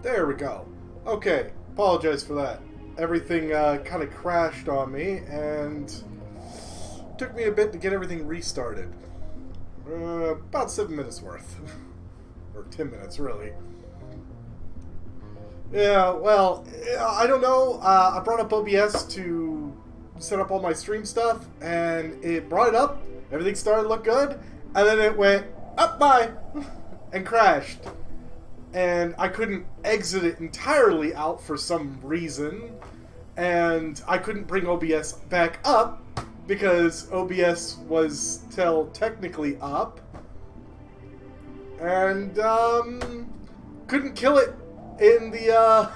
There we go. Okay, apologize for that. Everything kind of crashed on me, and took me a bit to get everything restarted. About 7 minutes worth. Or 10 minutes, really. Yeah, well, I don't know. I brought up OBS to set up all my stream stuff, and it brought it up. Everything started to look good, and then it went, up, bye, and crashed. And I couldn't exit it entirely out for some reason, and I couldn't bring OBS back up because OBS was still technically up, and couldn't kill it in the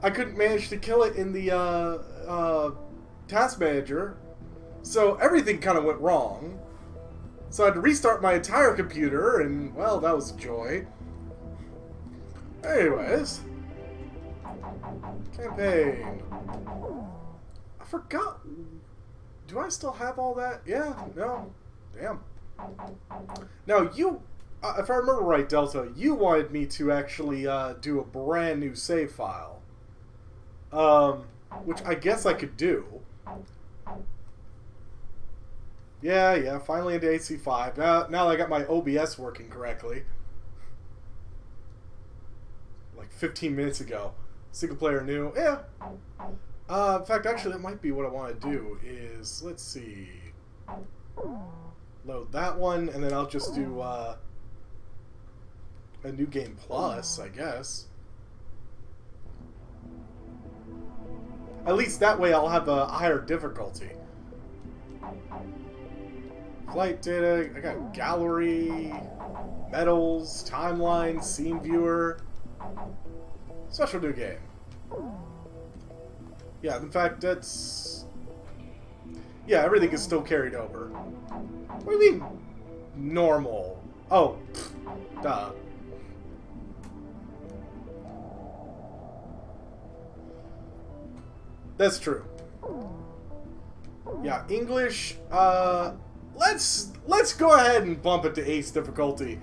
I couldn't manage to kill it in the task manager, so everything kind of went wrong. So I had to restart my entire computer, and well, that was a joy. Anyways, campaign. I forgot. Do I still have all that? Yeah, no. Damn. Now, you, if I remember right, Delta, you wanted me to actually do a brand new save file. Which I guess I could do. Yeah, finally into AC5. Now that I got my OBS working correctly. Like 15 minutes ago. Single player new. Yeah. In fact, actually, that might be what I want to do is, let's see. Load that one, and then I'll just do a new game plus, I guess. At least that way I'll have a higher difficulty. Flight data, I got gallery, medals, timeline, scene viewer. Special new game. Yeah, in fact, that's... Yeah, everything is still carried over. What do you mean, normal? Oh, duh. That's true. Yeah, English, let's go ahead and bump it to Ace difficulty.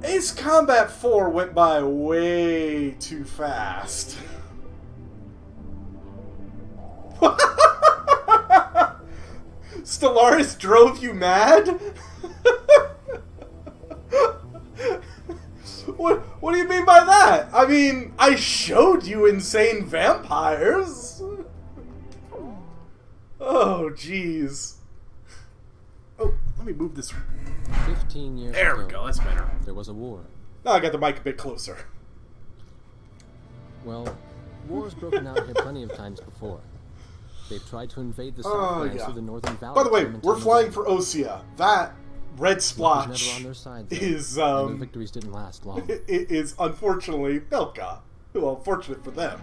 Ace Combat 4 went by way too fast. Stellaris drove you mad? What do you mean by that? I mean, I showed you insane vampires. Oh, jeez. Oh, let me move this. 15 years there ago, we go, that's better. There was a war. Now I got the mic a bit closer. Well, war's broken out here plenty of times before. They've tried to invade the Southlands through the Northern Valley. By the way, we're flying for Osea. That red splotch never on their side, is the victories didn't last long. It is unfortunately Belka. Well, unfortunate for them.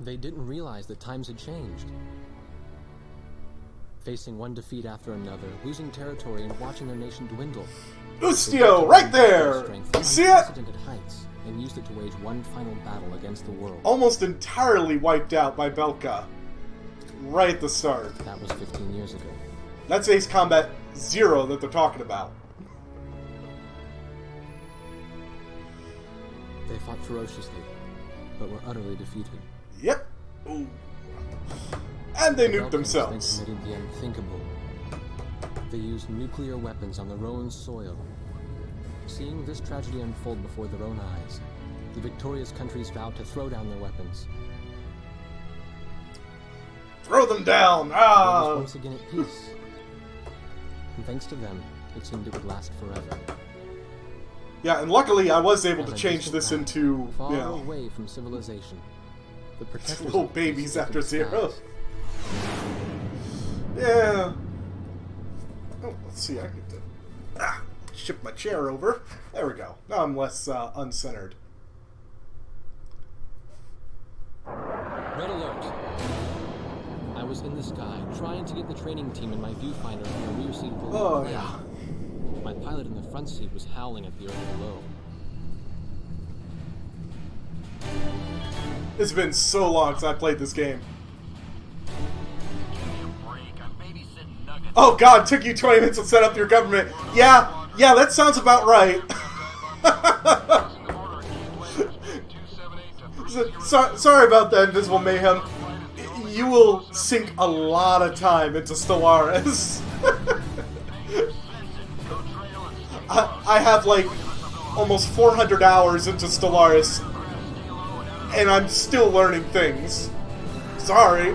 They didn't realize that times had changed. Facing one defeat after another, losing territory and watching their nation dwindle. Ustio, right there! You see it? Unprecedented heights, and used it to wage one final battle against the world. Almost entirely wiped out by Belka. Right at the start. That was 15 years ago. That's Ace Combat 0 that they're talking about. They fought ferociously, but were utterly defeated. Yep. Ooh. And they nuked themselves. They committed the unthinkable. They used nuclear weapons on their own soil. Seeing this tragedy unfold before their own eyes, the victorious countries vowed to throw down their weapons. Throw them down! The world was once again at peace. And thanks to them, it seemed it would last forever. Yeah, and luckily I was able to change this into, far you know, away from civilization. The protectors little of peace babies looked after at the Zero. skies. Yeah. Oh, let's see, I get to shift my chair over. There we go. Now I'm less uncentered. Red alert. I was in the sky, trying to get the training team in my viewfinder from the rear seat of the Oh, plane. yeah. My pilot in the front seat was howling at the earth below. It's been so long since I played this game. Oh god, took you 20 minutes to set up your government. Yeah, that sounds about right. Sorry about that, Invisible Mayhem. You will sink a lot of time into Stellaris. I have like almost 400 hours into Stellaris, and I'm still learning things. Sorry.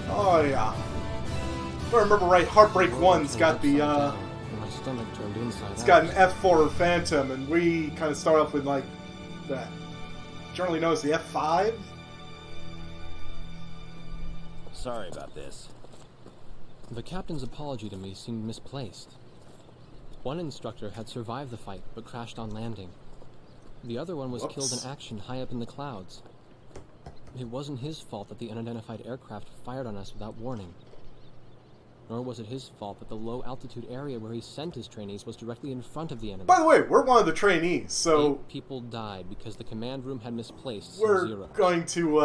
Oh yeah. If I remember right, Heartbreak 1's got the My stomach turned inside it's got an out. F4 Phantom, and we kind of start off with like that. Generally known as the F5. Sorry about this. The captain's apology to me seemed misplaced. One instructor had survived the fight but crashed on landing. The other one was killed in action high up in the clouds. It wasn't his fault that the unidentified aircraft fired on us without warning. Nor was it his fault that the low-altitude area where he sent his trainees was directly in front of the enemy. By the way, we're one of the trainees, so 8 people died because the command room had misplaced we're Sub-Zero. going to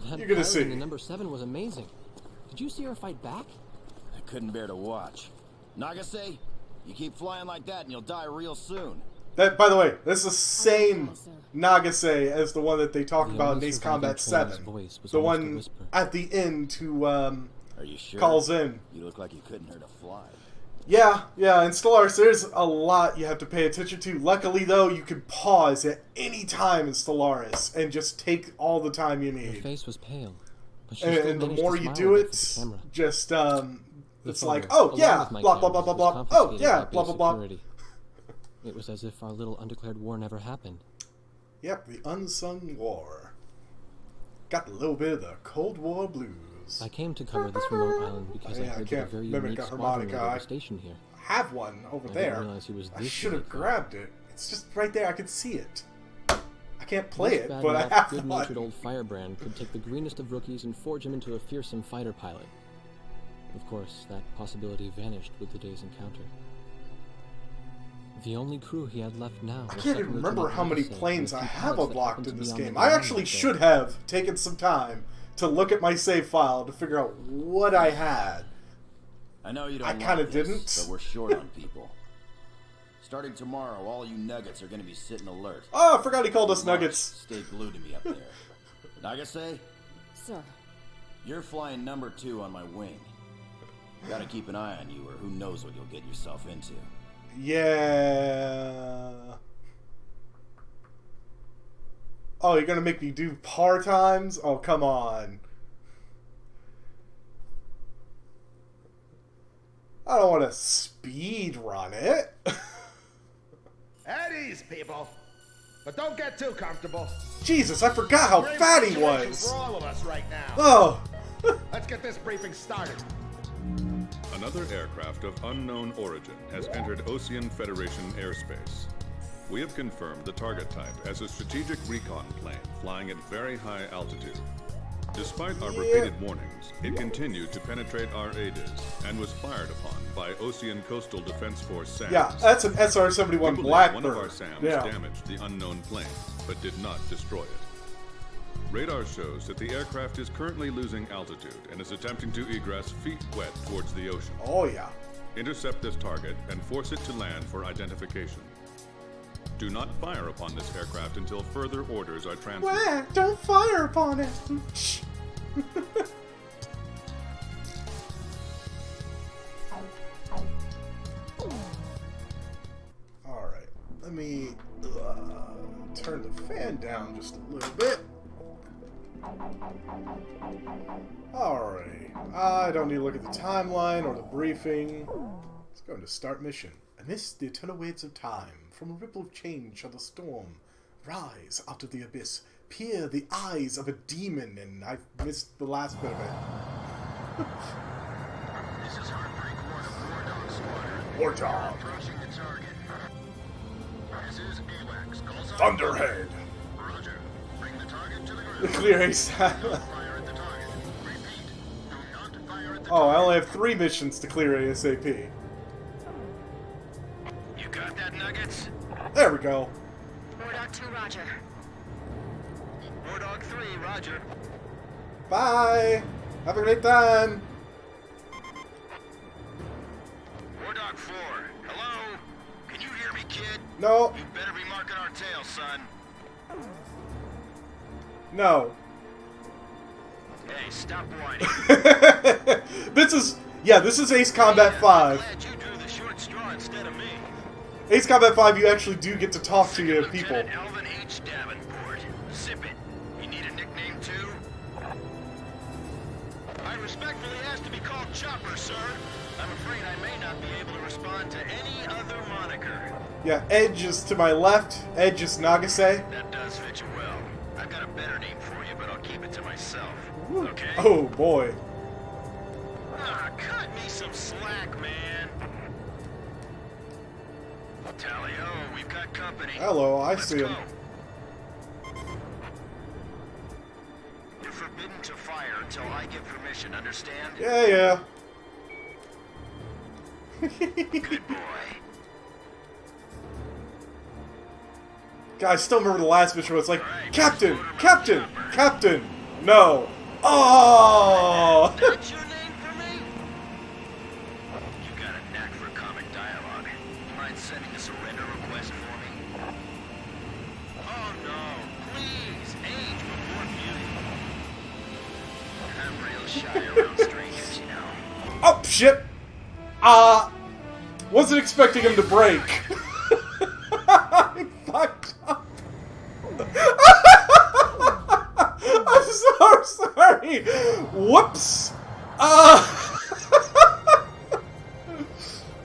That you're gonna pilot see. in the number 7 was amazing. Did you see her fight back? I couldn't bear to watch. Nagase, you keep flying like that and you'll die real soon. That, by the way, that's the same Nagase as the one that they talked The about in only Ace surviving Combat trainer's 7. voice was The almost a one whisper. at the end who Are you sure? calls in. You look like you couldn't hurt a fly. Yeah, in Stellaris, there's a lot you have to pay attention to. Luckily, though, you can pause at any time in Stellaris and just take all the time you Her need. face was pale, but she still And the managed more to you smile do at me it, for the camera. just, The it's photo, like, oh, along yeah, with my blah, blah, blah, cameras, blah, was blah. Oh, confiscated yeah, by blah, base blah, blah. security. It was as if our little undeclared war never happened. Yep, the unsung war. Got a little bit of the Cold War blues. I came to cover this remote island because I Yeah, I heard that a can't very mimic unique a squadron harmonica. leader I was stationed here. have one over I there. didn't realize he was I this should have unique, though. grabbed it. It's just right there. I could see it. I can't play This it, bad but I mouth, have good-natured one. old firebrand could take the greenest of rookies and forge him into a fearsome fighter pilot. Of course, that possibility vanished with today's encounter. The only crew he had left now I was can't Second even remember Lieutenant how many Nagase planes and I a few have pilots that unlocked happened in to this be on the game. I ground actually that day. should have taken some time to look at my save file to figure out what I had. I know you don't I like kinda this, didn't. but we're short on people. Starting tomorrow, all you nuggets are going to be sitting alert. Oh, I forgot he called us March, Nuggets. Stay glued to me up there. Nagase, Sir, you're flying number 2 on my wing. Gotta keep an eye on you, or who knows what you'll get yourself into. Yeah. Oh, you're gonna make me do par times? Oh, come on. I don't want to speed run it. At ease, people. But don't get too comfortable. Jesus, I forgot how Grave fat he situation was. For all of us right now. Oh. Let's get this briefing started. Another aircraft of unknown origin has entered Ocean Federation airspace. We have confirmed the target type as a strategic recon plane flying at very high altitude. Despite our repeated warnings, it continued to penetrate our ADIS and was fired upon by Ocean Coastal Defense Force SAMs. Yeah, that's an SR-71 We believe Blackbird. one of our SAMs Yeah. damaged the unknown plane, but did not destroy it. Radar shows that the aircraft is currently losing altitude and is attempting to egress feet wet towards the ocean. Oh, yeah. Intercept this target and force it to land for identification. Do not fire upon this aircraft until further orders are transmitted. Wah, don't fire upon it. Shh. Alright, let me turn the fan down just a little bit. Alright, I don't need to look at the timeline or the briefing. Let's go into start mission. Amidst the eternal waves of time, from a ripple of change shall the storm rise out of the abyss, peer the eyes of a demon, and I missed the last bit of it. This is Heartbreak 1, War Dog Squadron. Warthog, Approaching the target. This is AWACS. Call sign. Thunderhead, Roger. Bring the target to the the ground. clear ace. Fire at the target. Repeat. Do not fire at the Oh, I target. only have 3 missions to clear ASAP. You You got that, Nuggets? There we go. Wardog 2, roger. Wardog 3, roger. Bye. Have a great time. Wardog 4, hello? Can you hear me, kid? No. You better be marking our tail, son. No. Hey, stop whining. This is Ace Combat 5. I'm glad you drew the short straw instead of me. Ace Combat 5, you actually do get to talk to your people. Lieutenant Alvin H. Davenport. Zip it. You need a nickname too? I respectfully ask to be called Chopper, sir. I'm afraid I may not be able to respond to any other moniker. Yeah, Edge is to my left. Edge is Nagase. That does fit you well. I've got a better name for you, but I'll keep it to myself. Okay? Oh boy. Ah, cut me some slack, man. Tally-ho, we've got company. Hello, I Let's see go. him. You're forbidden to fire until I give permission, understand? Yeah. Good boy. God, I still remember the last mission where it's like, Alright, Captain, let's load 'em up, Captain, Chopper." Captain. No. Oh. That's your name for me? You got a knack for comic dialogue. You mind sending a surrender request for me? Oh no, please, age before beauty. I'm real shy around strangers, you know. Oh shit. Wasn't expecting him to break. I fucked up. I'm so sorry. Whoops.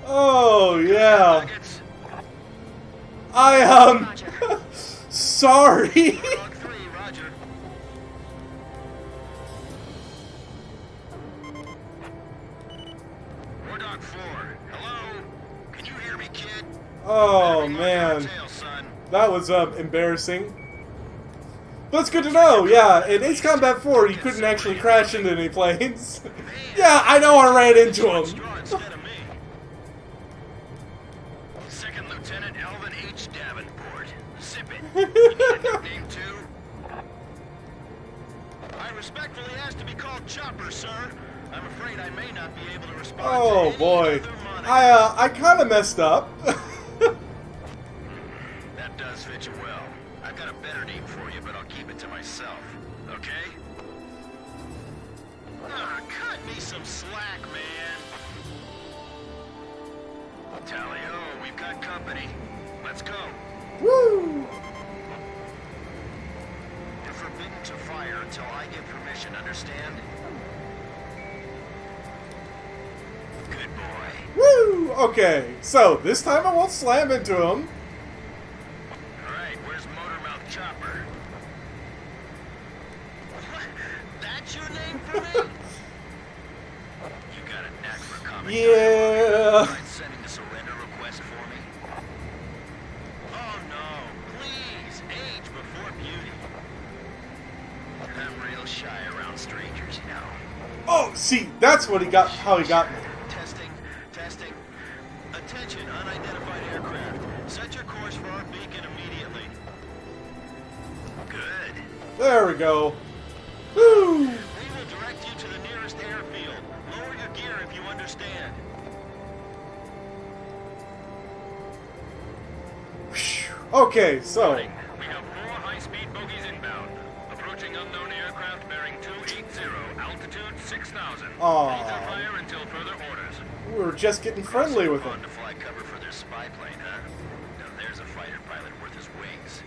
Oh yeah. Nuggets, Sorry. Dog 3, roger. Wardog 4, hello? Can you hear me, kid? Oh Better be marking our man. tail, son. That was embarrassing. But it's good to know, yeah. In Ace Combat 4, you couldn't actually crash into any planes. Yeah, I know I ran into him. Straw instead of me. Second Lieutenant Alvin H. Davenport. Zip it. You need a nickname too? I respectfully ask to be called Chopper, sir. I'm afraid I may not be able to respond to Oh any boy. other moniker. I kind of messed up. That does fit you well. I've got a better name for you, but I'll keep it to myself. Okay? Ah, cut me some slack, man. Tally-ho, we've got company. Let's go. Woo! You're forbidden to fire until I give permission, understand? Good boy. Woo! Okay, so this time I won't slam into him. Alright, where's Motormouth Chopper? That's your name for me? You got a knack for comic Yeah. Mind sending a surrender request for me? Oh no, please, age before beauty. I'm real shy around strangers, you know. Oh, see, that's what he got. How he got me. Testing. Attention, unidentified aircraft. Set your course for our beacon immediately. Good. There we go. Woo! We will direct you to the nearest airfield. Lower your gear if you understand. Okay, so We have 4 high-speed bogies inbound. Approaching unknown aircraft bearing 280, altitude 6,000. Aw. Hold their fire until further orders. we were just getting friendly with On him. to fly cover for their spy plane, huh? Now there's a fighter pilot worth his wings.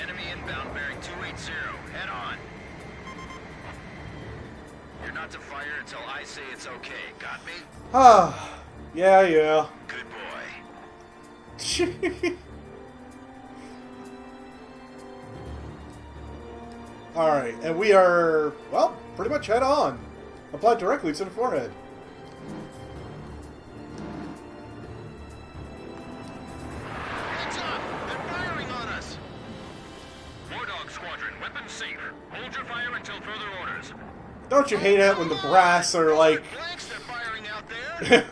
Enemy inbound bearing 280. Head on. You're not to fire until I say it's okay. Got me? Ah, yeah. Good boy. Alright, and we are, well, pretty much head on. Applied directly to the forehead. Heads up! They're firing on us! Wardog Squadron, weapons safe. Hold your fire until further orders. Don't you hate it when the brass are like... Blanks they're firing out there!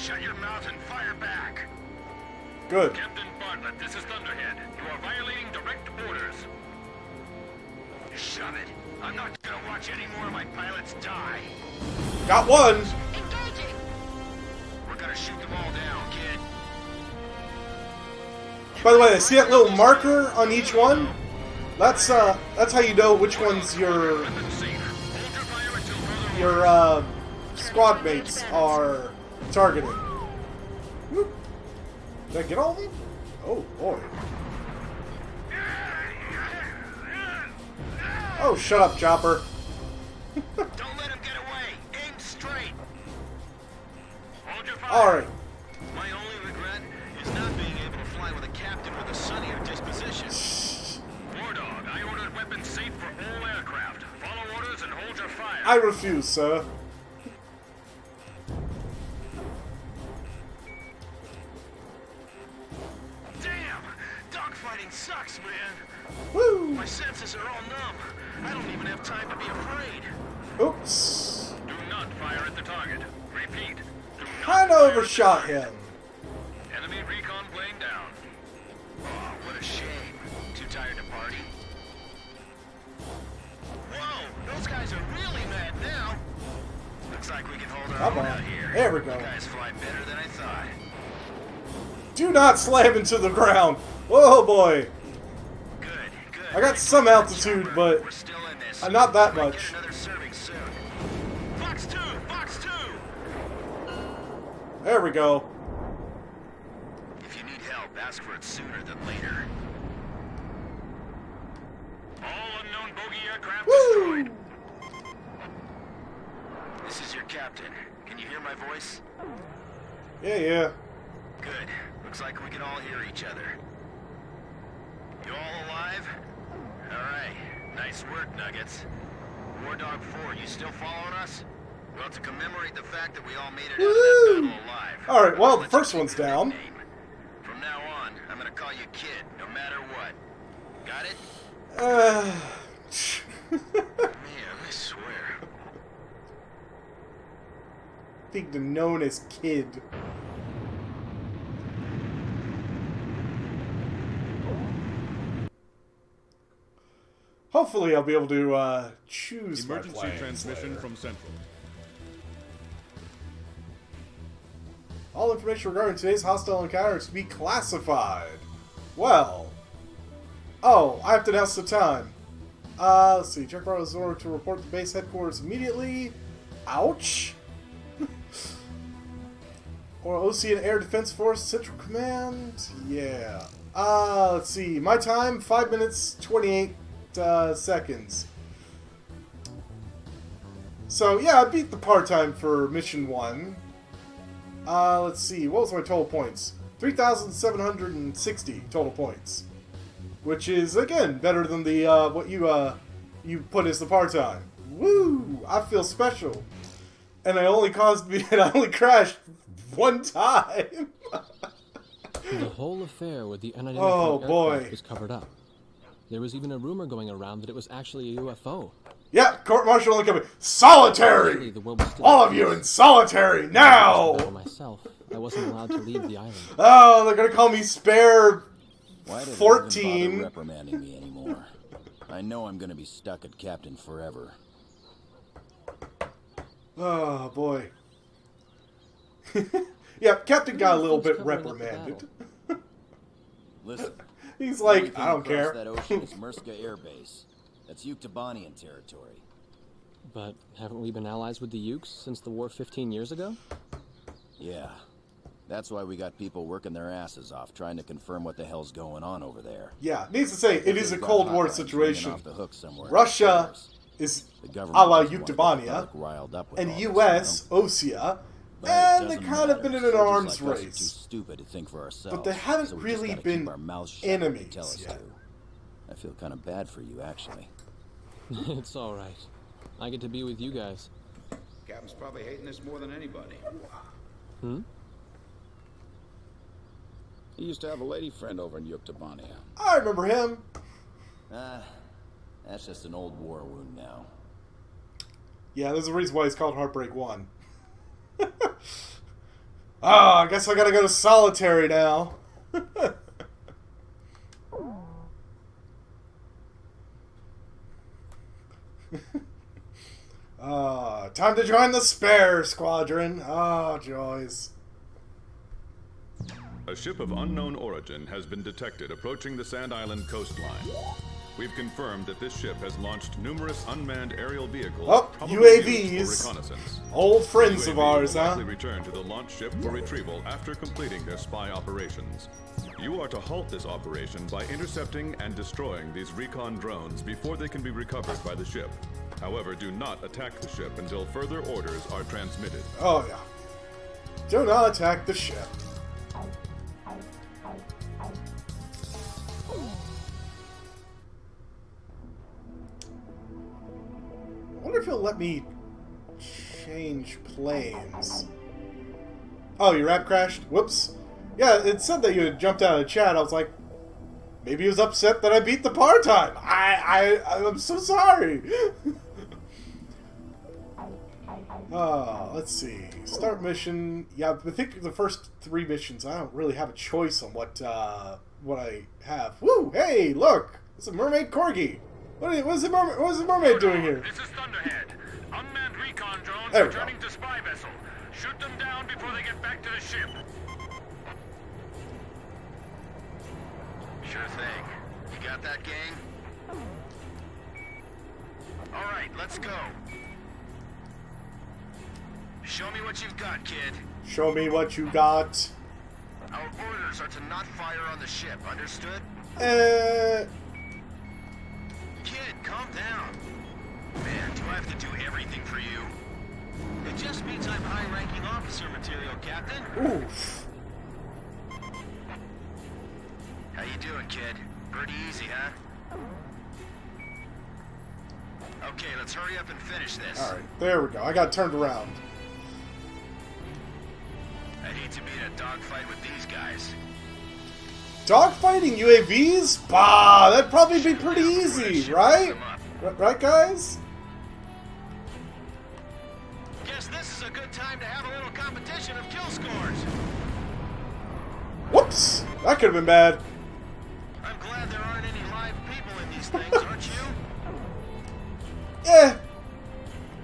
Shut your mouth and fire back. Good. Captain Bartlett, this is Thunderhead. You are violating direct orders. Shove it. I'm not gonna watch any more of my pilots die. Got one. Engaging! We're gonna shoot them all down, kid. By the way, see that little marker on each one? That's how you know which one's your Weapon safe. Hold your fire until further squad mates are targeting. Whoop. Did I get all of them? Oh boy. Oh, shut up, Chopper. Don't let him get away. Aim straight. Hold your fire. Alright. My only regret is not being able to fly with a captain with a sunnier disposition. War Dog, I ordered weapons safe for all aircraft. Follow orders and hold your fire. I refuse, sir. Damn! Dogfighting sucks, man. Woo! My senses are all numb. I don't even have time to be afraid. Oops. Do not fire at the target. Repeat. Do not Kinda fire at the overshot target. him. Enemy recon plane down. Oh, what a shame. Too tired to party? Whoa! Those guys are really mad now. Looks like we can hold our Come own on. out here. There we go. You guys fly better than I thought. Do not slam into the ground. Oh boy. Good, good. I got some altitude, but We're still in this. not that Might much. get another serving soon. Fox 2! Fox 2! There we go. If you need help, ask for it sooner than later. All unknown bogey aircraft Woo! destroyed. This is your captain. Can you hear my voice? Yeah. Good. Looks like we can all hear each other. You all alive? Alright. Nice work, Nuggets. War Dog 4, you still following us? Well, to commemorate the fact that we all made it out of that Woo! battle alive. Alright, well, the let's first keep one's your down. nickname. From now on, I'm gonna call you Kid, no matter what. Got it? Man, I swear. Being known as Kid. Hopefully I'll be able to choose my Emergency planes transmission later. from Central. All information regarding today's hostile encounter is to be classified. Well. Oh, I have to announce the time. Let's see. Jack Barrow is ordered to report to base headquarters immediately. Ouch. Or Ocean Air Defense Force Central Command. Yeah. Let's see. My time, 5 minutes, 28 seconds. So, yeah, I beat the par time for Mission 1. Let's see. What was my total points? 3,760 total points. Which is, again, better than the, what you put as the par time. Woo! I feel special. And I only crashed one time. The whole affair with the unidentified Oh, boy. aircraft was covered up. There was even a rumor going around that it was actually a UFO. Yeah, court-martial incoming. Luckily, Solitary! the world was still All of you in solitary, For now! myself, I wasn't allowed to leave the island. Oh, they're gonna call me Spare Why did 14. it even bother reprimanding me anymore? I know I'm gonna be stuck at Captain forever. Oh, boy. Yeah, Captain got a little bit Things covering up the reprimanded. battle. Listen, He's the only like, thing I don't across care. That ocean is Murska Air Base. That's Uktabanian territory. But haven't we been allies with the Ukes since the war 15 years ago? Yeah. That's why we got people working their asses off trying to confirm what the hell's going on over there. Yeah, needs to say, it is a They've got Cold War hotlines situation. ringing off the hook somewhere Russia upstairs. is The a government la doesn't want to get the Uktabania, public riled up with and all this, U.S. you know? Osea, But it and they doesn't kind of matter. been in an Soldiers arms like us are too race. stupid to think for ourselves. But they haven't so we really just gotta been keep our mouths shut when they enemies tell us yet. to. I feel kind of bad for you, actually. It's alright. I get to be with you guys. Captain's probably hating this more than anybody. Hmm? He used to have a lady friend over in Uktabania. I remember him. That's just an old war wound now. Yeah, there's a reason why he's called Heartbreak 1. Oh, I guess I gotta go to solitary now. Time to join the spare squadron. Oh, joys. A ship of unknown origin has been detected approaching the Sand Island coastline. We've confirmed that this ship has launched numerous unmanned aerial vehicles, Oh, probably UAVs. used for reconnaissance. Old friends The of UAV ours, will huh? likely return to the launch ship for retrieval after completing their spy operations. You are to halt this operation by intercepting and destroying these recon drones before they can be recovered by the ship. However, do not attack the ship until further orders are transmitted. Oh, yeah. Do not attack the ship. I wonder if he'll let me change planes. Oh, your app crashed? Whoops. Yeah, it said that you had jumped out of the chat. I was like, maybe he was upset that I beat the par time. I'm so sorry. Let's see. Start mission. Yeah, I think the first 3 missions, I don't really have a choice on what I have. Woo! Hey, look! It's a mermaid corgi. What is the mermaid doing here? This is Thunderhead. Unmanned recon drones There we go. returning to spy vessel. Shoot them down before they get back to the ship. Sure thing. You got that, gang? All right, let's go. Show me what you've got, kid. Show me what you got. Our orders are to not fire on the ship, understood? Kid, calm down. Man, do I have to do everything for you? It just means I'm high-ranking officer material, Captain. Oof. How you doing, kid? Pretty easy, huh? Okay, let's hurry up and finish this. Alright, there we go. I got turned around. I'd hate to be in a dogfight with these guys. Dogfighting UAVs? Bah, that'd probably be pretty easy, right? Right, guys? Guess this is a good time to have a little competition of kill scores. Whoops! That could have been bad. I'm glad there aren't any live people in these things, aren't you? Eh.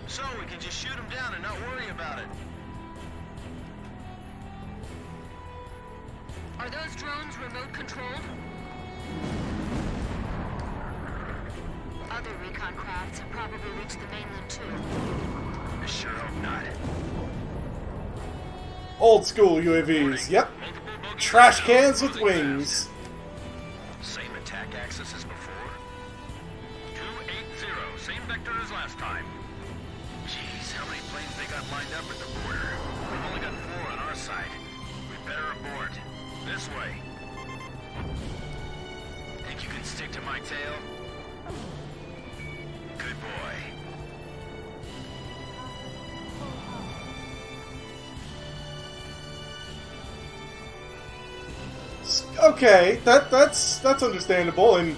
So we can just shoot them down and not worry about it. Are those drones remote controlled? Other recon crafts have probably reached the mainland too. I sure hope not. Old school UAVs. Yep. Trash cans with wings. Same attack axis as before. 280, same vector as last time. Jeez, how many planes they got lined up at the border? We've only got 4 on our side. We better abort. This way. Think you can stick to my tail? Good boy. Okay, that's understandable. And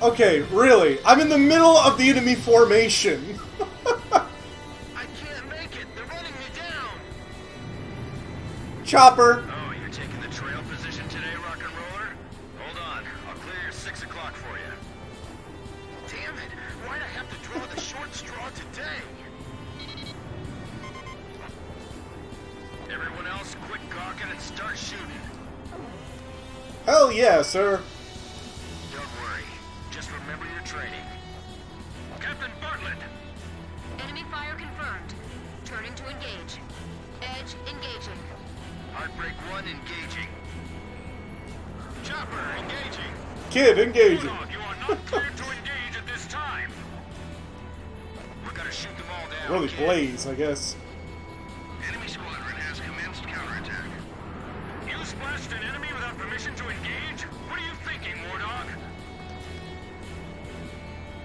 okay, really, I'm in the middle of the enemy formation. I can't make it. They're running me down. Chopper. Oh, you're taking the trail position today, rock and roller? Hold on. I'll clear your 6 o'clock for you. Damn it. Why'd I have to draw the short straw today? Everyone else, quit gawking and start shooting. Hell yeah, sir. Don't worry. Just remember your training. Captain Bartlett! Enemy fire confirmed. Turning to engage. Edge engaging. Heartbreak 1 engaging. Chopper engaging. Kid engaging. Bulldog, you are not cleared to engage at this time. We're gonna shoot them all down. Really kid. blaze, I guess. Enemy squadron has commenced counterattack. You splashed an enemy without permission to engage? What are you thinking, Wardog?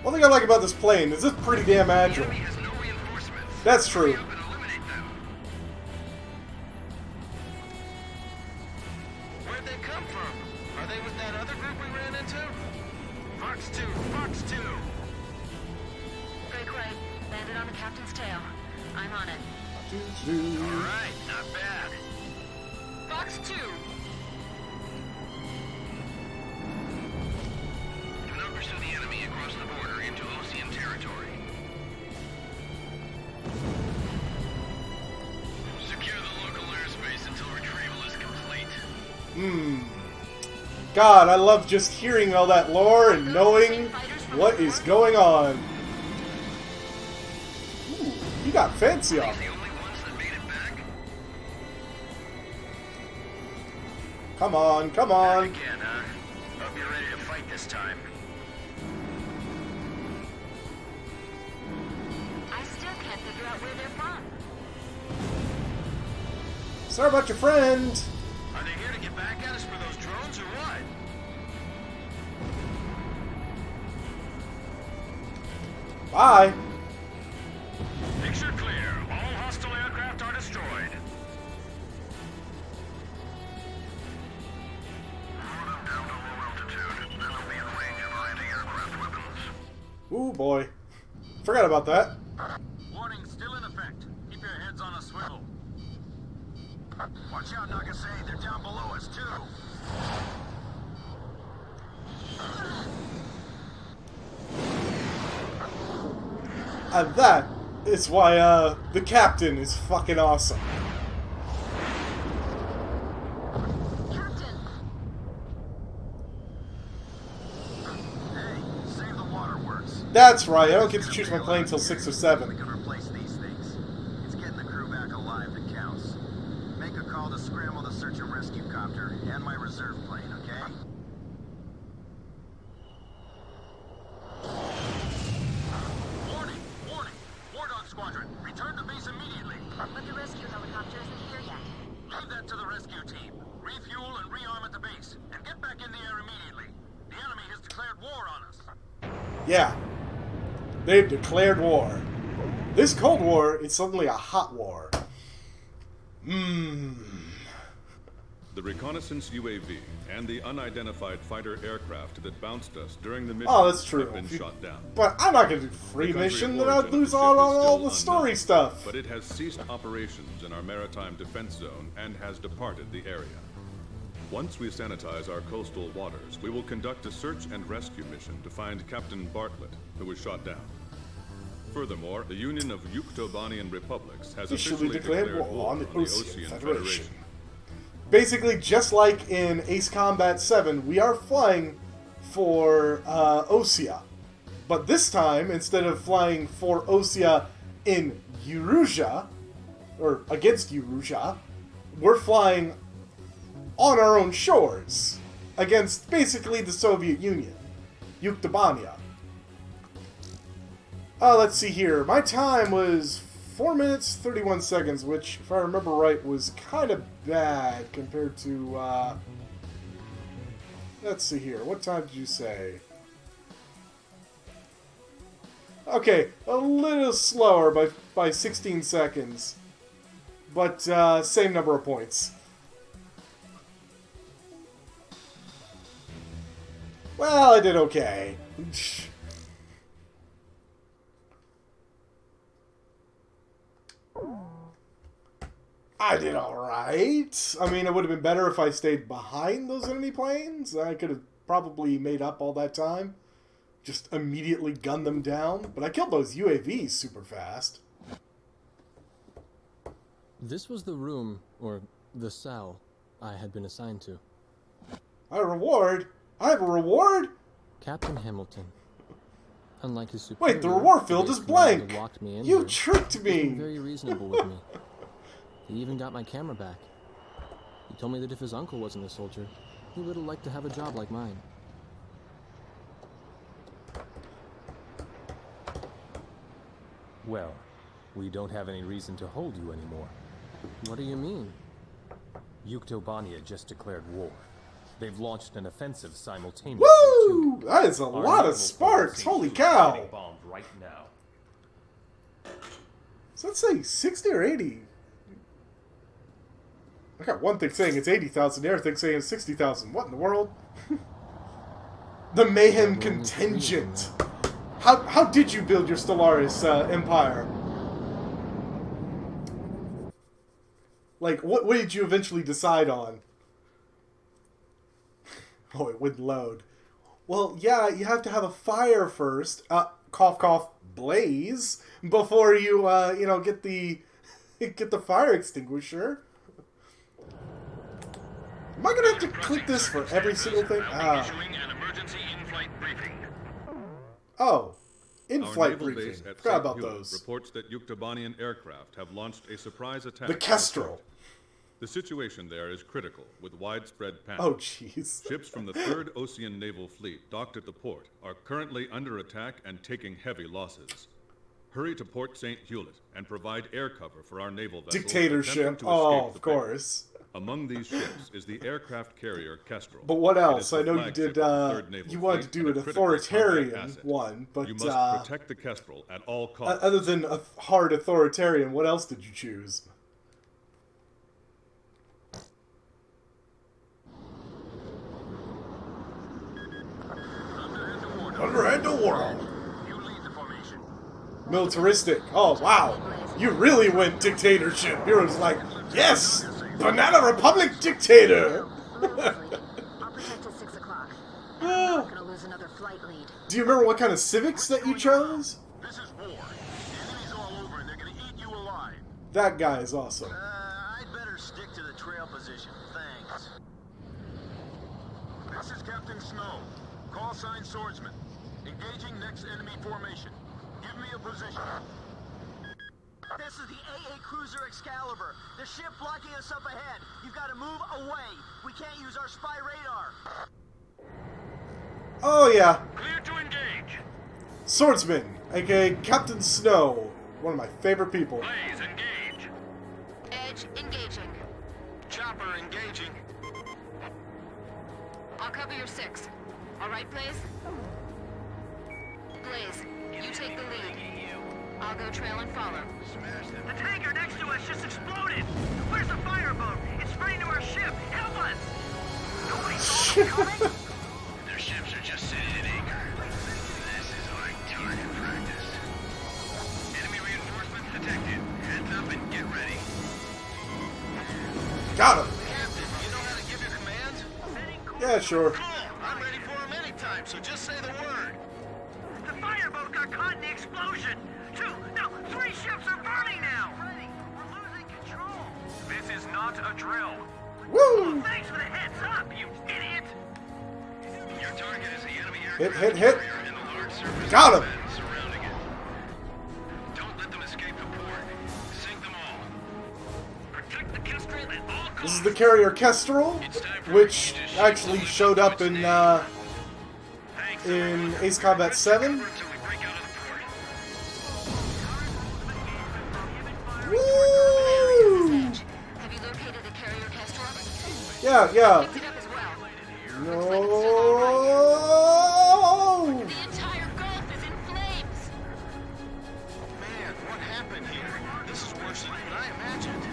One thing I like about this plane is it's pretty damn agile. Enemy has no reinforcements. That's true. Hurry up and eliminate them. Where'd they come from? Are they with that other group we ran into? Fox 2, Fox 2. Breakaway. Landed on the captain's tail. I'm on it. All right, not bad. Fox 2. Do not pursue the enemy across the border into Osean territory. Secure the local airspace until retrieval is complete. God, I love just hearing all that lore and knowing what is going on. Ooh, you got fancy on The me. only ones that made it back? Come on, come on. Again, huh? Hope you're ready to fight this time. I still can't figure out where they're from. Sorry about your friend. Are they here to get back at us for those drones or what? Bye. Picture clear. All hostile aircraft are destroyed. Lure them down to low altitude. Then they'll be in range of our anti-aircraft weapons. Ooh, boy. Forgot about that. Warning still in effect. Keep your heads on a swivel. Watch out, Nagasei. They're down below us, too. And that is why, the captain is fucking awesome. Captain! Hey, save the waterworks. That's right, I don't get to choose my plane until 6 or We 7. can replace these things. It's getting the crew back alive that counts. Make a call to scramble the search and rescue copter and my reserve plane, okay? Warning! Warning! War Dog Squadron, return to base immediately. But the rescue helicopter isn't here yet. Leave that to the rescue team. Refuel and rearm at the base, and get back in the air immediately. The enemy has declared war on us. Yeah. They've declared war. This Cold War is suddenly a hot war. The reconnaissance UAV and the unidentified fighter aircraft that bounced us during the mission Oh, that's true. have been shot down. But I'm not gonna do free The country mission, of then I'd origin of lose the out ship on is all still the story unknown, stuff. But it has ceased operations in our maritime defense zone and has departed the area. Once we sanitize our coastal waters, we will conduct a search and rescue mission to find Captain Bartlett, who was shot down. Furthermore, the Union of Yuktobanian Republics has Officially declared war on the Osean Osean Federation. Basically, just like in Ace Combat 7, we are flying for Osea. But this time, instead of flying for Osea in Eurasia, or against Eurasia, we're flying on our own shores against basically the Soviet Union, Yuktobania. Let's see here. My time was 4 minutes, 31 seconds, which, if I remember right, was kind of bad compared to, let's see here. What time did you say? Okay, a little slower by 16 seconds. But, same number of points. Well, I did okay. I did alright. I mean, it would have been better if I stayed behind those enemy planes. I could have probably made up all that time. Just immediately gunned them down. But I killed those UAVs super fast. This was the room, or the cell, I had been assigned to. A reward? I have a reward? Captain Hamilton. Unlike his superior, Wait, the reward field base is commander blank. locked me in You here. tricked He's been me. very reasonable with me. He even got my camera back. He told me that if his uncle wasn't a soldier, he would have liked to have a job like mine. Well, we don't have any reason to hold you anymore. What do you mean? Yuktobania just declared war. They've launched an offensive simultaneously. Woo! too. That is a Our lot naval of sparks. force Holy is cow. getting bombed right now. So let's say 60 or 80. I got one thing saying it's 80,000, the other thing saying it's 60,000. What in the world? The Mayhem Contingent. How did you build your Stellaris empire? Like, what did you eventually decide on? Oh, it wouldn't load. Well, yeah, you have to have a fire first. Cough, cough, blaze, before you, get the fire extinguisher. Am I gonna have to click this for every single thing? Oh, in-flight briefing. Forgot about those. Reports that Yuktobanian aircraft have launched a surprise attack. The Kestrel. The situation there is critical, with widespread panic. Oh, jeez. Ships from the 3rd Ocean Naval Fleet docked at the port are currently under attack and taking heavy losses. Hurry to Port St. Hewlett and provide air cover for our naval vessels. Dictatorship. Oh, of course. Among these ships is the aircraft carrier Kestrel. But what else? I know you did, you wanted to do an authoritarian one, but, you must protect the Kestrel at all costs. Other than a hard authoritarian, what else did you choose? Underhead to world. Militaristic. Oh, wow. You really went dictatorship. You was like, yes! Banana Republic dictator! I'll protect till 6 o'clock. I'm not gonna lose another flight lead. Do you remember what kind of civics that you chose? This is war. The enemy's all over and they're gonna eat you alive. That guy is awesome. I'd better stick to the trail position. Thanks. This is Captain Snow. Call sign Swordsman. Engaging next enemy formation. Give me a position. This is the AA Cruiser Excalibur. The ship blocking us up ahead. You've got to move away. We can't use our spy radar. Oh, yeah. Clear to engage. Swordsman, aka Captain Snow. One of my favorite people. Blaze, engage. Edge, engaging. Chopper, engaging. I'll cover your 6. All right, Blaze? Blaze, you take the lead. I'll go trail and follow. The tanker next to us just exploded. Where's the fireboat? It's spraying to our ship. Help us! Nobody saw them coming? Their ships are just sitting at anchor. This is like target practice. Enemy reinforcements detected. Heads up and get ready. Got him. Captain, you know how to give your commands? Yeah, sure. Cool. I'm ready for them anytime, so just say the word. The fireboat got caught in the explosion. 2, no, 3 ships are burning now. We're losing control. This is not a drill. Woo! Thanks for the heads up, you idiot. Your target is the enemy Hit, aircraft hit, hit. carrier and the large surface Got him. combat surrounding it. Don't let them escape the port. Sink them all. Protect the Kestrel at all costs. This is the carrier Kestrel, which actually showed up in Ace Combat 7. Until we break out of the port. Woo! Have you located the carrier Kestrel? Yeah. Picked it up as well. No! The entire Gulf is in flames. Man, what happened here? This is worse than even I imagined.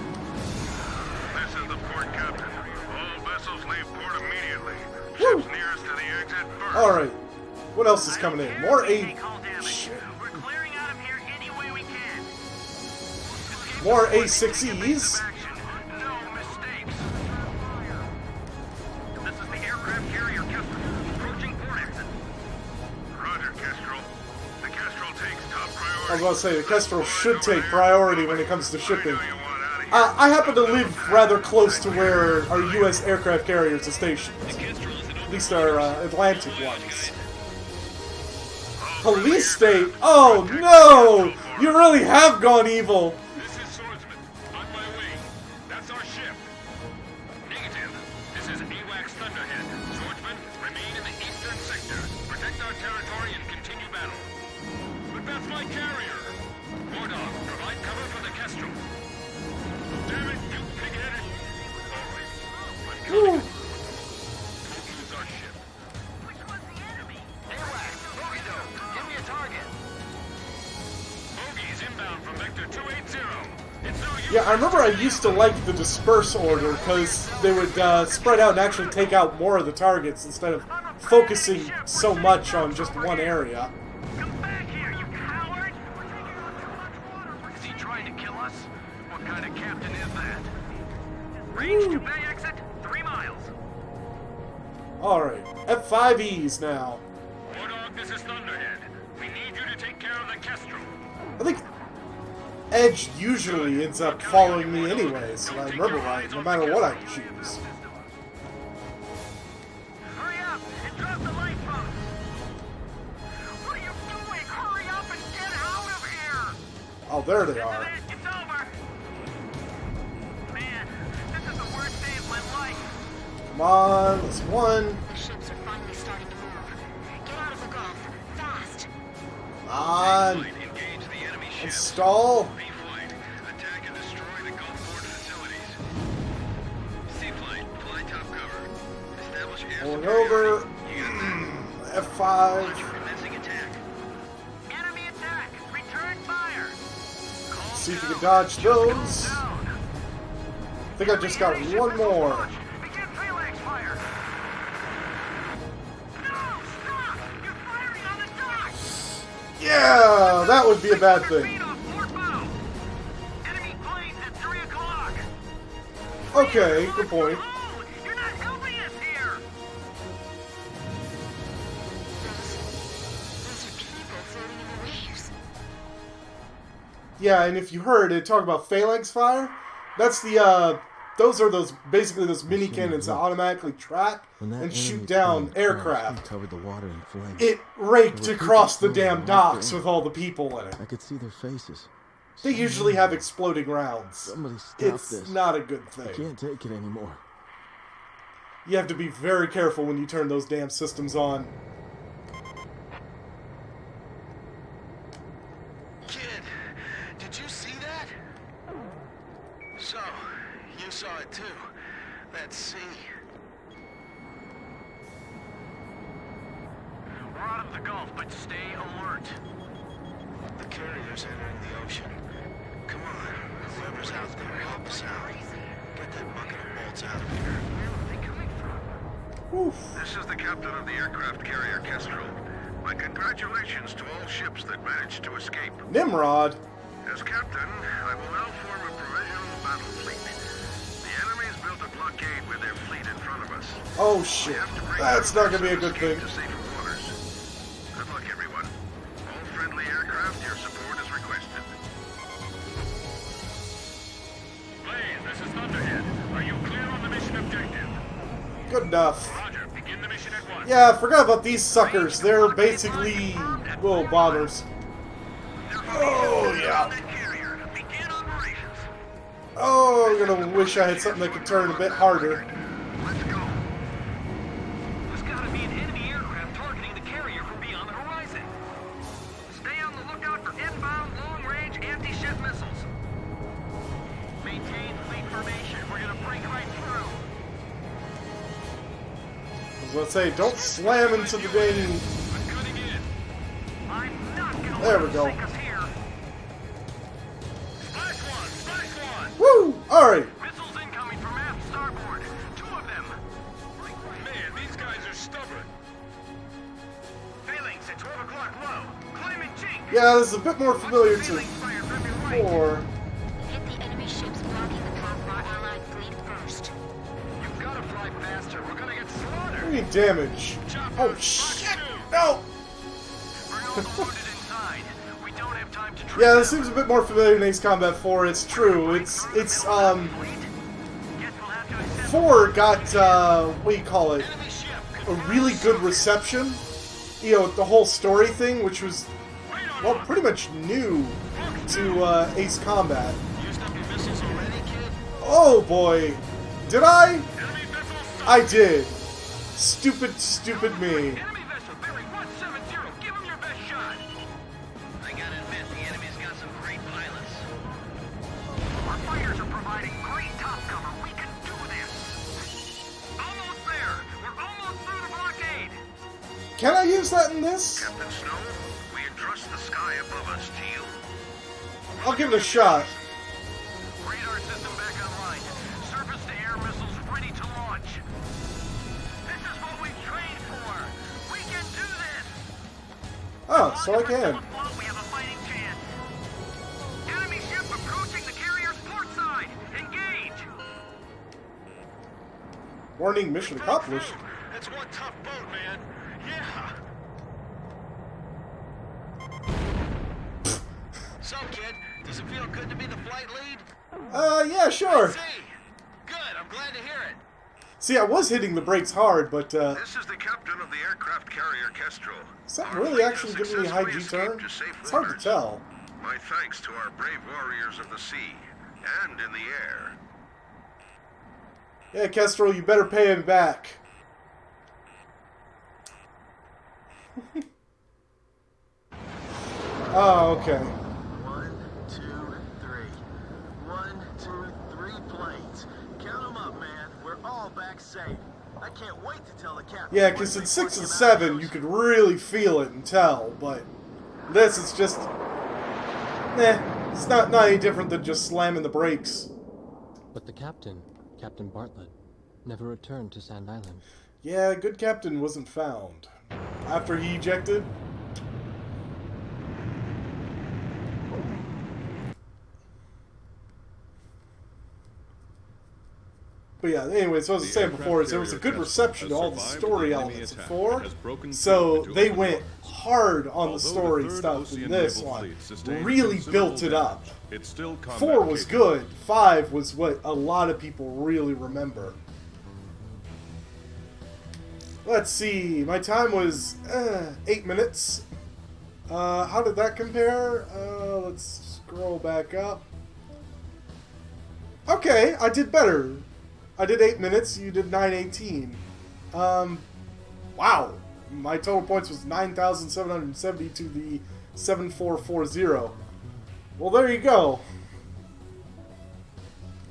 This is the port captain. All vessels leave port immediately. Woo! Ships nearest to the exit first. Alright. What else is coming in? More A... We're clearing out of here any way we can. More A6Es. No mistakes. This is the aircraft carrier Kestrel. Approaching port exit. Roger, Kestrel. The Kestrel takes top priority. I was about to say, the Kestrel should take priority when it comes to shipping. I happen to live rather close to where our U.S. aircraft carriers are stationed. At least our Atlantic ones. Police state? Oh no! You really have gone evil! This is Swordsman. On my way. That's our ship. Negative. This is AWACS Thunderhead. Swordsman, remain in the eastern sector. Protect our territory and continue battle. But that's my carrier. Wardog, provide cover for the Kestrel. Damn it, you pig-headed. All right. I'm counting on you. Don't lose our ship. Which one's the enemy? AWACS, Bogey Dome, give me a target. Bogies inbound from Vector 280. It's no use. Yeah, I remember I used to like the disperse order because they would spread out and actually take out more of the targets instead of focusing so much on just one area. Come back here, you coward! We're taking on too much water. Is he trying to kill us? What kind of captain is that? Range to bay exit, 3 miles. Alright, F5Es now. War Dog, this is Thunderhead. We need you to take care of the Kestrel. I think Edge usually ends up following me anyways, if I remember right, no matter what I choose. Hurry up and drop the lifeboat. What are you doing? Hurry up and get out of here. Oh, there they are. It's over. Man, this is the worst day of my life. Come on, that's one. The ships are finally starting to move. Get out of the Gulf. Fast. Come on. Engage the enemy ships. Install. B-Flight, attack and destroy the Gulfport facilities. C-Flight, fly top cover. Establish air Pulling superiority. over. F5. Commencing attack. Enemy attack. Return fire. See if you can dodge those. I think I just got one more. Begin phalanx fire. No, stop! You're firing on the dock. Yeah, that would be a bad thing. Enemy planes at 3 o'clock. Okay, good point. Oh, you're not helping us here. Those are people floating in the waves. Yeah, and if you heard it talk about phalanx fire, that's the those basically those mini cannons that automatically track and shoot down aircraft. Covered the water in flames. It raked across the damn docks with all the people in it. I could see their faces. They usually have exploding rounds. Somebody stop It's this. not a good I thing. can't take it anymore. You have to be very careful when you turn those damn systems on. Kid, did you see that? So, you saw it too. Let's see. We're out of the Gulf, but stay alert. The carrier's entering the ocean. Come on, whoever's out there, help us out. Get that bucket of bolts out of here. Where are they coming from? Oof. This is the captain of the aircraft carrier Kestrel. My congratulations to all ships that managed to escape. Nimrod. As captain, I will now form a provisional battle fleet. The enemy's built a blockade with their fleet in front of us. Oh shit. That's not gonna be a good thing. To safer waters. Good luck, everyone. All friendly aircraft, your support is requested. Blaze, this is Thunderhead. Are you clear on the mission objective? Good enough. Roger, begin the mission at once. Yeah, I forgot about these suckers. They're basically little bombers. Oh yeah. Oh, I'm gonna wish I had something that could turn a bit harder. Let's go. There's gotta be an enemy aircraft targeting the carrier from beyond the horizon. Stay on the lookout for inbound long-range anti-ship missiles. Maintain fleet formation. We're gonna break right through. I was gonna say, don't slam into the dang. I'm not gonna There let we them go. sink us here. Splash one! Splash one! Woo! Alright. Missiles incoming from aft starboard. 2 of them. Man, these guys are stubborn. Phalanx at 12 o'clock low. Climate chink. Yeah, this is a bit more familiar to Phalanx fire from your right. 4. Hit the enemy ships blocking the path of our allied fleet first. You've gotta fly faster. We're gonna get slaughtered. I need damage. Oh shit! No! Bring all the wounded inside. We don't have time to Yeah, this seems a bit more familiar than Ace Combat 4. It's true. It's 4 got what do you call it? A really good reception. You know, the whole story thing, which was well pretty much new to Ace Combat. Oh boy, did I? I did. Stupid, stupid me. Enemy vessel bearing 170. Give him your best shot. I gotta admit, the enemy's got some great pilots. Our fighters are providing great top cover. We can do this. Almost there. We're almost through the blockade. Can I use that in this? Captain Snow, we entrust the sky above us to you. I'll give it a shot. Radar system back online. Surface-to-air missiles ready to launch. This is what we trained for. We can do this. Oh, so I can. We have a fighting chance. Enemy ship approaching the carrier's port side. Engage. Warning, mission accomplished. That's one tough boat, man. Yeah. So, kid, does it feel good to be the flight lead? Yeah, sure. See. Good, I'm glad to hear it. See, I was hitting the brakes hard, but, This is the captain of the aircraft carrier Kestrel. is that really actually giving me a high G-turn? It's hard to tell. My thanks to our brave warriors of the sea and in the air. Yeah, Kestrel, you better pay him back. Oh, okay. 1, 2, 3. 1, 2, 3 planes. Count them up, man. We're all back safe. I can't wait to tell the captain. Yeah, because in 6 and 7, you could really feel it and tell, but this is just... it's not any different than just slamming the brakes. But the captain, Captain Bartlett, never returned to Sand Island. Yeah, good captain wasn't found. After he ejected... But yeah, anyway, so as I was saying before, is there was a good reception to all the story elements of 4, so they went hard on the story stuff in this one, really built it up. 4 was good, 5 was what a lot of people really remember. Let's see, my time was 8 minutes. How did that compare? Let's scroll back up. Okay, I did better. I did 8 minutes, you did 9:18. Wow. My total points was 9,770 to the 7,440. Well, there you go.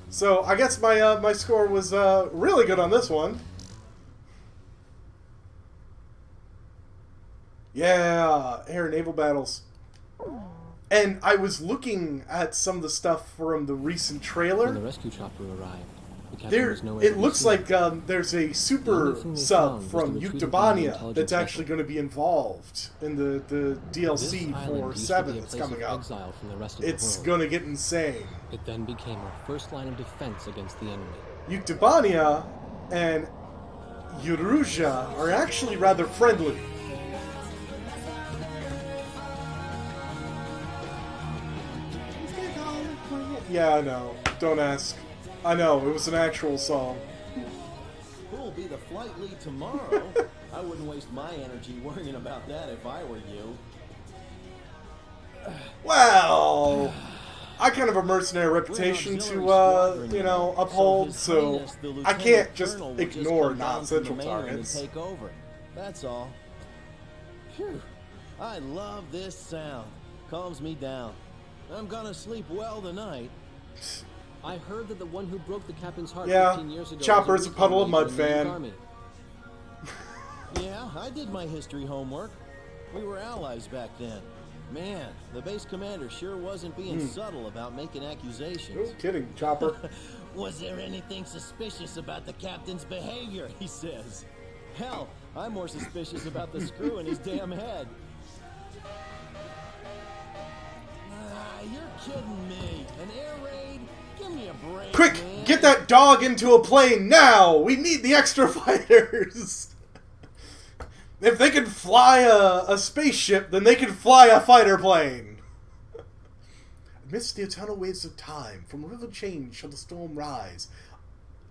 So, I guess my my score was really good on this one. Yeah, air and naval battles. And I was looking at some of the stuff from the recent trailer. When the rescue chopper arrived, the captain was nowhere it to be looks seen. like there's a super thing they sub found was from the retrievable Yuktobania intelligence that's vessel. actually going to be involved in the This DLC island for used to 7 be a that's place of coming up. exile from the rest of It's the world. going to get insane. It then became our first line of defense against the enemy. Yuktobania and Eurasia are actually rather friendly. Yeah, I know. Don't ask. I know, it was an actual song. Who'll be the flight lead tomorrow? I wouldn't waste my energy worrying about that if I were you. Well, I kind of have a mercenary reputation to, you know, uphold, so I can't just ignore non-central targets. Take over. That's all. Phew. I love this sound. Calms me down. I'm gonna sleep well tonight. I heard that the one who broke the captain's heart Yeah, 15 years ago Chopper's was a Puddle of Mud recon leader in the fan. Army. Yeah, I did my history homework. We were allies back then. Man, the base commander sure wasn't being subtle about making accusations. No kidding, Chopper. Was there anything suspicious about the captain's behavior, he says. Hell, I'm more suspicious about the screw in his damn head. You're kidding me. An air raid? Give me a break, Quick, man. get that dog into a plane now! We need the extra fighters! If they can fly a spaceship, then they can fly a fighter plane! Amidst the eternal waves of time, from a river change shall the storm rise.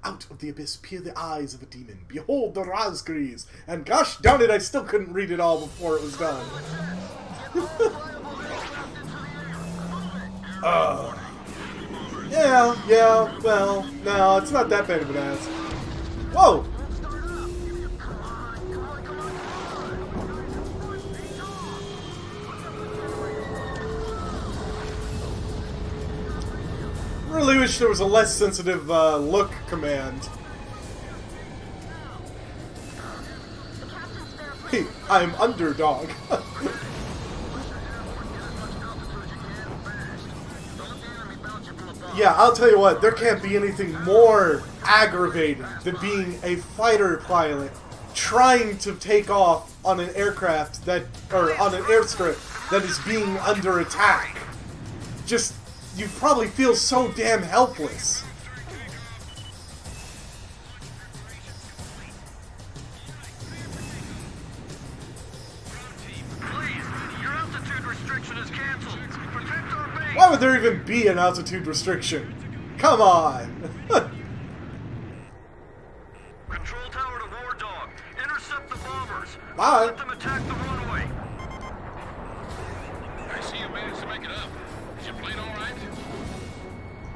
Out of the abyss peer the eyes of a demon. Behold the Razgris! And gosh darn it, I still couldn't read it all before it was done. Yeah, well, no, it's not that bad of an ass. Whoa! Really wish there was a less sensitive look command. Hey, I'm underdog. Yeah, I'll tell you what, there can't be anything more aggravating than being a fighter pilot trying to take off on an aircraft that, or on an airstrip that is being under attack. Just, you probably feel so damn helpless. there even be an altitude restriction? Come on! Control tower to War Dog. Intercept the bombers. Bye. Let them attack the runway. I see you managed to make it up. Is your plane all right?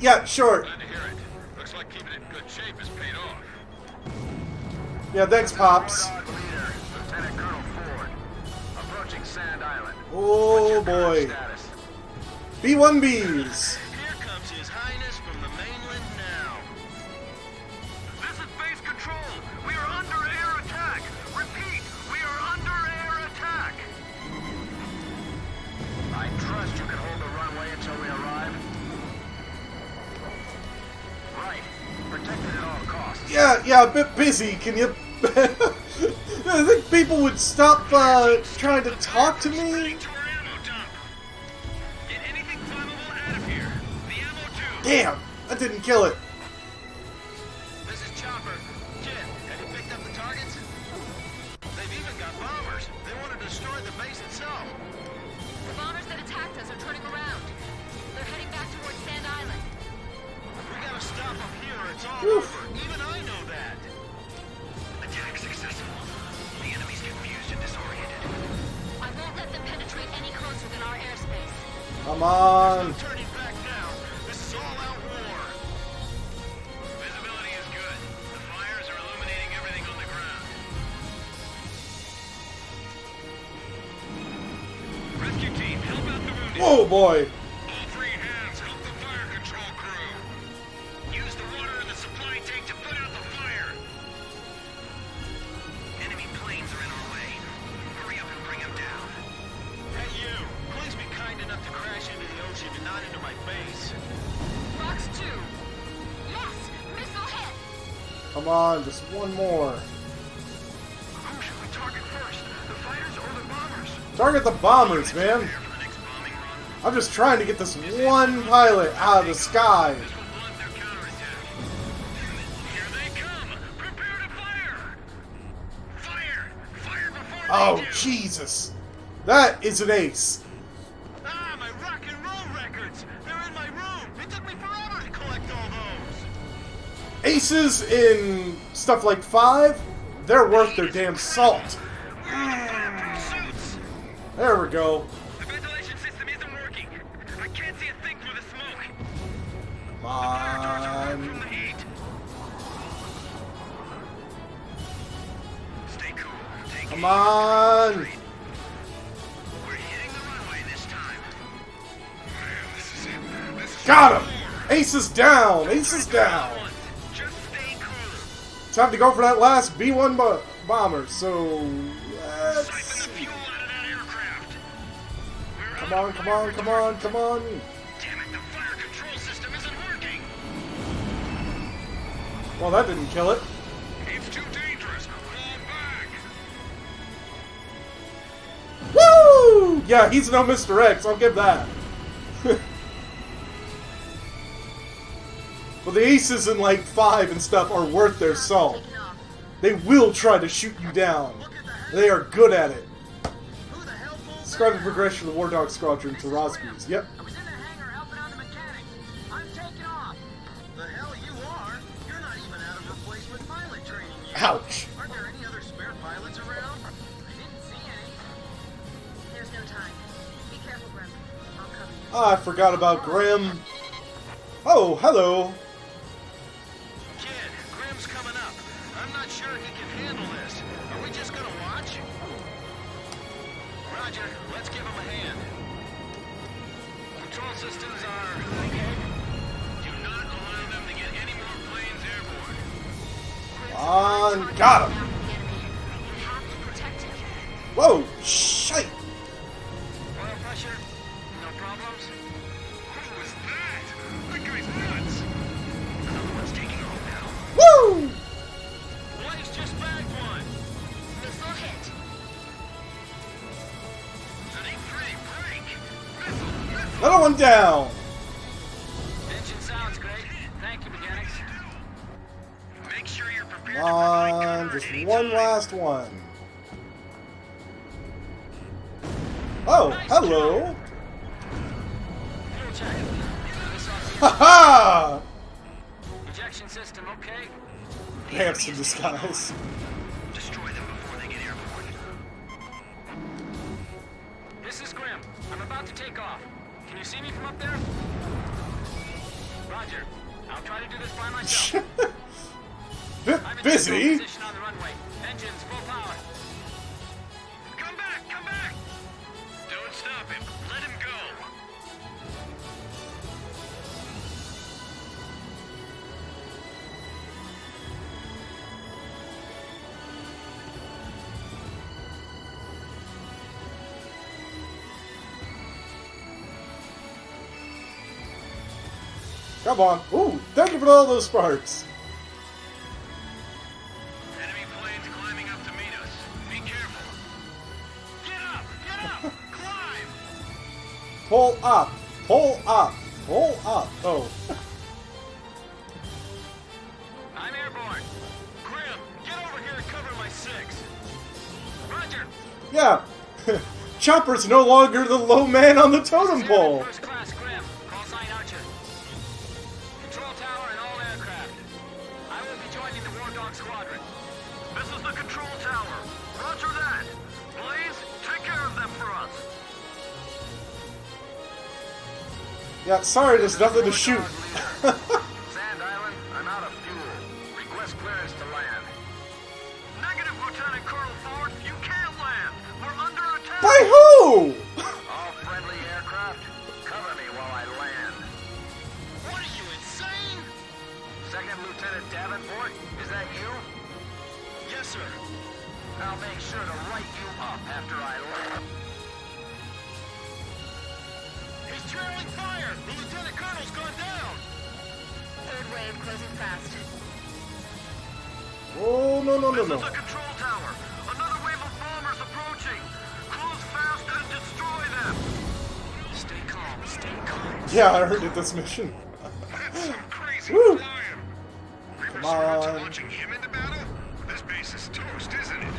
Yeah, sure. Glad to hear it. Looks like keeping it in good shape has paid off. Yeah, thanks, Pops. War Dog leader, Lieutenant Colonel Ford. Approaching Sand Island. Oh boy. Status. B-1Bs. Here comes His Highness from the mainland now. This is base control. We are under air attack. Repeat, we are under air attack. I trust you can hold the runway until we arrive. Right. Protected at all costs. Yeah, a bit busy. Can you... I think people would stop trying to talk to me. To our ammo dump. Get anything flammable out of here. The ammo tube. Damn, that didn't kill it. This is Chopper. Kid, have you picked up the targets? They've even got bombers. They want to destroy the base itself. The bombers that attacked us are turning around. They're heading back towards Sand Island. We gotta stop them here or it's all Oof. over. Even I know that. Attack successful. The enemy's confused and disoriented. I won't let them penetrate any closer than our airspace. Come on. Turning back now. This is all out war. Visibility is good. The fires are illuminating everything on the ground. Rescue team, help out the wounded. Oh boy. All three hands, help the fire control crew. Use the water in the supply tank to put out the fire. Enemy planes are in our way. Hurry up and bring them down. Hey you, please be kind enough to crash into the ocean and not into my base. Rocks 2. Yes! Missile hit! Come on, just one more. Who should we target first? The fighters or the bombers? Target the bombers, man. Prepare for the next bombing run. I'm just trying to get this one pilot out of the sky. This will blunt their counterattack. Here they come! Prepare to fire! Fire! Fire before Oh, they do! Jesus. That is an ace. Ah, my rock and roll records! They're in my room! It took me forever to collect all those! Aces in stuff like 5, they're worth their damn salt. Suits! There we go. The ventilation system isn't working. I can't see a thing through the smoke. Come Fire doors are on. hot from the heat. Stay cool. Take Come it on. easy. We're hitting the runway this time. Man, this is it. This is Got him. Ace is down. Ace is down. Just stay cool. Time to go for that last B-1 bomber. So, Siphon let's... the fuel out of that aircraft. We're Come out on, of come on, fire come on, come on. Damn it, the fire control system isn't working. Well, that didn't kill it. It's too dangerous. Fall back. Woo! Yeah, he's no Mr. X, I'll give that. Well, the aces in like 5 and stuff are worth their salt. They will try to shoot you down. They are good at it. Describe the progression of the War Dog Squadron to Rosby's. Yep. I was in the hangar helping out the mechanic. I'm taking off. The hell you are? You're not even out of replacement pilot training yet. Ouch. Aren't there any other spare pilots around? I didn't see any. There's no time. Be careful, Grim. I'll cover you. Ah, I forgot about Grim. Oh, hello. Kid, Grim's coming up. I'm not sure he can handle this. Are we just gonna watch? Roger, let's give him a hand. Control systems are okay. Do not allow them to get any more planes airborne. On, got him. The enemy. You have to protect him. Whoa, shite. Oil pressure? No problems? Who was that? That guy's nuts. Another one's taking off now. Woo! Blaze just bagged one. Missile hit. Setting free, break. Missile. Another one down. Engine sounds great. Thank you, mechanics. Make sure you're prepared Come on, just one last one. Oh, hello. Fuel check. Ha-ha! Ejection system, okay? Pants in disguise. Destroy them before they get airborne. This is Grim. I'm about to take off. Can you see me from up there? Roger. I'll try to do this by myself. I'm in Busy? position on the runway. Engines full power. Come back! Come back! Don't stop him. Let him go. Come on. Ooh, thank you for all those sparks. Enemy planes climbing up to meet us. Be careful. Get up! Get up! Climb! Pull up. Pull up. Pull up. Oh. I'm airborne. Grim, get over here and cover my 6. Roger. Yeah. Chopper's no longer the low man on the totem pole. First class Grim. Call sign Archer. Control tower and all aircraft. I will be joining the War Dog Squadron. This is the control tower. Roger that. Blaze, take care of them for us. Yeah, sorry, there's nothing to shoot. Sand Island, I'm out of fuel. Request clearance to land. Negative, Lieutenant Colonel Ford. You can't land. We're under attack. By who? All friendly aircraft, cover me while I land. What are you, insane? Second Lieutenant Davenport, is that you? Yes, sir. I'll make sure to write you up after I land. He's trailing fire. The Lieutenant Colonel's gone down. Third wave closing fast. Oh, no, no, no, This is no. the control tower. Another wave of bombers approaching. Close fast and destroy them. Stay calm. Stay calm. Yeah, I heard it this mission. That's some crazy Woo. flying. We Come resort to on. launching him into battle? This base is toast, isn't it?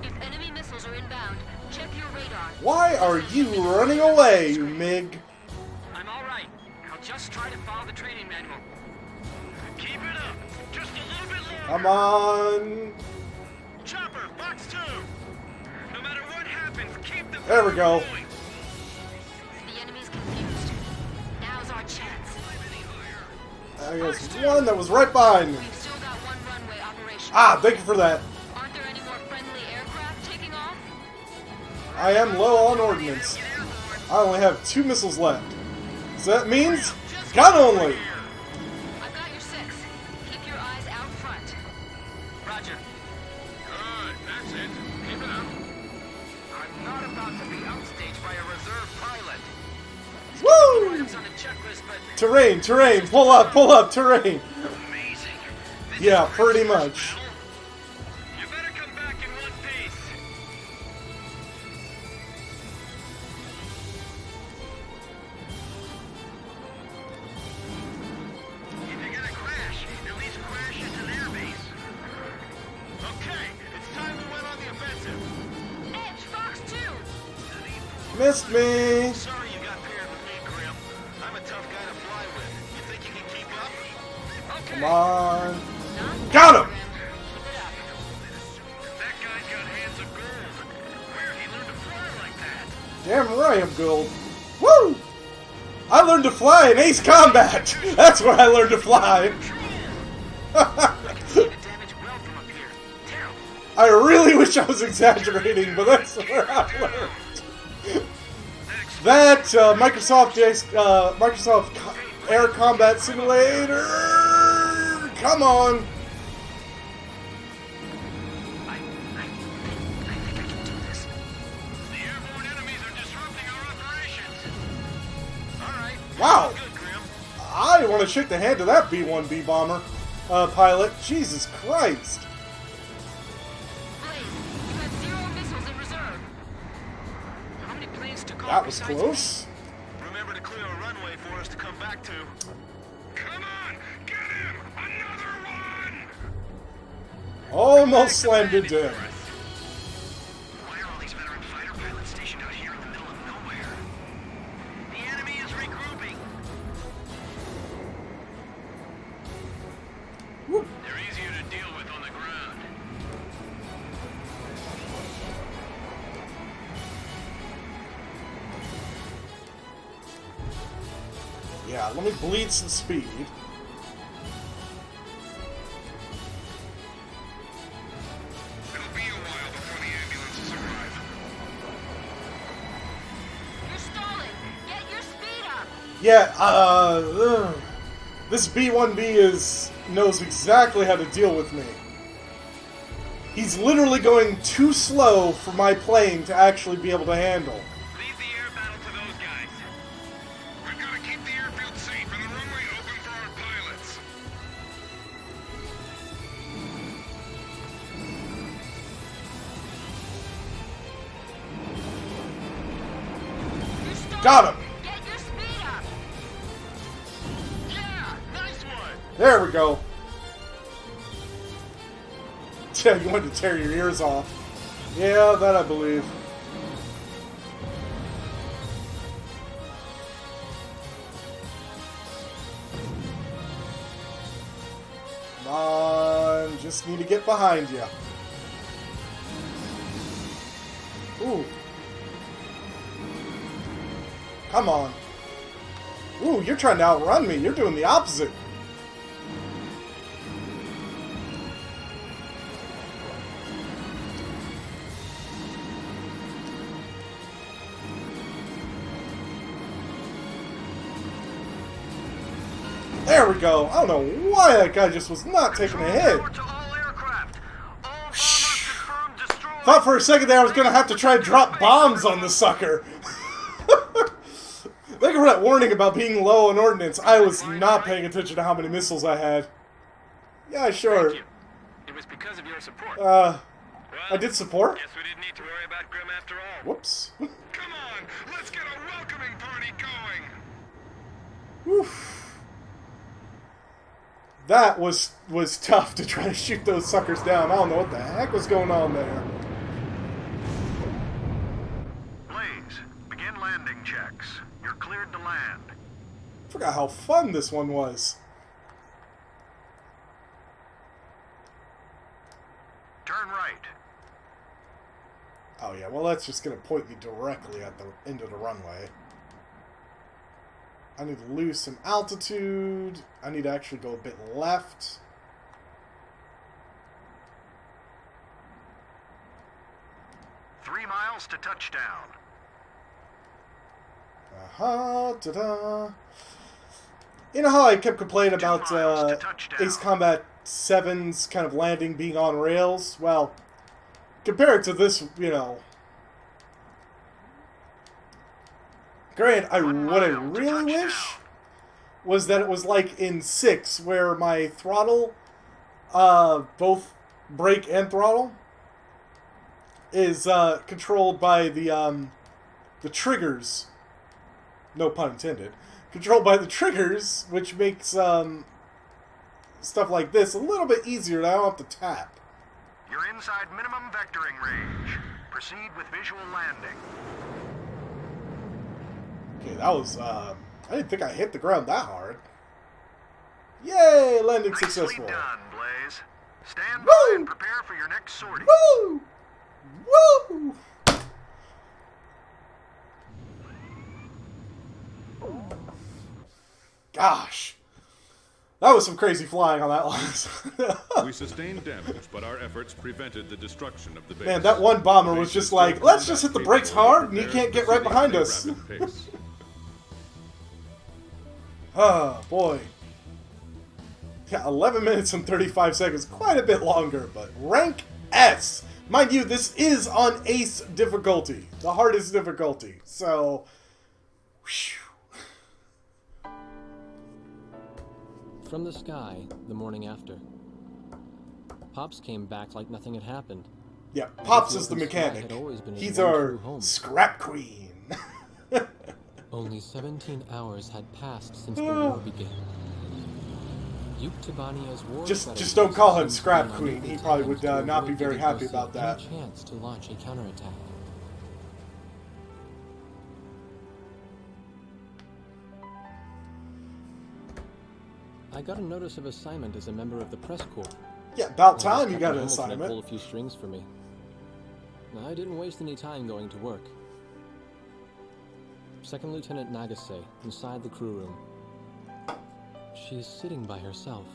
If enemy missiles are inbound, check your radar. Why are you running away, you MiG? I'm all right. I'll just try to follow the training manual. Keep it up. Just a little bit longer. Come on. Chopper, box 2. No matter what happens, keep the There we go. going. The enemy's confused. Now's our chance. I guess one that was right behind me. We've still got one runway operation. Ah, thank you for that. Aren't there any more friendly aircraft taking off? I am low on ordnance. I only have 2 missiles left. So that means gun only. I've got your 6. Keep your eyes out front. Roger. Good, that's it. Keep it up. I'm not about to be outstaged by a reserve pilot. Woo! Items on the checklist, but Terrain, terrain, pull up, terrain. Amazing. This Yeah, is pretty Christmas much. battle. You better come back in one piece. If you're gonna crash, at least crash into their base. Okay, it's time we went on the offensive. Edge, Fox 2! Missed me. Sorry you got paired with me, Grim. I'm a tough guy to fly with. You think you can keep up? Okay. Come on. Not Got him. Grim. Keep it up. That guy's got hands of gold. Where'd he learn to fly like that? Damn right I'm gold. Woo! I learned to fly in Ace Combat. That's where I learned to fly. the damage well from up here. Terrible. I really wish I was exaggerating, but that's where I learned. That Microsoft Air Combat Simulator. Come on. I think I can do this. The airborne enemies are disrupting our operations. All right. Wow. Good, Grim. I want to shake the hand of that B-1B bomber pilot. Jesus Christ. Blaze, you have 0 missiles in reserve. How many planes took off? That was besides close. Remember to clear a runway for us to come back to. Come on, get him! Another one! Almost slammed into him. Why are all these veteran fighter pilots stationed out here in the middle of nowhere? The enemy is regrouping. Yeah, let me bleed some speed. It'll be a while before the ambulances arrive. You're stalling. Get your speed up. Yeah, this B-1B knows exactly how to deal with me. He's literally going too slow for my plane to actually be able to handle. Leave the air battle to those guys. We've got to keep the airfield safe and the runway open for our pilots. You're stalling. Got him! Get your speed up. Yeah, nice one. There we go. Yeah, you wanted to tear your ears off. Yeah, that I believe. Come on, just need to get behind you. Ooh. Come on. Ooh, you're trying to outrun me. You're doing the opposite. There we go. I don't know why that guy just was not taking a hit. Thought for a second there I was going to have to try and drop bombs on the sucker. Thank you for that warning about being low on ordnance. I was not paying attention to how many missiles I had. Yeah, sure. Thank you. It was because of your support. I did support? Guess we didn't need to worry about Grim after all. Whoops. Come on, let's get a welcoming party going. Oof. That was tough to try to shoot those suckers down. I don't know what the heck was going on there. Blaze, begin landing checks. You're cleared to land. I forgot how fun this one was. Turn right. Oh yeah, well that's just going to point me directly at the end of the runway. I need to lose some altitude. I need to actually go a bit left. Three miles to touchdown. Ta-da. You know how I kept complaining about Ace Combat 7's kind of landing being on rails? Well, compared to this, you know... Granted, what I really wish was that it was like in 6, where my throttle, both brake and throttle, is controlled by the triggers. No pun intended. Controlled by the triggers, which makes stuff like this a little bit easier. I don't have to tap. You're inside minimum vectoring range. Proceed with visual landing. Okay, that was, I didn't think I hit the ground that hard. Yay, landing successful. Nicely done, Blaze. Stand by and prepare for your next sortie. Woo! Woo! Gosh. That was some crazy flying on that one. We sustained damage, but our efforts prevented the destruction of the base. Man, that one bomber was just like, let's just hit the brakes hard and he can't get right behind us. Oh, boy. Yeah, 11 minutes and 35 seconds. Quite a bit longer, but rank S. Mind you, this is on Ace difficulty. The hardest difficulty. So, whew. From the sky, the morning after, Pops came back like nothing had happened. Yeah, Pops is the mechanic. He's our scrap queen. Only 17 hours had passed since the war began. Yuktobania's war just don't call him scrap queen. He probably would not be very happy about that. Chance to launch a counterattack. I got a notice of assignment as a member of the press corps. Yeah, about time you got an assignment. Pull a few strings for me. I didn't waste any time going to work. Second Lieutenant Nagase, inside the crew room. She's sitting by herself,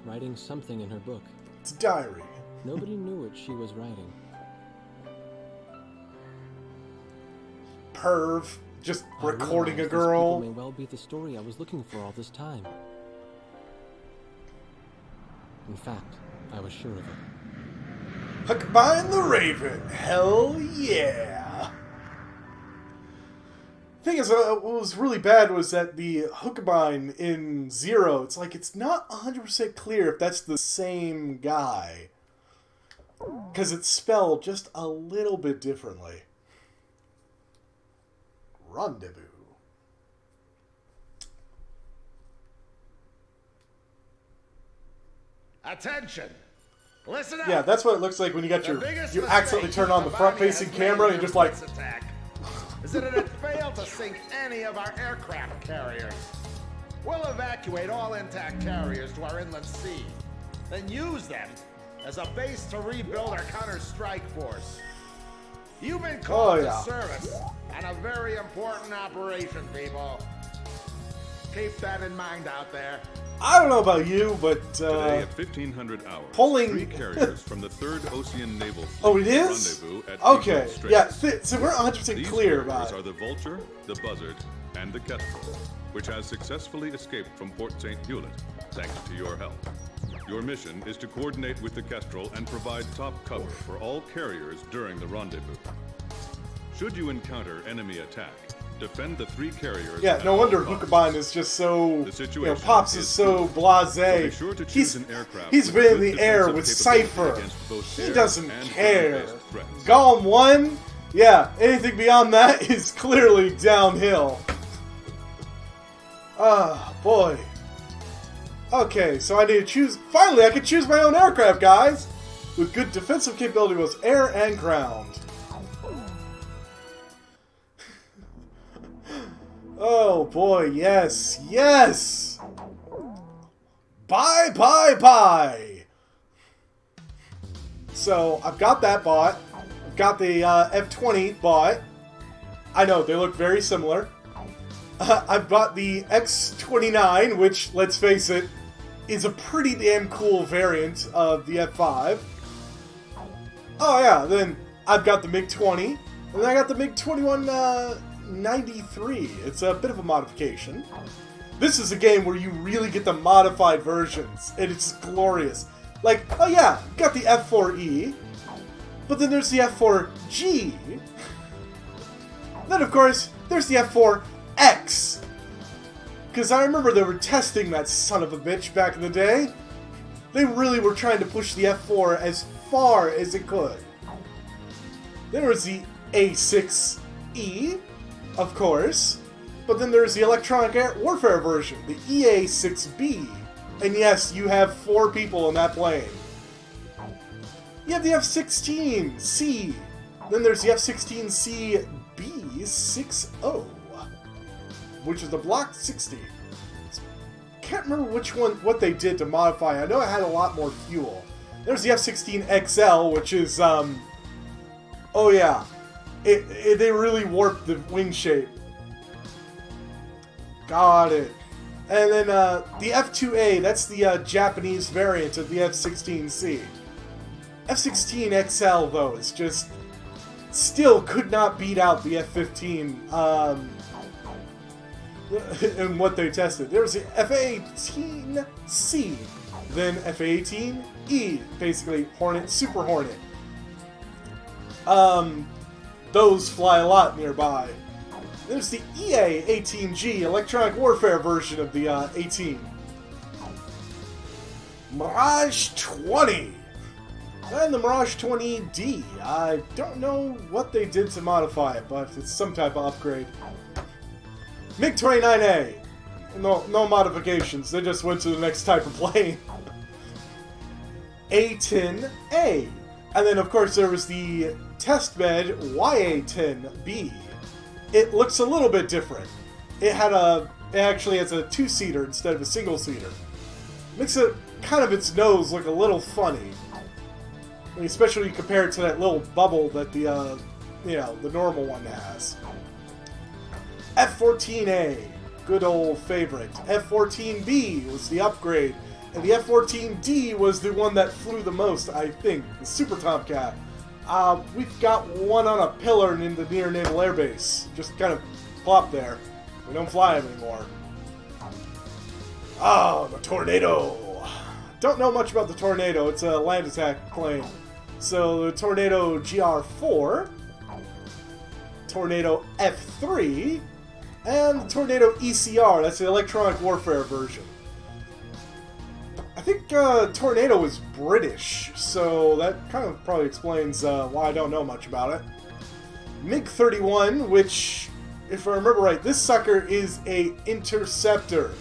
writing something in her book. It's a diary. Nobody knew what she was writing. Perv. Just I recording a realized girl. This may well be the story I was looking for all this time. In fact, I was sure of it. Huckabine the Raven. Hell yeah. Thing is, what was really bad was that the Huckabine in Zero, it's like it's not 100% clear if that's the same guy. Because it's spelled just a little bit differently. Rendezvous. Attention! Listen up! Yeah, that's what it looks like when you got you accidentally turn on the front-facing camera and you're just like... attack is that it had failed to sink any of our aircraft carriers. We'll evacuate all intact carriers to our inland sea, then use them as a base to rebuild our counter-strike force. You've been called to service on a very important operation, people. Keep that in mind out there. I don't know about you, but today at 1500 hours, pulling 3 carriers from the 3rd Ocean Naval Fleet oh, it is? rendezvous at okay, Eagle yeah. Straits. So we're 100% These clear carriers about it. are the Vulture, the Buzzard, and the Kestrel, which has successfully escaped from Port St. Hewlett, thanks to your help. Your mission is to coordinate with the Kestrel and provide top cover for all carriers during the rendezvous. Should you encounter enemy attack, defend the 3 carriers. Yeah, no wonder Huckabine is just so. You know, Pops is so blasé. So sure he's been in the air with Cypher. He doesn't care. Golem 1, yeah, anything beyond that is clearly downhill. Ah, boy. Okay, so I need to choose. Finally, I can choose my own aircraft, guys! With good defensive capability, both air and ground. Oh boy, yes, yes! Bye, bye, bye! So, I've got that bought. I've got the F-20 bought. I know, they look very similar. I've bought the X-29, which, let's face it, is a pretty damn cool variant of the F-5. Oh yeah, then I've got the MiG-20, and then I got the MiG-21, 93. It's a bit of a modification. This is a game where you really get the modified versions, and it's glorious. Like, oh yeah, got the F4E, but then there's the F4G. Then, of course, there's the F4X. Because I remember they were testing that son of a bitch back in the day. They really were trying to push the F4 as far as it could. There was the A6E, of course, but then there's the electronic air warfare version, the EA6B, and yes, you have 4 people in that plane. You have the F-16C, then there's the F-16C B-60, which is the Block 60. Can't remember which one, what they did to modify. I know it had a lot more fuel. There's the F-16XL, which is, oh yeah. They really warped the wing shape. Got it. And then the F-2A, that's the Japanese variant of the F-16C. F-16XL, though, is just... still could not beat out the F-15 in what they tested. There was the F-18C, then F-18E, basically Hornet, Super Hornet. Those fly a lot nearby. There's the EA-18G, electronic warfare version of the 18. Mirage 20! And the Mirage 20D. I don't know what they did to modify it, but it's some type of upgrade. MiG-29A. No modifications, they just went to the next type of plane. A-10A. And then, of course, there was the test bed YA-10B. It looks a little bit different. It actually has a 2-seater instead of a single-seater. Makes it kind of its nose look a little funny. I mean, especially when you compare it to that little bubble that the, the normal one has. F-14A. good old favorite. F-14B was the upgrade, and the F-14D was the one that flew the most, I think, the Super Tomcat. We've got one on a pillar in the near Naval Air Base. Just kind of plop there. We don't fly them anymore. Oh, the Tornado! Don't know much about the Tornado. It's a land attack plane. So the Tornado GR4, Tornado F3, and the Tornado ECR. That's the electronic warfare version. I think Tornado is British, so that kind of probably explains why I don't know much about it. MiG-31, which, if I remember right, this sucker is a interceptor.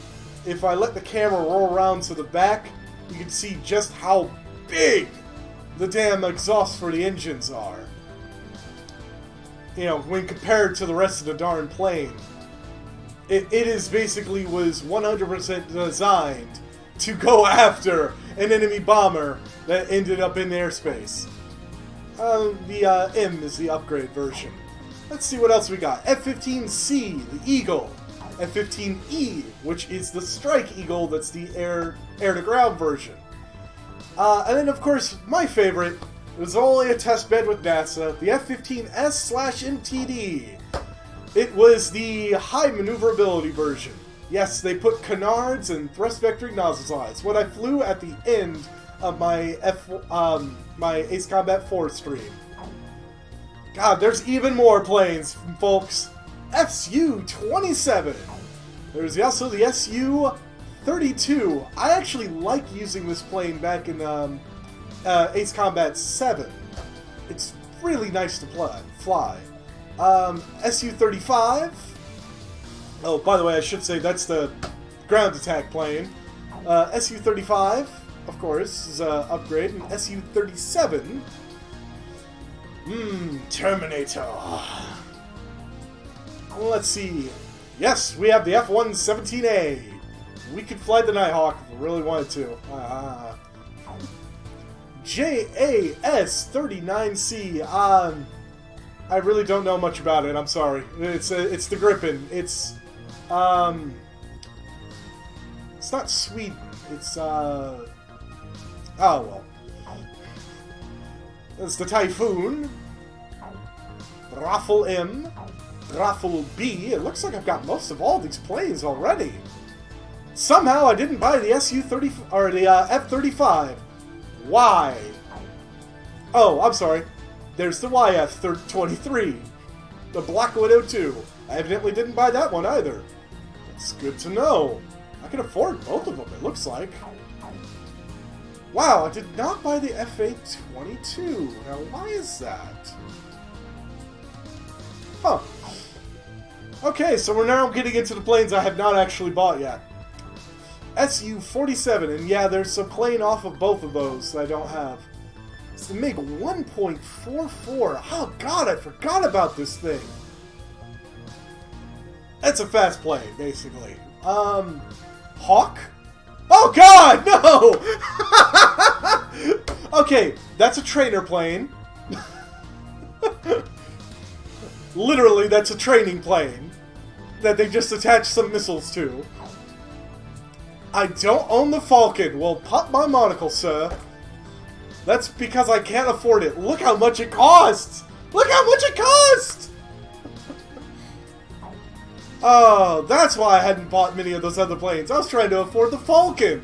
If I let the camera roll around to the back, you can see just how big the damn exhaust for the engines are. You know, when compared to the rest of the darn plane. It is basically was 100% designed to go after an enemy bomber that ended up in airspace. The M is the upgrade version. Let's see what else we got. F-15C, the Eagle. F-15E, which is the Strike Eagle, that's the air-to-ground version. And then, of course, my favorite, it was only a test bed with NASA, the F-15S/MTD. It was the high maneuverability version. Yes, they put canards and thrust vectoring nozzle size. What I flew at the end of my my Ace Combat 4 stream. God, there's even more planes, folks. SU-27. There's also the SU-32. I actually like using this plane back in Ace Combat 7. It's really nice to fly. SU-35. Oh, by the way, I should say that's the ground attack plane. SU-35, of course, is an upgrade. And SU-37. Terminator. Let's see. Yes, we have the F-117A. We could fly the Nighthawk if we really wanted to. JAS-39C. I really don't know much about it. I'm sorry. It's the Gripen. It's not Sweden. It's oh well. It's the Typhoon. Raffle M. Raffle B. It looks like I've got most of all these planes already. Somehow I didn't buy the SU-30 or the F-35. Why? Oh, I'm sorry. There's the YF-23. The Black Widow 2. I evidently didn't buy that one either. It's good to know. I can afford both of them, it looks like. Wow, I did not buy the F-A-22. Now, why is that? Huh. Okay, so we're now getting into the planes I have not actually bought yet. SU-47, and yeah, there's a plane off of both of those that I don't have. It's the MiG 1.44. Oh god, I forgot about this thing. It's a fast plane, basically. Hawk? Oh god, no! Okay, that's a trainer plane. Literally, that's a training plane that they just attached some missiles to. I don't own the Falcon. Well, pop my monocle, sir. That's because I can't afford it. Look how much it costs! Look how much it costs! Oh, that's why I hadn't bought many of those other planes. I was trying to afford the Falcon.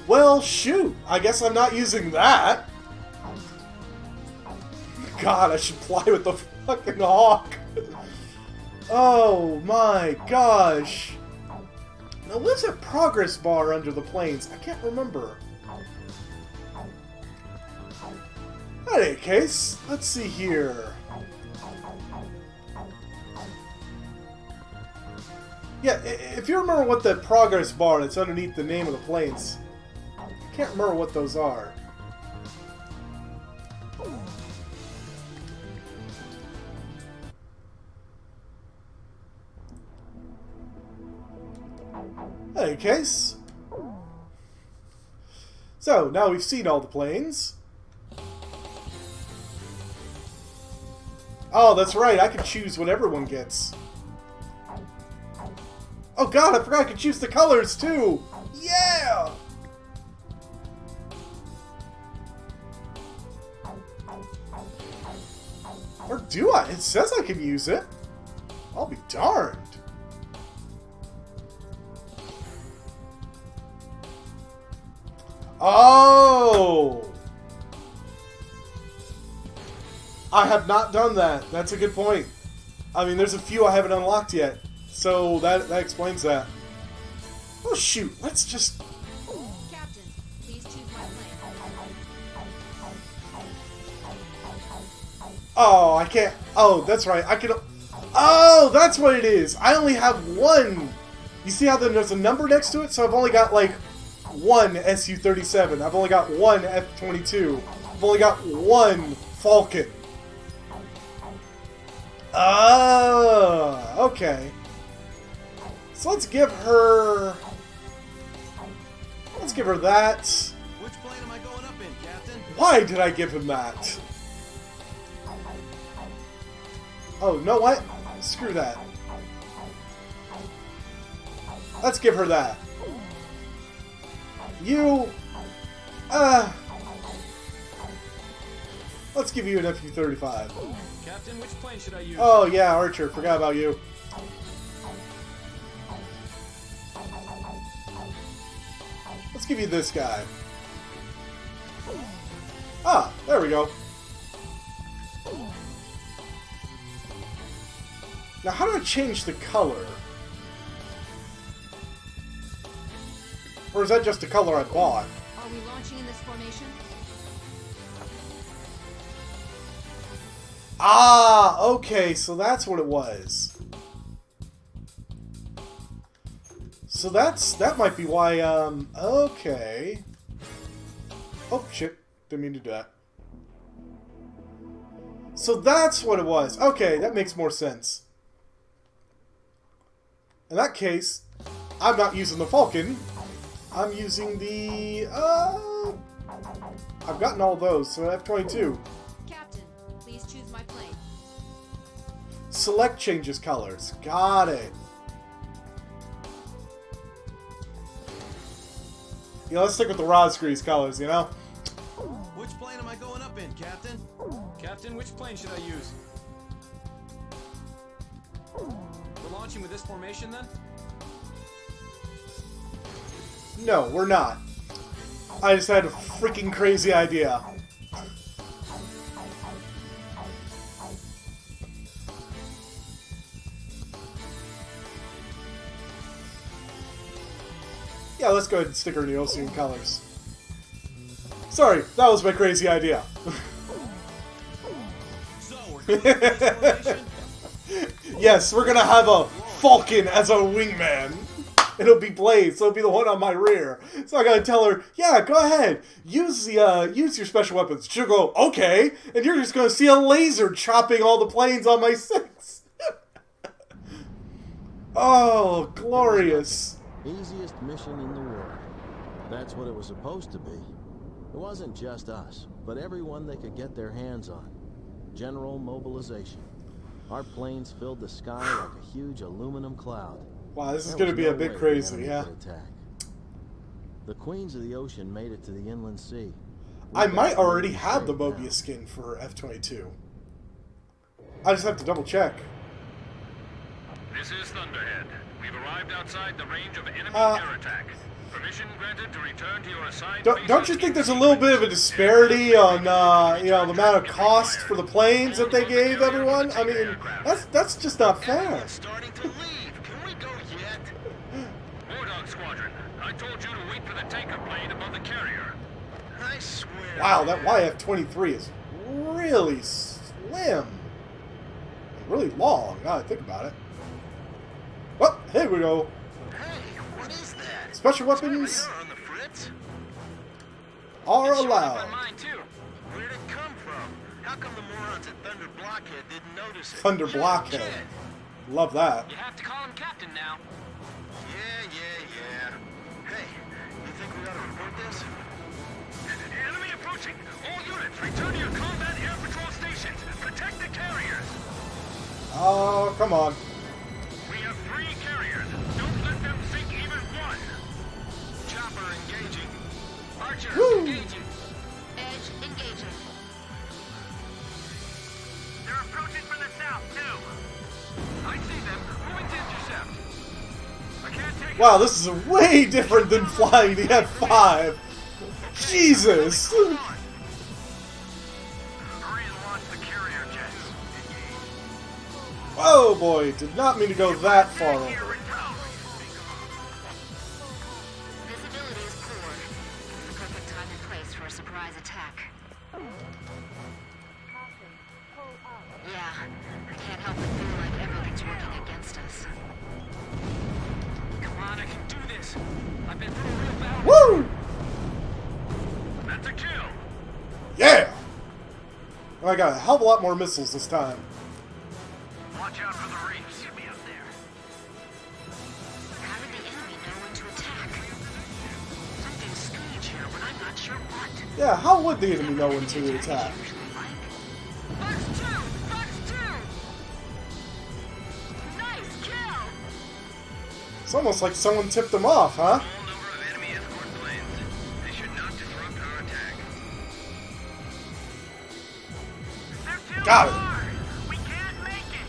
Well, shoot. I guess I'm not using that. God, I should fly with the fucking Hawk. Oh my gosh. Now, what's that progress bar under the planes? I can't remember. In any case, let's see here. Yeah, if you remember what the progress bar that's underneath the name of the planes, I can't remember what those are. In any case. So, now we've seen all the planes. Oh, that's right, I can choose what everyone gets. Oh god, I forgot I could choose the colors too! Yeah! Or do I? It says I can use it. I'll be darned. Oh! I have not done that. That's a good point. I mean, there's a few I haven't unlocked yet. So that explains that. Oh shoot, let's just... Captain, please choose my plane. Oh, I can't... Oh, that's right. I can... Oh, that's what it is. I only have one. You see how there's a number next to it? So I've only got, like, one Su-37. I've only got one F-22. I've only got one Falcon. Oh, okay. So let's give her... Let's give her that. Which plane am I going up in, Captain? Why did I give him that? Oh, no, what? Screw that. Let's give her that. You... Let's give you an Fu-35. Captain, which plane should I use? Oh, yeah, Archer. Forgot about you. Let's give you this guy. Ah, there we go. Now, how do I change the color? Or is that just the color I bought? Are we launching in this formation? Ah, okay, so that's what it was. So that might be why, okay. Oh, shit. Didn't mean to do that. So that's what it was. Okay, that makes more sense. In that case, I'm not using the Falcon. I'm using the, I've gotten all those, so F-22. Captain, please choose my plane. Select changes colors. Got it. You know, let's stick with the Rosgrease colors, you know? Which plane am I going up in, Captain? Captain, which plane should I use? We're launching with this formation, then? No, we're not. I just had a freaking crazy idea. Yeah, let's go ahead and stick her in the Ocean colors. Sorry, that was my crazy idea. So, we're going with this formation? Yes, we're gonna have a Falcon as a wingman. It'll be Blaze, so it'll be the one on my rear. So I gotta tell her, yeah, go ahead, use your special weapons. She'll go, okay, and you're just gonna see a laser chopping all the planes on my 6. Oh, glorious. Easiest mission in the world. That's what it was supposed to be. It wasn't just us, but everyone they could get their hands on. General mobilization. Our planes filled the sky like a huge aluminum cloud. Wow, this is There going to was be a no bit way the crazy, enemy yeah. could attack. The Queens of the Ocean made it to the inland sea. I might already have the Mobius skin for F-22. I just have to double check. This is Thunderhead. We've arrived outside the range of enemy air attack. Permission granted to return to your assigned Don't you think there's a little bit of a disparity on, you know, the amount of cost for the planes that they gave everyone? I mean, that's just not fair. Starting to leave. Can we go yet? Wardog Squadron, I told you to wait for the tanker plane above the carrier. I swear. Wow, that YF-23 is really slim. Really long, now that I think about it. Well, here we go. Hey, what is that? Special weapons On the fritz? are It showed up allowed. on mine too. Where did it come from? How come the morons at Thunder Blockhead didn't notice it? Thunder Shit, Blockhead. shit. Love that. You have to call him Captain now. Yeah. Hey, you think we ought to report this? Enemy approaching. All units, return to your combat air patrol stations. Protect the carriers. Oh, come on. We have 3 carriers. Don't let Archer, Woo! engaging. Edge engaging. They're approaching from the south, too. I see them. Moving to intercept. I can't take Wow, this is way different than flying the F5. Jesus! Hurry and launch the carrier jets. Oh boy, did not mean to go that far over. Visibility is poor. It's the perfect time and place for a surprise attack. Yeah, I can't help but feel like everything's working against us. Come on, I can do this. I've been through a real battle. Woo! That's a kill. Yeah! I got a hell of a lot more missiles this time. Watch out for the reefs. Get me up there. How did the enemy know when to attack? Something's strange here, but I'm not sure what. Yeah, how would the enemy know when to attack? Fox 2! Fox 2! Nice kill! It's almost like someone tipped them off, huh? Small number of enemy escort planes. They should not disrupt our attack. They're too Got it. far. We can't make it.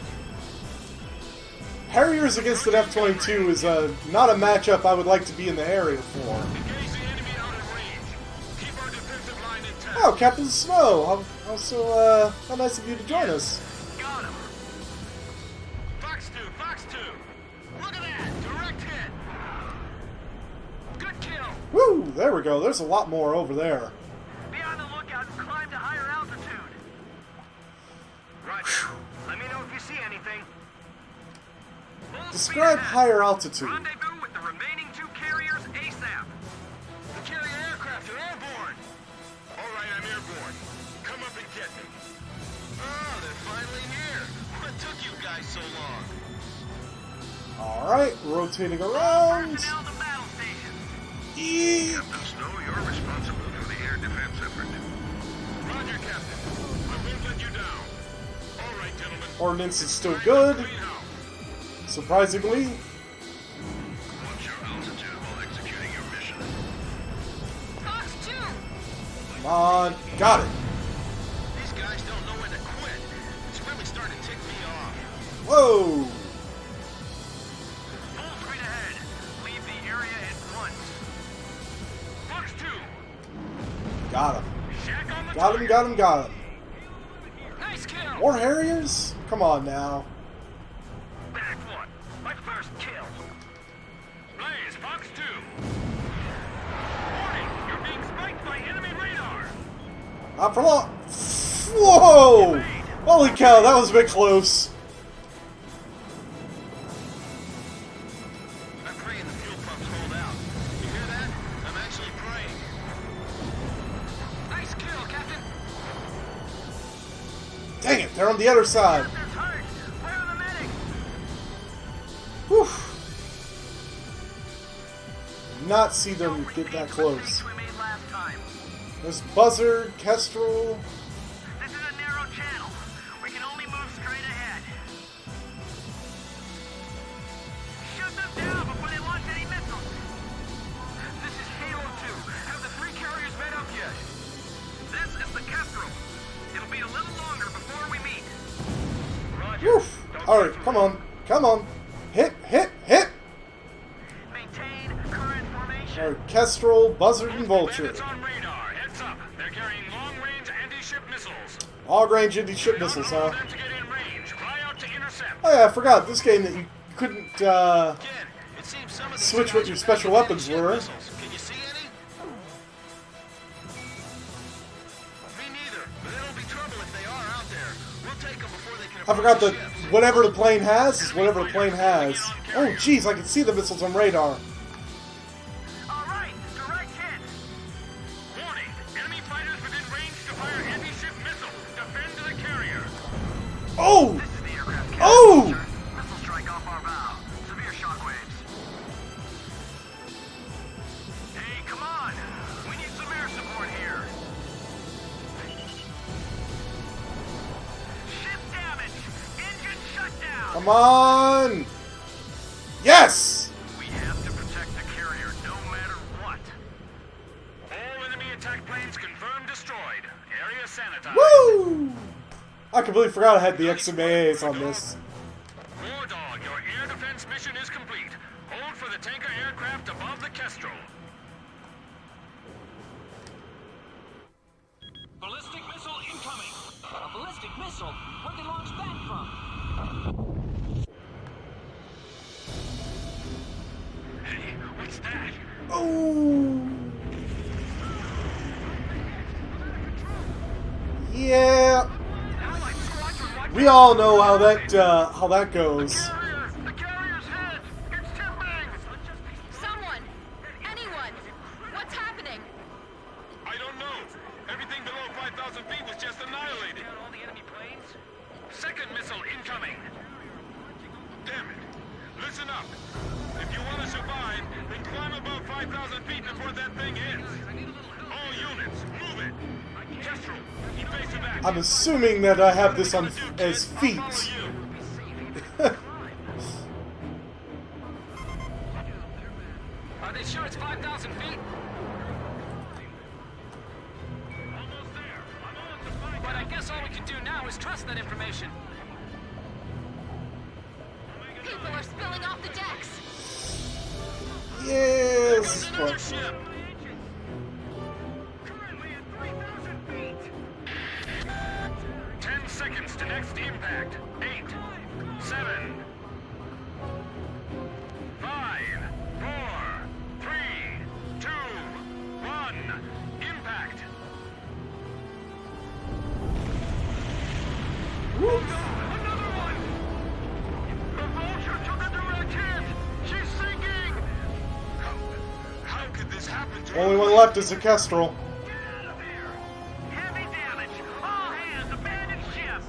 Harriers against an F-22 is not a matchup I would like to be in the area for. Engage the enemy out of range. Keep our defensive line intact. Oh, Captain Snow, how nice of you to join us. Got him. Fox 2, Fox 2. Look at that. Direct hit. Good kill. Woo, there we go. There's a lot more over there. Be on the lookout and climb to higher altitude. Roger. Let me know if you see anything. Full Describe speed ahead. higher altitude. Rendezvous with the remaining 2 carriers ASAP. The carrier aircraft are airborne. All right, I'm airborne. Come up and get me. Oh, they're finally here. What took you guys so long? Alright, rotating around. Personnel to battle stations. Eee. Captain Snow, you're responsible for the air defense effort. Roger, Captain. I won't let you down. All right, gentlemen. Ordnance is still good, Greenhouse. surprisingly. Watch your altitude while executing your mission. Fox 2! Come on, got it. These guys don't know when to quit. It's really starting to tick me off. Whoa. Full speed ahead. Leave the area at once. Fox 2. Got him. Shack on the Got him, got him, got him. Nice kill. More Harriers? Come on now. Back one. My first kill. Blaze, Fox 2. Warning, you're being spiked by enemy radar. Not for long. Whoa! Holy cow, that was a bit close. I'm praying the fuel pumps hold out. You hear that? I'm actually praying. Nice kill, Captain. Dang it, they're on the other side. There's hurt. Where are the medics? Whew. Did not see them get that close. We made last time. There's Buzzard, Kestrel. This is a narrow channel. We can only move straight ahead. Shoot them down before they launch any missiles. This is Halo 2. Have the 3 carriers met up yet? This is the Kestrel. It'll be a little longer before we meet. Roger. Woof. Alright, come on. Come on. Hit, hit, hit. Maintain current formation. Alright, Kestrel, Buzzard, and Vulture. Bandits on radar. Heads up. They're carrying long-range anti-ship missiles. All-range anti-ship missiles, huh? Them to get in range. Fly out to intercept. Oh yeah, I forgot. This game that you couldn't, Again, it seems some of these switch guys what your are special mounting weapons anti-ship were. missiles. Can you see any? Me neither, but it'll be trouble if they are out there. We'll take them before they can I forgot the that ships. whatever the plane has is whatever the plane has. Oh jeez, I can see the missiles on radar. All right, direct hit. Warning. Enemy fighters within range to fire anti-ship missiles. Defend the carrier. Oh! This is the aircraft carrier. Oh! Missile strike off our bow. Severe shockwaves. Hey, come on. We need some air support here. Ship damage. Engine shutdown. Come on! Yes! We have to protect the carrier no matter what. All attack planes confirmed destroyed. Area sanitized. Woo! I completely forgot I had the XMAs on this. War Dog, your air defense mission is complete. Hold for the tanker aircraft above the Kestrel. Ballistic missile incoming! A ballistic missile? Where'd they launch that from? Hey, what's that? Oh! Yeah. We all know how that goes. Someone! Anyone! What's happening? I don't know. Everything below 5,000 feet was just annihilated. All the enemy planes? Second missile incoming. Damn it. Listen up. If you want to survive, then climb above 5,000 feet before that thing hits. All units, move it. Kestrel, evasive action. I'm assuming that I have this on as feet. Are they sure it's 5,000 feet? But I guess all we can do now is trust that information. People are spilling off the decks! Yes! Another ship. 10 seconds to next impact. 8, 7, 5, 4, 3, 2, 1. Impact. Another one. The Vulture took a direct hit. She's sinking. How could this happen to Only one left is the Kestrel. Heavy damage! All hands, abandon ship!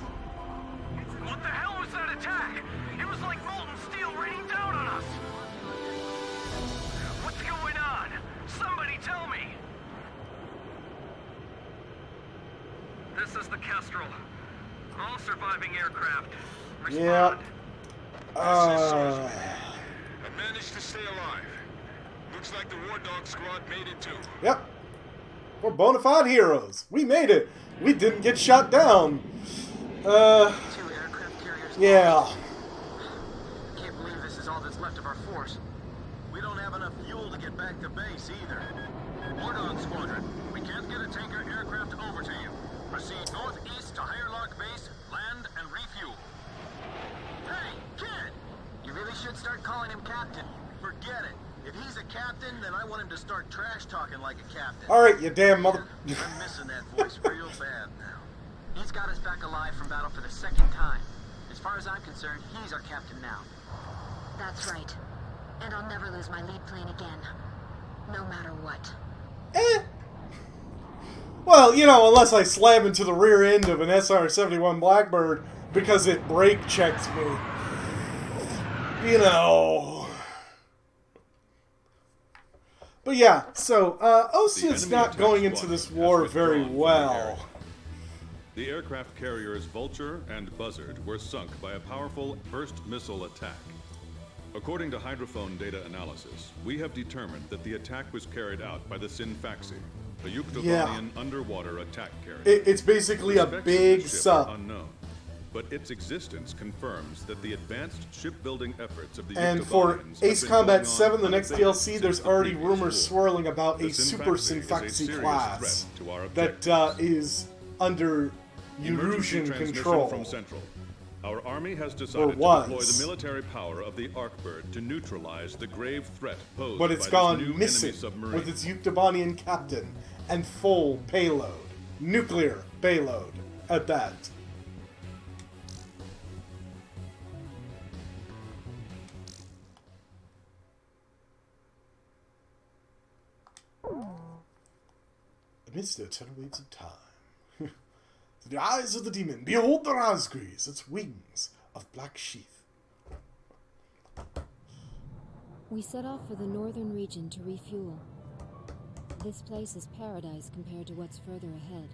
What the hell was that attack? It was like molten steel raining down on us! What's going on? Somebody tell me! This is the Kestrel. All surviving aircraft. Respond. Yeah. I managed to stay alive. Looks like the War Dog squad made it too. Yep. We're bona fide heroes. We made it. We didn't get shot down. Two aircraft carriers. Yeah. Can't believe this is all that's left of our force. We don't have enough fuel to get back to base either. War Dog Squadron, we can't get a tanker aircraft over to you. Proceed northeast to Hayerlock Base, land and refuel. Hey, kid! You really should start calling him Captain. Forget it. If he's a captain, then I want him to start trash talking like a captain. Alright, you damn mother... I'm missing that voice real bad now. He's got us back alive from battle for the second time. As far as I'm concerned, he's our captain now. That's right. And I'll never lose my lead plane again. No matter what. Well, you know, unless I slam into the rear end of an SR-71 Blackbird because it brake checks me. You know. But yeah, so, Ocean's not going into this war very well. The aircraft carriers Vulture and Buzzard were sunk by a powerful first missile attack. According to hydrophone data analysis, we have determined that the attack was carried out by the Sinfaxi, a Yuktobanian underwater attack carrier. It's basically a big sub. Unknown, but its existence confirms that the advanced shipbuilding efforts of the And for Yuktobanians Ace have been Combat going on 7, the next unabated DLC, there's since the already previous rumors war. swirling about The a Super Sinfaxi is a Sinfaxi serious class threat to our that objectives. is under Emergency Eurusian transmission control. from Central. Our army has Or decided to was. deploy the military power of the Arkbird to neutralize the grave threat posed But it's by gone this new missing enemy submarine. with its Yuktobanian captain and full payload. Nuclear payload at that. Amidst the eternal waves of time. To the eyes of the demon, behold the raspberries, its wings of black sheath. We set off for the northern region to refuel. This place is paradise compared to what's further ahead.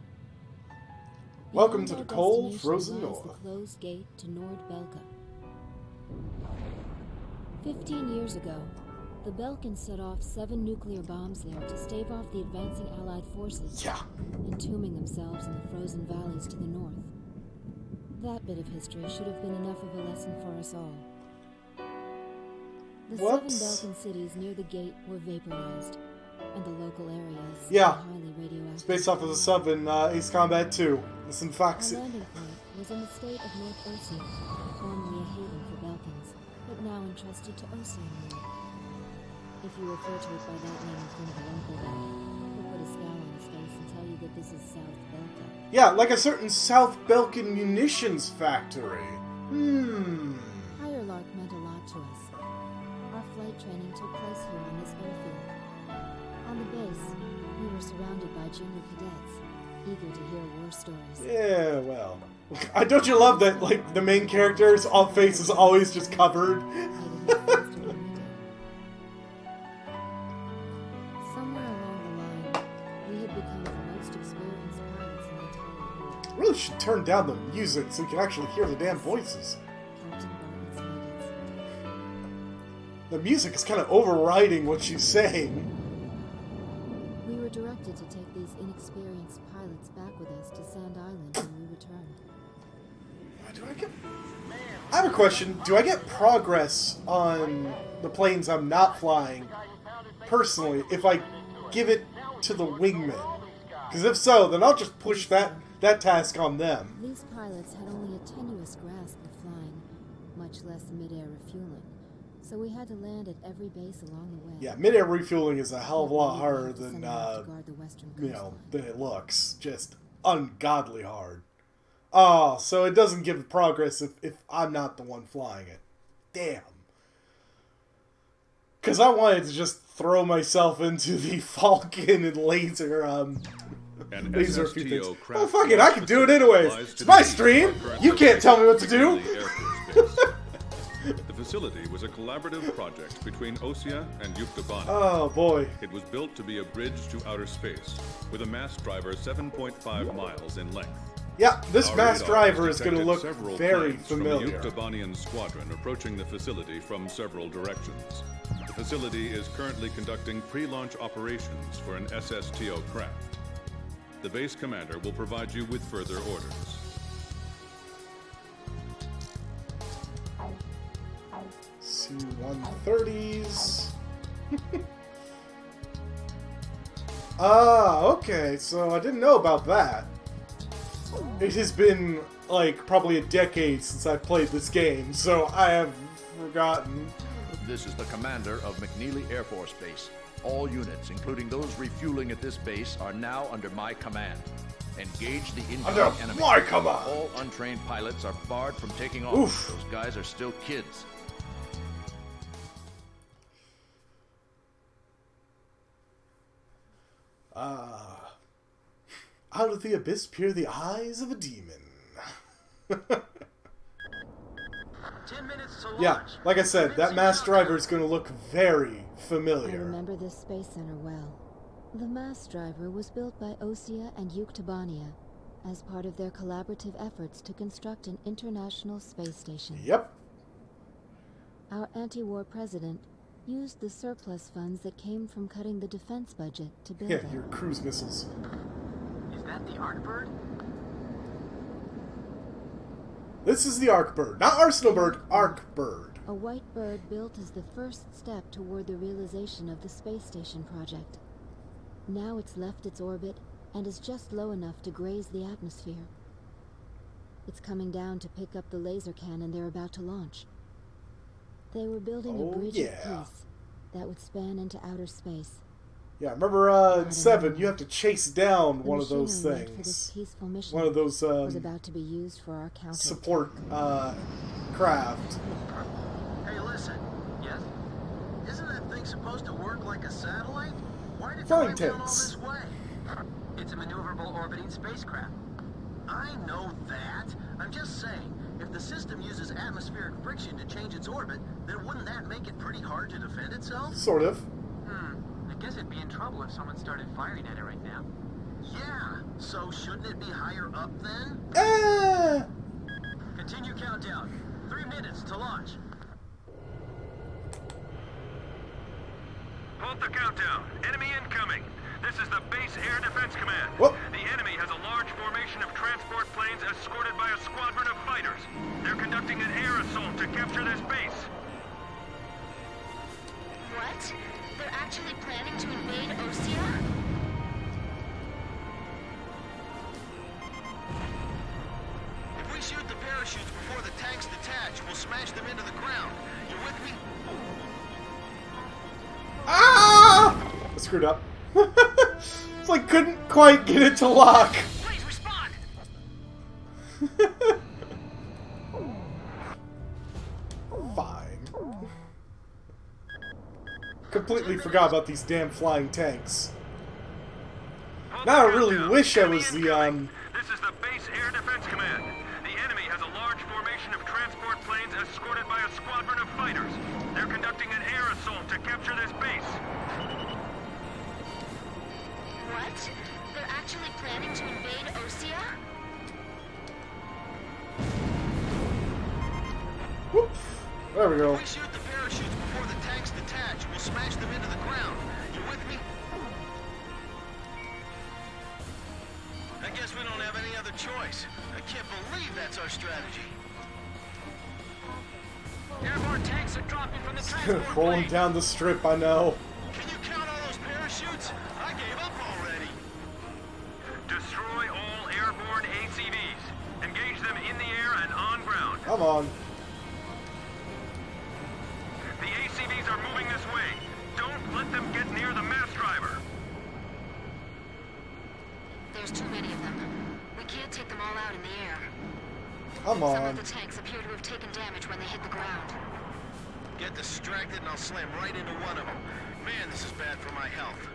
Welcome Beyond to our the cold, destination frozen lies north. the closed gate to Nordbelka. 15 years ago, The Belkans set off 7 nuclear bombs there to stave off the advancing Allied forces, entombing themselves in the frozen valleys to the north. That bit of history should have been enough of a lesson for us all. The 7 Belkan cities near the gate were vaporized, and the local areas highly radioactive. It's based off of the sub in Ace Combat 2. It's in Fox. Our landing point was in the state of North Osea, formerly a haven for Belkans, but now entrusted to Osean War. If you refer to it by that name in front of a local guy, he'll put a scowl on his face and tell you that this is South Belka. Yeah, like a certain South Belkan munitions factory. Higher Lark meant a lot to us. Our flight training took place here on this airfield. On the base, we were surrounded by junior cadets, eager to hear war stories. Yeah, well. Don't you love that, like, the main character's face is always just covered? Somewhere along the line, we had become the most experienced pilots in the entire world. Really should turn down the music so you can actually hear the damn voices. The music is kind of overriding what she's saying. We were directed to take these inexperienced pilots back with us to Sand Island when we returned. I have a question. Do I get progress on the planes I'm not flying, personally, if I give it to the wingman? Because if so, then I'll just push that task on them. These pilots had only a tenuous grasp of flying, much less mid-air refueling. So we had to land at every base along the way. Yeah, mid-air refueling is a hell of a lot harder than, than it looks. Just ungodly hard. Oh, so it doesn't give progress if I'm not the one flying it. Damn. Because I wanted to just throw myself into the Falcon and laser, laser few things. Oh, fuck it, I can do it anyways. It's my stream. You can't tell me what to do. The facility was a collaborative project between Osea and Yuktobania. Oh, boy. It was built to be a bridge to outer space, with a mass driver 7.5 miles in length. Yeah, this Our mass radar driver has is going to detected look several very planes familiar. From the Yuktobanian squadron approaching the facility from several directions. The facility is currently conducting pre-launch operations for an SSTO craft. The base commander will provide you with further orders. C-130s. Ah, okay, so I didn't know about that. It has been, like, probably a decade since I played this game, so I have forgotten. This is the commander of McNeely Air Force Base. All units, including those refueling at this base, are now under my command. Engage the incoming enemy. My command! All untrained pilots are barred from taking off. Oof. Those guys are still kids. Out of the abyss peer the eyes of a demon. 10 minutes to launch. Yeah, like I said, that mass driver is going to look very I familiar. remember this space center well. The mass driver was built by Osea and Yuktobania as part of their collaborative efforts to construct an international space station. Yep. Our anti-war president used the surplus funds that came from cutting the defense budget to build it. Your cruise missiles. Is that the Arkbird? This is the Arkbird. Not Arsenal Bird, Arkbird. A white bird built as the first step toward the realization of the space station project. Now it's left its orbit and is just low enough to graze the atmosphere. It's coming down to pick up the laser cannon they're about to launch. They were building a bridge of peace that would span into outer space. Yeah, remember in 7, you have to chase down one of those machinery for this things. peaceful mission One of those was about to be used for our counter support craft. Hey, listen. Yes? Isn't that thing supposed to work like a satellite? Why did it Flying climb down all tanks. this way? It's a maneuverable orbiting spacecraft. I know that. I'm just saying, if the system uses atmospheric friction to change its orbit, then wouldn't that make it pretty hard to defend itself? Sort of. I guess it'd be in trouble if someone started firing at it right now. Yeah, so shouldn't it be higher up then? Continue countdown. 3 minutes to launch. Halt the countdown. Enemy incoming. This is the Base Air Defense Command. Whoop. The enemy has a large formation of transport planes escorted by a squadron of fighters. They're conducting an air assault to capture this base. What? They're actually planning to invade Osea? If we shoot the parachutes before the tanks detach, we'll smash them into the ground. You with me? Ah! I screwed up. It's like couldn't quite get it to lock. Please respond. Fine. Completely forgot about these damn flying tanks. Now I really wish I was the This is the Base Air Defense Command. The enemy has a large formation of transport planes escorted by a squadron of fighters. They're conducting an air assault to capture this base. What? They're actually planning to invade Osea? Whoop. There we go. If we shoot the parachutes before the tanks detach, we'll smash them into the ground. You with me? I guess we don't have any other choice. I can't believe that's our strategy. Airborne tanks are dropping from the transport Rolling plane. down the strip, I know. Can you count all those parachutes? I gave up already. Destroy all airborne ACVs. Engage them in the air and on ground. Come on. The ACVs are moving this way. Don't let them get near the mass driver. There's too many of them. We can't take them all out in the air. Come Some on. of the tanks appear to have taken damage when they hit the ground. Get distracted and I'll slam right into one of them. Man, this is bad for my health.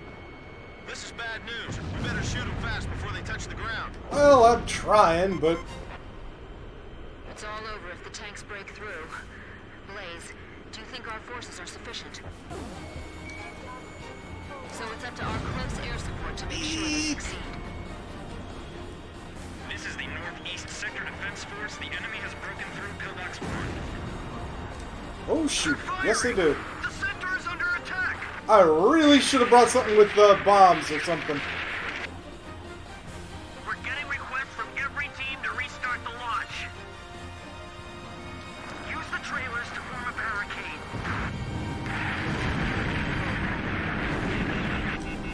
This is bad news. We better shoot them fast before they touch the ground. Well, I'm trying, but It's all over if the tanks break through. Blaze, do you think our forces are sufficient? So it's up to our close air support to make sure they succeed. This is the Northeast Sector Defense Force. The enemy has broken through Pillbox 1. oh shoot, yes they did. The center is under attack. I really should have brought something with bombs or something. We're getting requests from every team to restart the launch. Use the trailers to form a barricade.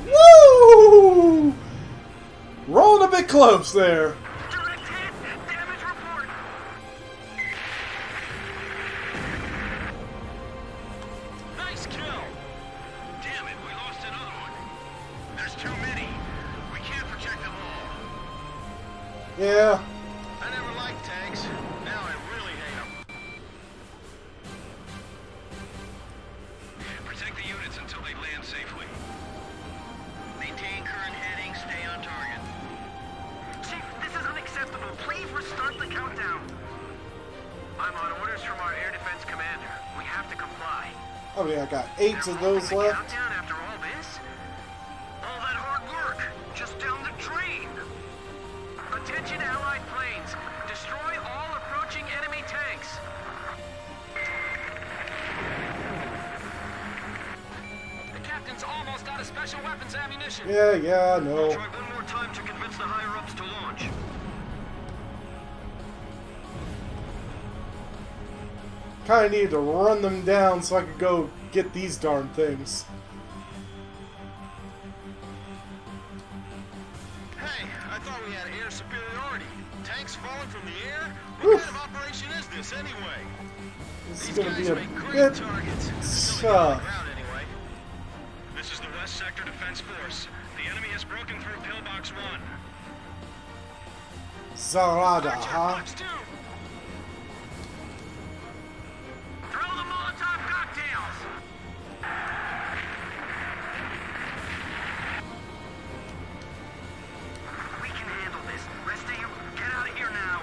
Woo! Rolling a bit close there. Direct hit. Damage report. Nice kill. Damn it, we lost another one. There's too many. We can't protect them all. Yeah. I never liked tanks. Now I really hate them. Protect the units until they land safely. Maintain current heading. Stay on target. Chief, this is unacceptable. Please restart the countdown. I'm on orders from our air defense commander. We have to comply. Oh yeah, I got 8 of those left. Countdown after all this? All that hard work, just down the drain. Attention Allied planes. Destroy all approaching enemy tanks. The captain's almost out of special weapons ammunition. Yeah, no. Try one more time to convince the higher-ups to launch. Kinda needed to run them down so I could go get these darn things. Hey, I thought we had air superiority. Tanks falling from the air? What kind of operation is this anyway? This These is gonna guys be a make great bit targets. tough. Anyway. This is the West Sector Defense Force. The enemy has broken through Pillbox 1. Zarada, huh? Throw the Molotov cocktails! We can handle this. Rest of you, get out of here now.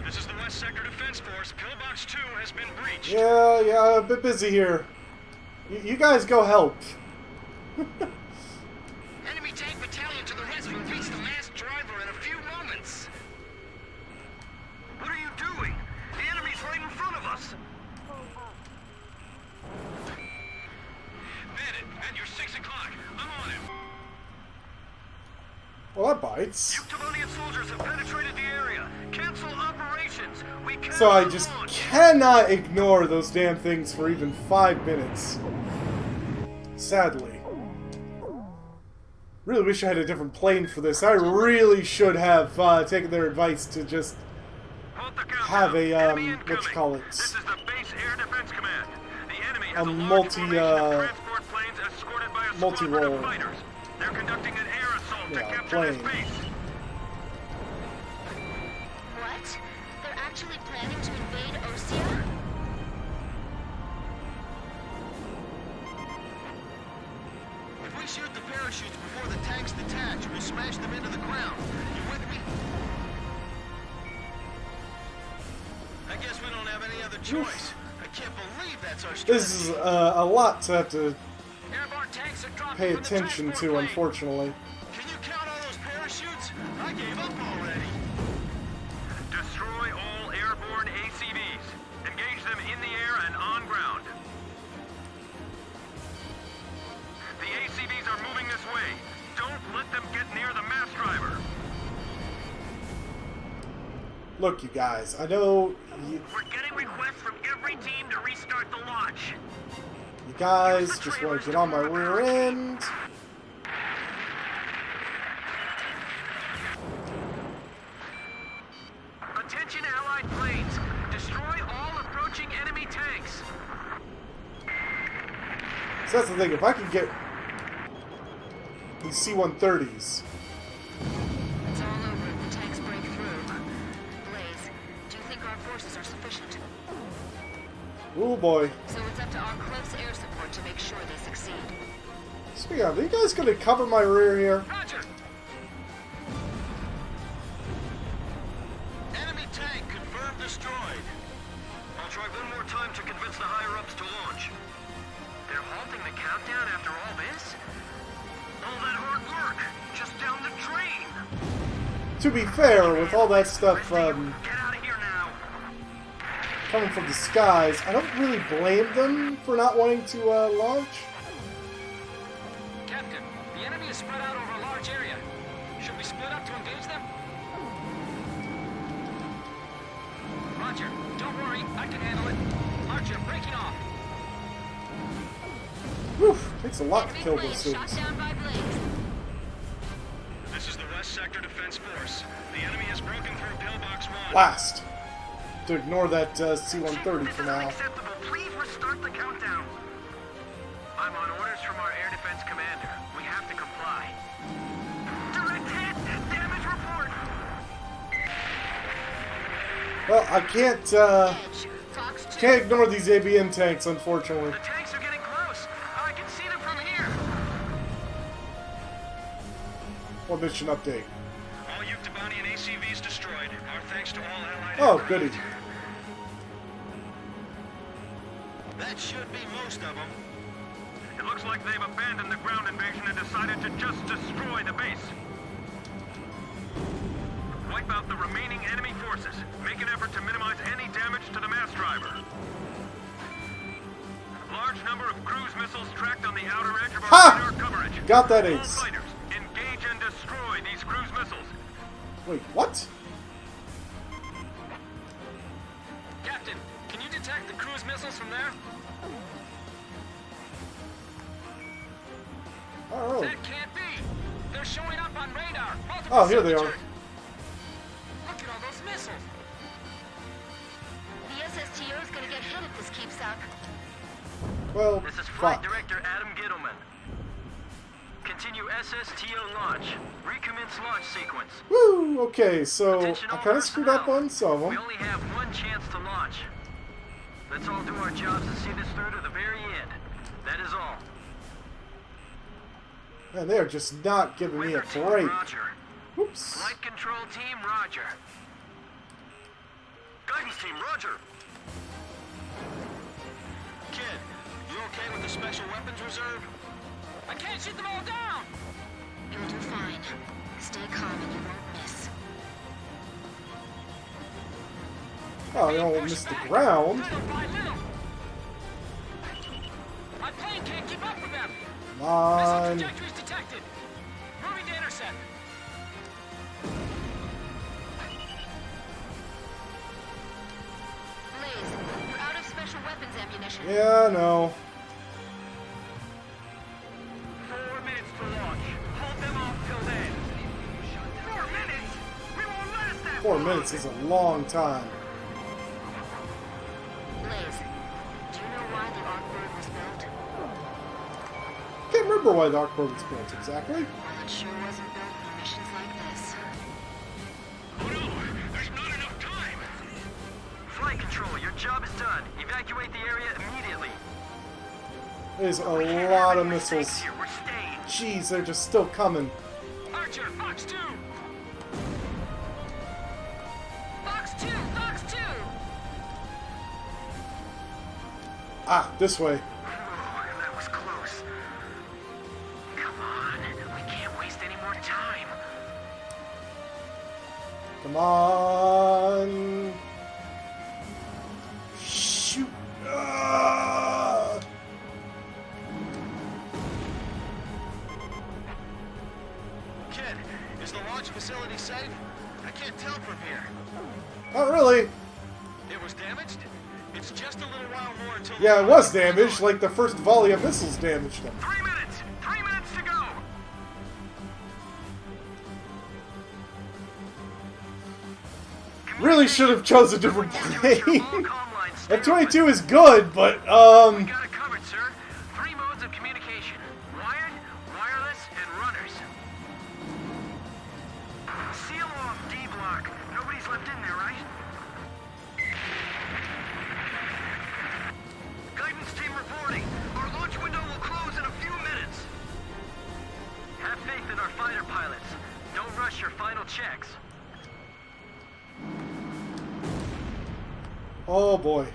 This is the West Sector Defense Force. Pillbox 2 has been breached. Yeah, a bit busy here. You guys go help. Enemy tank battalion to the west will reach the mass driver in a few moments. What are you doing? The enemy's right in front of us. bites. Yuktobanian soldiers have penetrated the area. Cancel operations. We cannot So I just launch. cannot ignore those damn things for even 5 minutes. Sadly. Really wish I had a different plane for this. I really should have taken their advice to just have a, what you call it? This is the base air defense command. The enemy has A a large formation of transport planes escorted by a squadron multi-role. of fighters. They're conducting an air assault to capture plane. this base. What? They're actually planning to invade Osea? If we shoot the parachutes before the tanks detach, we'll smash them into the ground. You with me? I guess we don't have any other choice. I can't believe that's our strategy. This is a lot to have to Airborne tanks are dropping pay from the attention transport to, plane. unfortunately. Can you count all those parachutes? I gave up already. Destroy all airborne ACVs. Engage them in the air and on ground. The ACVs are moving this way. Don't let them get near the mass driver. Look, you guys, I know We're getting requests from every team to restart the launch. you guys just want to get on my rear end. Attention Allied planes. Destroy all approaching enemy tanks. So that's the thing, if I could get these C-130s. It's all over if the tanks break through. Blaze, do you think our forces are sufficient? Oh boy. So it's up to our close air support to make sure they succeed. Speaking of, are you guys going to cover my rear here? Roger. Enemy tank confirmed destroyed. I'll try one more time to convince the higher-ups to launch. They're halting the countdown after all this? All that hard work, just down the drain. To be fair, with all that stuff Get out of here now. coming from the skies, I don't really blame them for not wanting to launch. Captain, the enemy is spread out over a large area. Should we split up to engage them? Roger. Don't worry, I can handle it. Archer, breaking off. Whew, takes a lot to Enemy kill plane those shot things. down by Blaze. This is the West Sector Defense Force. The enemy has broken through Pillbox 1. Blast! To ignore that C-130 for now. Unacceptable. Please restart the countdown. I'm on orders from our air defense commander. We have to comply. Direct hit! Damage report! Well, I can't Edge. Fox 2. can't ignore these ABM tanks, unfortunately. The tanks are getting close. I can see them from here. One mission update. All Yuktobanian ACVs destroyed. Our thanks to all allied Oh, aircraft. goody. That should be most of them. It looks like they've abandoned the ground invasion and decided to just destroy the base. Wipe out the remaining enemy forces. Make an effort to minimize any damage to the mass driver. Large number of cruise missiles tracked on the outer edge of our Ha! radar coverage. Got that All ace. fighters, engage and destroy these cruise missiles. Wait, what? Captain, can you detect the cruise missiles from there? Oh. That can't be. They're showing up on radar. Multiple Oh, here they are. signatures. Look at all those missiles. The SSTO is gonna get hit if this keeps up. Well, This is Flight fuck. Director Adam Gittleman. Continue SSTO launch. Recommence launch sequence. Woo! Okay, so Attention I all kind of screwed up personnel. on some of We them. only have one chance to launch. Let's all do our jobs and see this through to the very end. That is all. Man, they're just not giving me a Weather team, break. Roger. Oops. Flight control team, Roger. Guidance team, Roger. Kid, you okay with the special weapons reserve? I can't shoot them all down! You'll do fine. Stay calm and you won't miss. Oh, they don't miss the ground. Little by little. My plane can't keep up with them. Come on. Missile trajectories detected. Moving to intercept. special weapons ammunition. Yeah, no. 4 minutes to launch. Hold them off till then. 4 minutes? We won't last that 4 long. minutes is a long time. Blaze, do you know why the Arkbird was built? Can't remember why the Arkbird was built exactly. Well, it sure wasn't built for missions like this. Oh no! There's not enough time! Flight control, your job is done. Evacuate the area immediately. There's a lot of missiles. Here, we're staying. Jeez, they're just still coming. Archer, Fox 2! Fox 2! Fox 2! Ah, this way. That was close. Come on, we can't waste any more time. Come on. Shoot. Ah! Kid, is the launch facility safe? I can't tell from here. Not really. It was damaged? It's just a little while more until... Yeah, it was damaged, like the first volley of missiles damaged them. 3 minutes! 3 minutes to go! Really should have chose a different plane. F-22 is good, but, We got it covered, sir. 3 modes of communication. Wired, wireless, and runners. Seal off D-block. Nobody's left in there, right? Guidance team reporting. Our launch window will close in a few minutes. Have faith in our fighter pilots. Don't rush your final checks. oh boy.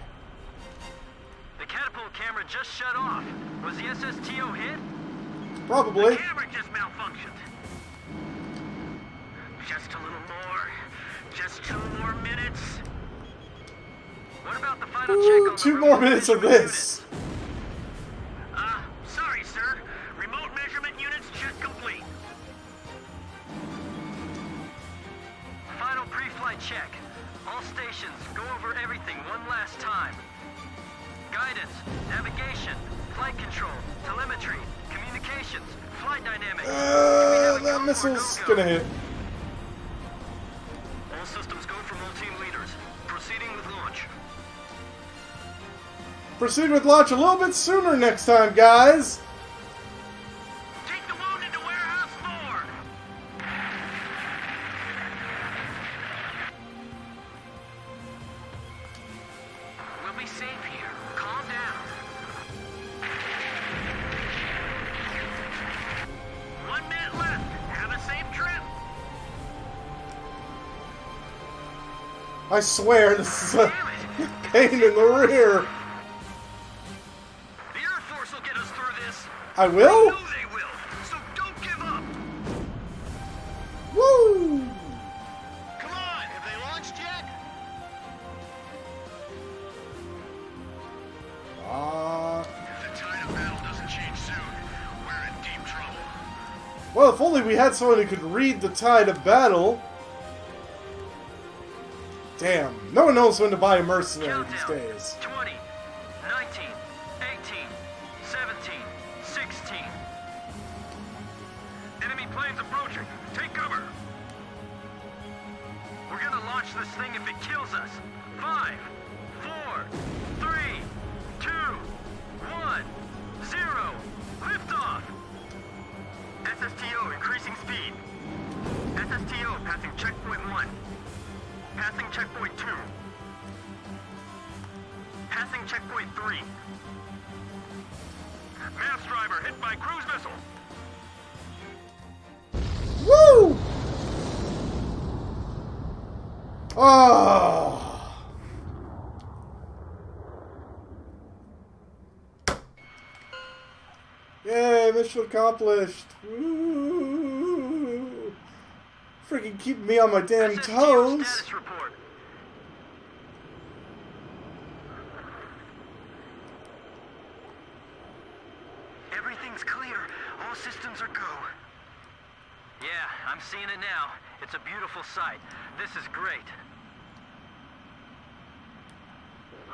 The catapult camera just shut off. Was the SSTO hit? Probably. The camera just malfunctioned. Just a little more. Just 2 more minutes. What about the final Ooh, check on 2 the more remote minutes of measurement this. units? Sorry, sir. Remote measurement units check complete. Final pre-flight check. All stations, go over everything one last time. Guidance, navigation, flight control, telemetry, communications, flight dynamics. That missile's gonna hit. All systems go from all team leaders. Proceeding with launch. Proceed with launch a little bit sooner next time, guys. Take the wounded to warehouse 4. We'll be safe here. Calm down. 1 minute left. Have a safe trip. I swear, this is a pain in the rear. The Air Force will get us through this. I will? I know they will. So don't give up. Woo! Come on, have they launched yet? If the tide of battle doesn't change soon, we're in deep trouble. Well, if only we had someone who could read the tide of battle. Damn, no one knows when to buy a mercenary these days. 20, 19, 18, 17, 16. Enemy planes approaching. Take cover. We're gonna launch this thing if it kills us. 5, 4, 3, 2, 1, 0. Liftoff. SSTO increasing speed. SSTO passing checkpoint 1. Passing checkpoint 2. Passing checkpoint 3. Mass driver hit by cruise missile. Woo! Oh. Yay, mission accomplished. Woo. Freaking keeping me on my damn toes. Status report. Everything's clear. All systems are go. Yeah, I'm seeing it now. It's a beautiful sight. This is great.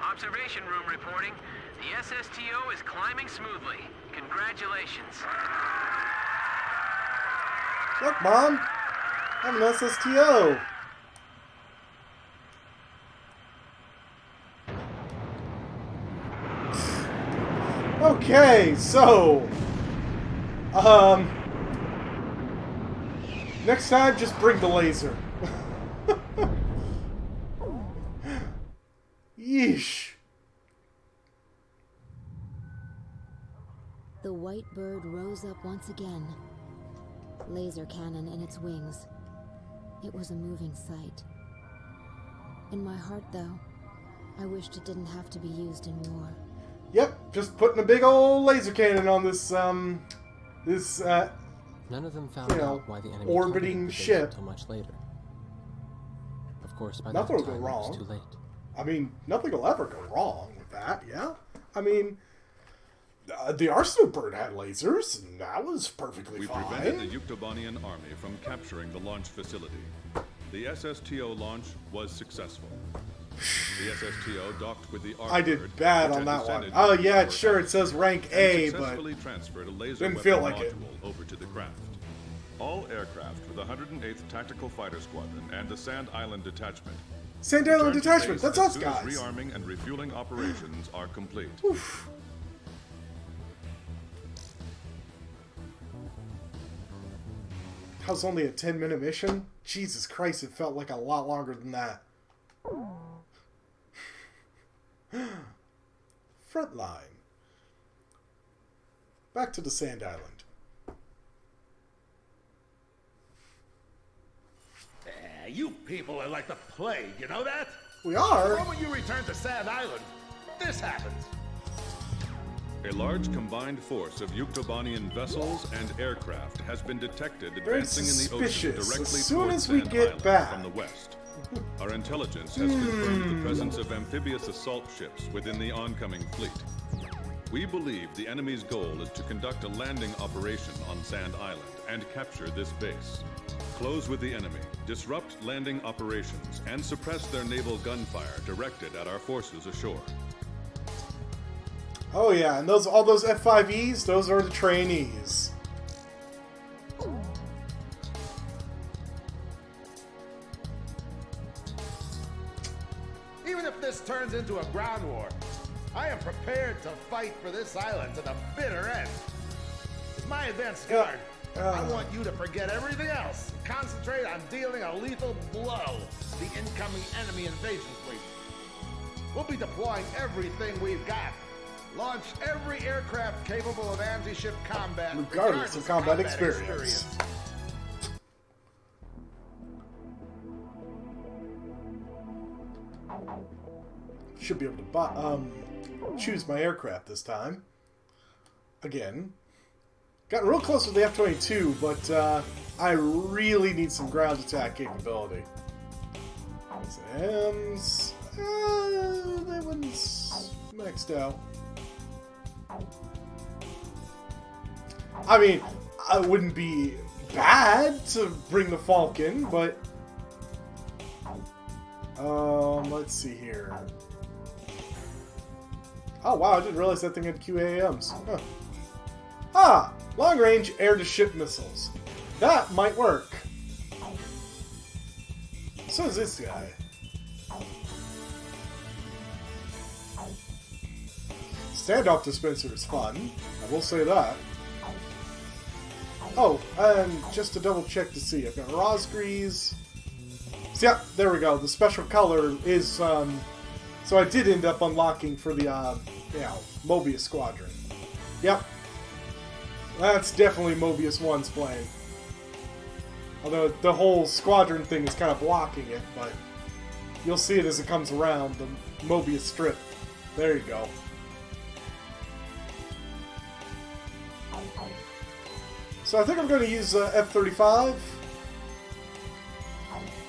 Observation room reporting. The SSTO is climbing smoothly. Congratulations. Look, Mom! I'm an SSTO! Okay, so... next time, just bring the laser. Yeesh. The white bird rose up once again. Laser cannon in its wings. It was a moving sight. In my heart, though, I wished it didn't have to be used in war. Yep, just putting a big old laser cannon on this, None of them found out why the enemy orbiting ship until much later. Of course, by nothing that will time, go it was wrong. too late. I mean, nothing will ever go wrong with that, yeah? I mean, the Arsenal bird had lasers, and that was perfectly We fine. prevented the Yuktobanian army from capturing the launch facility. The SSTO launch was successful. The SSTO docked with the Arbird, I did bad which on had that one. descended Oh, into yeah, the sure, it says rank A, but successfully transferred a laser didn't weapon feel like module it. over to the craft. All aircraft with the 108th Tactical Fighter Squadron and the Sand Island Detachment. Sand Island return to Detachment, base that's as us, soon as guys. Rearming and refueling operations are complete. Oof. That was only a 10-minute mission? Jesus Christ, it felt like a lot longer than that. Frontline. Back to the Sand Island. You people are like the plague, you know that? We are? The moment you return to Sand Island, this happens. A large combined force of Yuktobanian vessels and aircraft has been detected Very advancing in the ocean suspicious. directly As soon towards as we Sand get Island back. from the west. Our intelligence has confirmed the presence of amphibious assault ships within the oncoming fleet. We believe the enemy's goal is to conduct a landing operation on Sand Island and capture this base. Close with the enemy, disrupt landing operations, and suppress their naval gunfire directed at our forces ashore. Oh yeah, and all those F5Es, those are the trainees. Even if this turns into a ground war, I am prepared to fight for this island to the bitter end. As my advanced guard, I want you to forget everything else and concentrate on dealing a lethal blow to the incoming enemy invasion fleet. We'll be deploying everything we've got. Launch every aircraft capable of anti-ship combat, Regardless of combat experience. Should be able to choose my aircraft this time. Again. Gotten real close with the F-22, but I really need some ground attack capability. M's, that one's maxed out. I mean, I wouldn't be bad to bring the Falcon, but let's see here. Oh wow, I didn't realize that thing had QAMs. Huh. Ah, long-range air-to-ship missiles. That might work. So is this guy. Standoff dispenser is fun. I will say that. Oh, and just to double check to see, I've got Rosgrees. So, yeah, there we go. The special color is, so I did end up unlocking for the, Mobius Squadron. Yep. That's definitely Mobius 1's playing. Although the whole squadron thing is kind of blocking it, but you'll see it as it comes around, the Mobius strip. There you go. So I think I'm going to use F-35.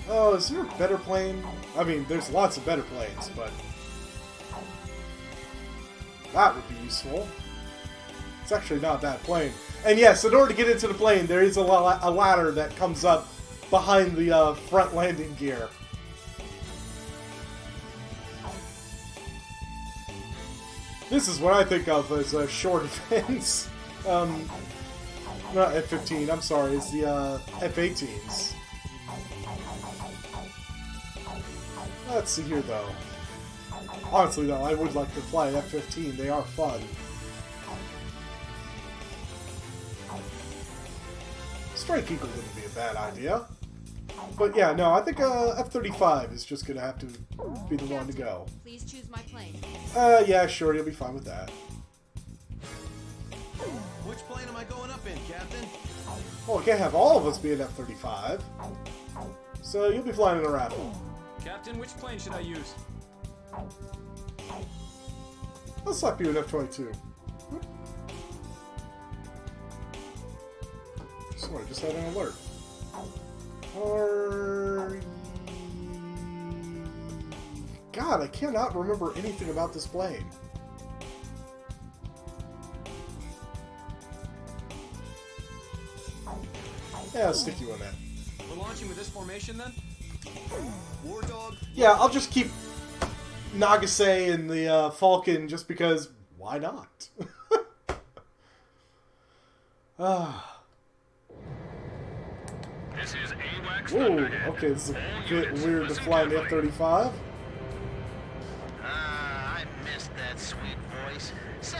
Oh, is there a better plane? I mean, there's lots of better planes, but that would be useful. It's actually not a bad plane. And yes, in order to get into the plane, there is a ladder that comes up behind the front landing gear. This is what I think of as a shore defense. Not F-15, I'm sorry, it's the F-18s. Let's see here, though. Honestly, though, I would like to fly an F-15. They are fun. Strike Eagle wouldn't be a bad idea. But yeah, no, I think F-35 is just going to have to be the one to go. Please choose my plane. Yeah, sure, you'll be fine with that. Which plane am I going up in, Captain? Well, we can't have all of us be an F-35. So you'll be flying in a Raffle. Captain, which plane should I use? Let's select you an F-22. Sorry, just had an alert. God, I cannot remember anything about this plane. Yeah, I'll stick you in that. We're launching with this formation then? War Dog? Yeah, I'll just keep Nagase and the Falcon just because why not? This is AWACS Whoa, Thunderhead. okay, this is a bit weird to fly in the F-35. I missed that sweet voice. Say,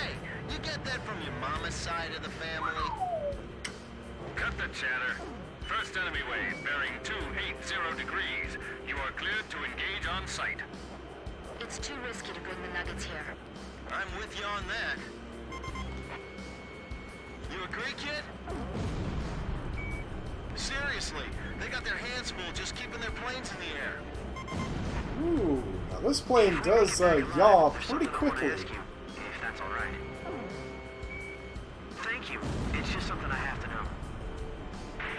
you get that from your mama's side of the family? Cut the chatter. First enemy wave, bearing 280 degrees. You are cleared to engage on sight. It's too risky to bring the nuggets here. I'm with you on that. You agree, kid? Seriously, they got their hands full just keeping their planes in the air. Ooh, now this plane does yaw pretty quickly. If that's all right. Thank you. It's just something I have to know.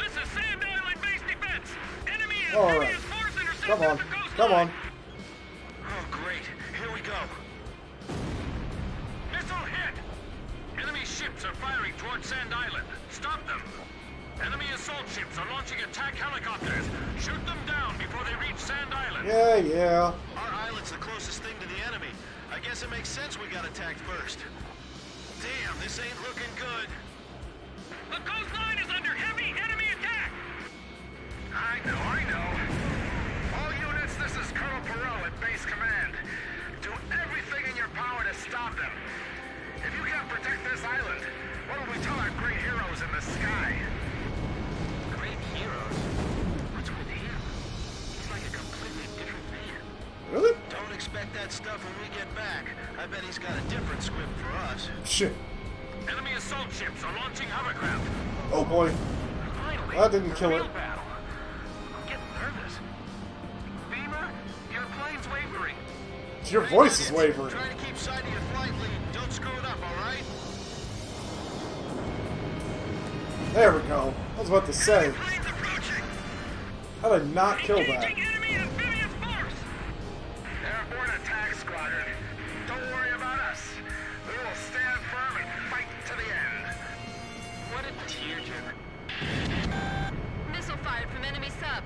This is Sand Island base defense. Enemy is Alright, come on, come on. Oh, great. Here we go. Missile hit. Enemy ships are firing towards Sand Island. Stop them. Enemy assault ships are launching attack helicopters. Shoot them down before they reach Sand Island. Yeah. Our island's the closest thing to the enemy. I guess it makes sense we got attacked first. Damn, this ain't looking good. The coastline is under heavy enemy attack. I know. All units, this is Colonel Perot at Base Command. Do everything in your power to stop them. If you can't protect this island, what will we tell our great heroes in the sky? Great heroes? What's with him? He's like a completely different man. Really? Don't expect that stuff when we get back. I bet he's got a different script for us. Shit. Enemy assault ships are launching hovercraft. Oh boy. Finally, That didn't kill real it. battle. I'm getting nervous. Beamer, your plane's wavering. Your voice is wavering. Try to keep sight of your flight lead. Don't screw it up, alright? There we go. I was about to say. How did I not kill that? Airborne attack squadron. Don't worry about us. We will stand firm and fight to the end. What a tearjerker. Missile fired from enemy sub.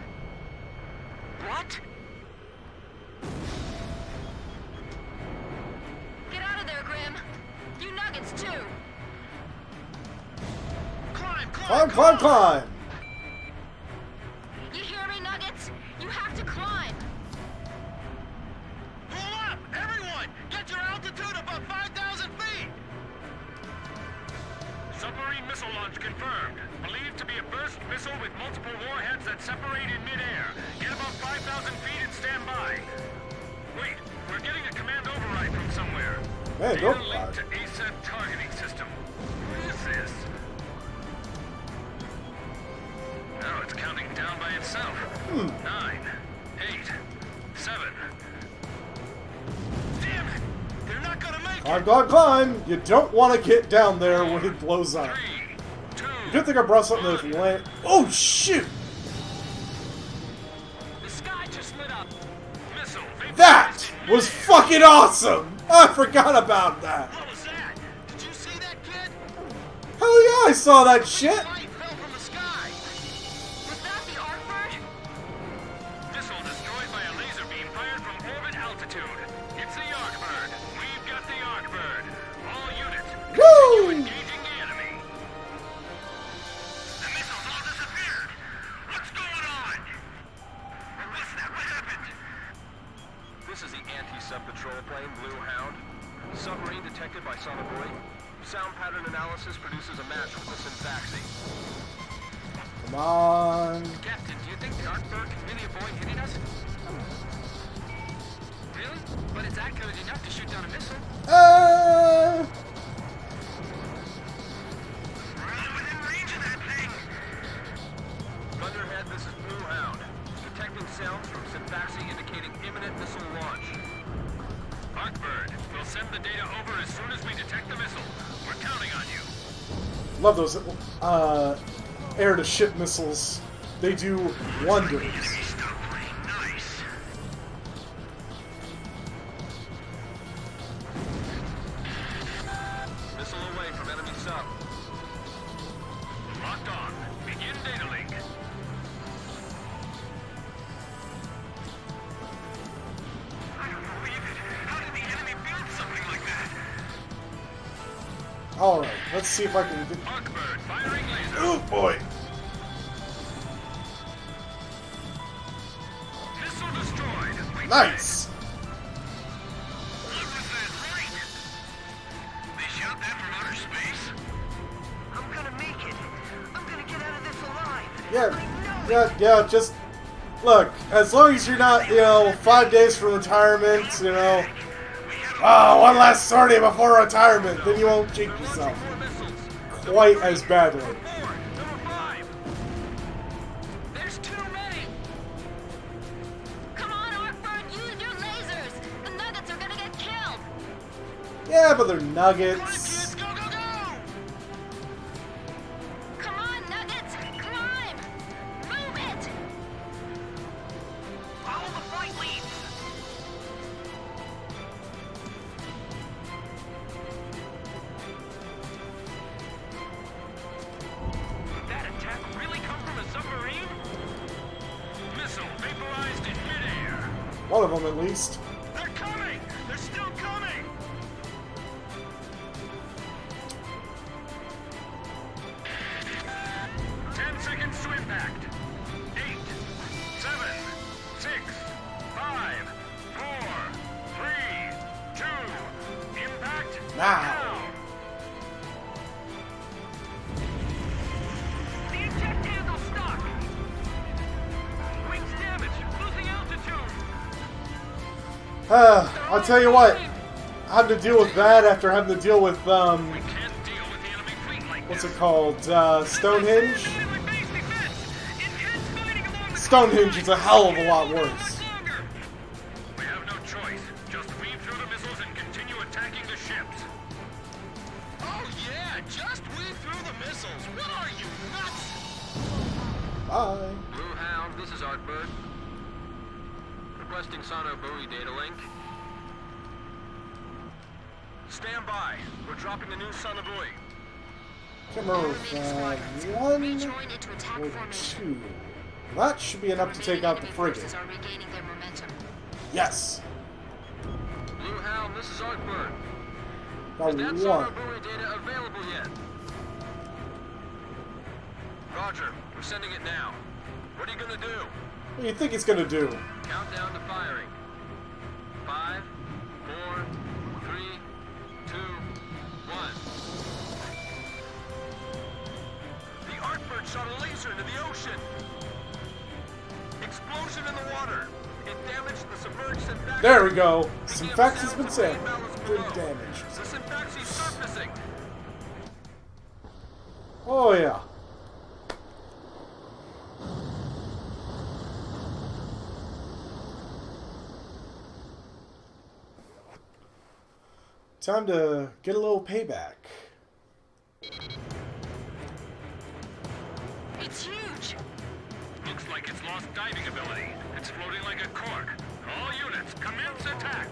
What? Get out of there, Grim. You nuggets too. Climb! You hear me, nuggets? You have to climb. Pull up! Everyone! Get your altitude above 5,000 feet! Submarine missile launch confirmed. Believed to be a burst missile with multiple warheads that separate in midair. Get above 5,000 feet and stand by. Wait, we're getting a command override from somewhere. Hey, Data don't linked to ASAP targeting system. What is this? Now it's counting down by itself. 9, 8, 7. Damn it! They're not gonna make it! Climb! You don't want to get down there when it blows up. Good thing I brought something that's land. Oh shoot! The sky just lit up. Missile. That was fucking awesome! I forgot about that. What was that? Did you see that, kid? Hell yeah, I saw that shit! Light fell from the sky! Was that the Arkbird? Missile destroyed by a laser beam fired from orbit altitude. It's the Arkbird. We've got the Arkbird. intercept patrol plane, Blue Hound. Submarine detected by sonobuoy. Sound pattern analysis produces a match with the Syntaxi. Come on. Captain, do you think the Artberg can really avoid hitting us? Really? But it's accurate enough to shoot down a missile. Thunderhead, this is Blue Hound. Detecting sounds from Syntaxi indicating imminent missile launch. Artbird, we'll send the data over as soon as we detect the missile. We're counting on you. Love those air-to-ship missiles. They do wonders. Missile away from enemy sub. Locked on. Begin data link. I don't believe it. How did the enemy build something like that? Alright, let's see if I can get... Artbird, firing laser. Oh boy! Missile destroyed. Nice! What was that light? They shot that from outer space? I'm gonna make it. I'm gonna get out of this alive. Yeah, just... Look, as long as you're not, 5 days from retirement, one last sortie before retirement, then you won't jinx yourself quite as badly. There's too many! Come on, Artbird, use your lasers! The Nuggets are gonna get killed! Yeah, but they're nuggets. Come on, Nuggets! Climb! Move it! Follow the flight leads. Did that attack really come from a submarine? Missile vaporized in midair. One of them, at least. They're coming! They're still coming! Seconds to impact. 8, 7, 6, 5, 4, 3, 2, impact now. The eject handle stuck. Wings damaged. Losing altitude. I'll tell you what. Having to deal with that after having to deal with, what's it called? Stonehenge? Stonehenge is a hell of a lot worse. We have no choice. Just weave through the missiles and continue attacking the ships. Oh yeah, just weave through the missiles. What are you, nuts? Bye. Blue Hound, this is Artbird. Requesting sonobuoy data link. Stand by. We're dropping a new sonobuoy. Can't remember if 1 or 2. That should be enough to take out the frigate. Yes. Blue Hound, this is Artbird. Now Is that 1. sonobuoy data available yet? Roger. We're sending it now. What are you gonna do? What do you think it's gonna do? Countdown to firing. 5, 4, 3, 2, 1. The Artbird shot a laser into the ocean. Explosion in the water. It damaged the submerged Syntaxi. There we go. Syntaxi has been saved. Good damage. The Syntaxi surfacing. Oh yeah. Time to get a little payback. It's huge! Looks like it's lost diving ability. It's floating like a cork. All units, commence attack.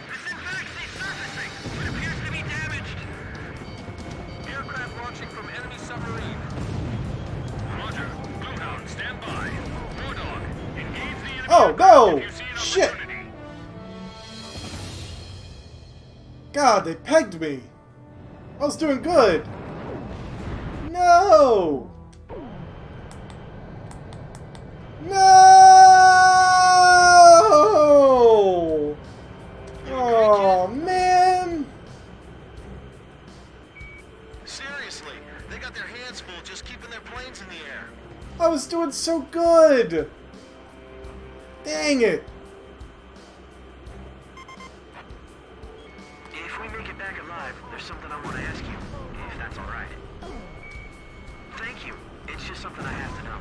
The Syntaxi surfacing. It appears to be damaged. Aircraft launching from enemy submarine. Roger. Blue Hound, stand by. War engage the enemy. Oh no! Shit! God, they pegged me. I was doing good. No! No! invincible just keeping their planes in the air. I was doing so good! Dang it! If we make it back alive, there's something I want to ask you, if that's alright. Thank you. It's just something I have to know.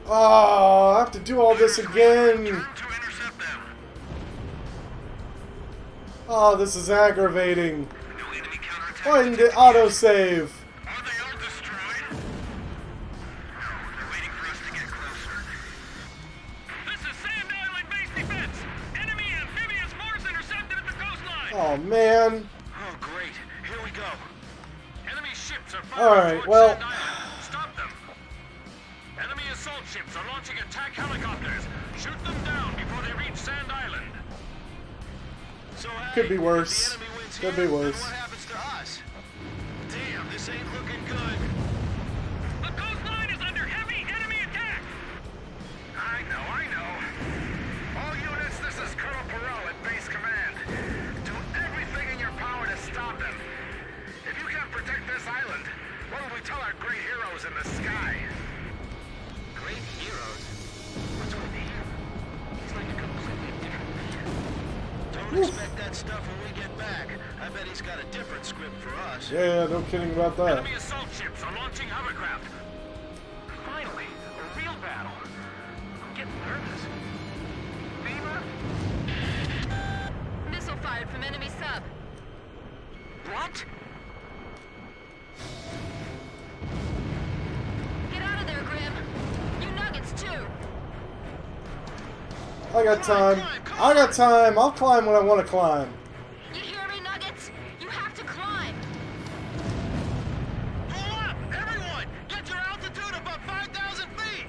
Oh, I have to do all this again! Oh, this is aggravating. Why didn't it autosave? Oh, man. Oh, great. Here we go. Enemy ships are Alright, well... Stop them. Enemy assault ships are launching attack helicopters. Shoot them down before they reach Sand Island. So, hey, Could be worse. if the enemy wins Could here, be worse. then what happens to us? Damn, this ain't looking good. The coastline is under heavy enemy attack. I know. All units, this is Colonel Perot at Base Command. Do everything in your power to stop them. If you can't protect this island, what will we tell our great heroes in the sky? Great heroes? What's with him? He's like a completely different man. Don't expect that stuff when we get back. I bet he's got a different script for us. Yeah, no kidding about that. Enemy assault ships are launching hovercraft. Finally, a real battle. I'm getting nervous. Beamer? Missile fired from enemy sub. What? Get out of there, Grim. You nuggets too. I got time. I got time. I'll climb when I want to climb. You hear me, Nuggets? You have to climb. Pull up! Everyone! Get your altitude above 5,000 feet!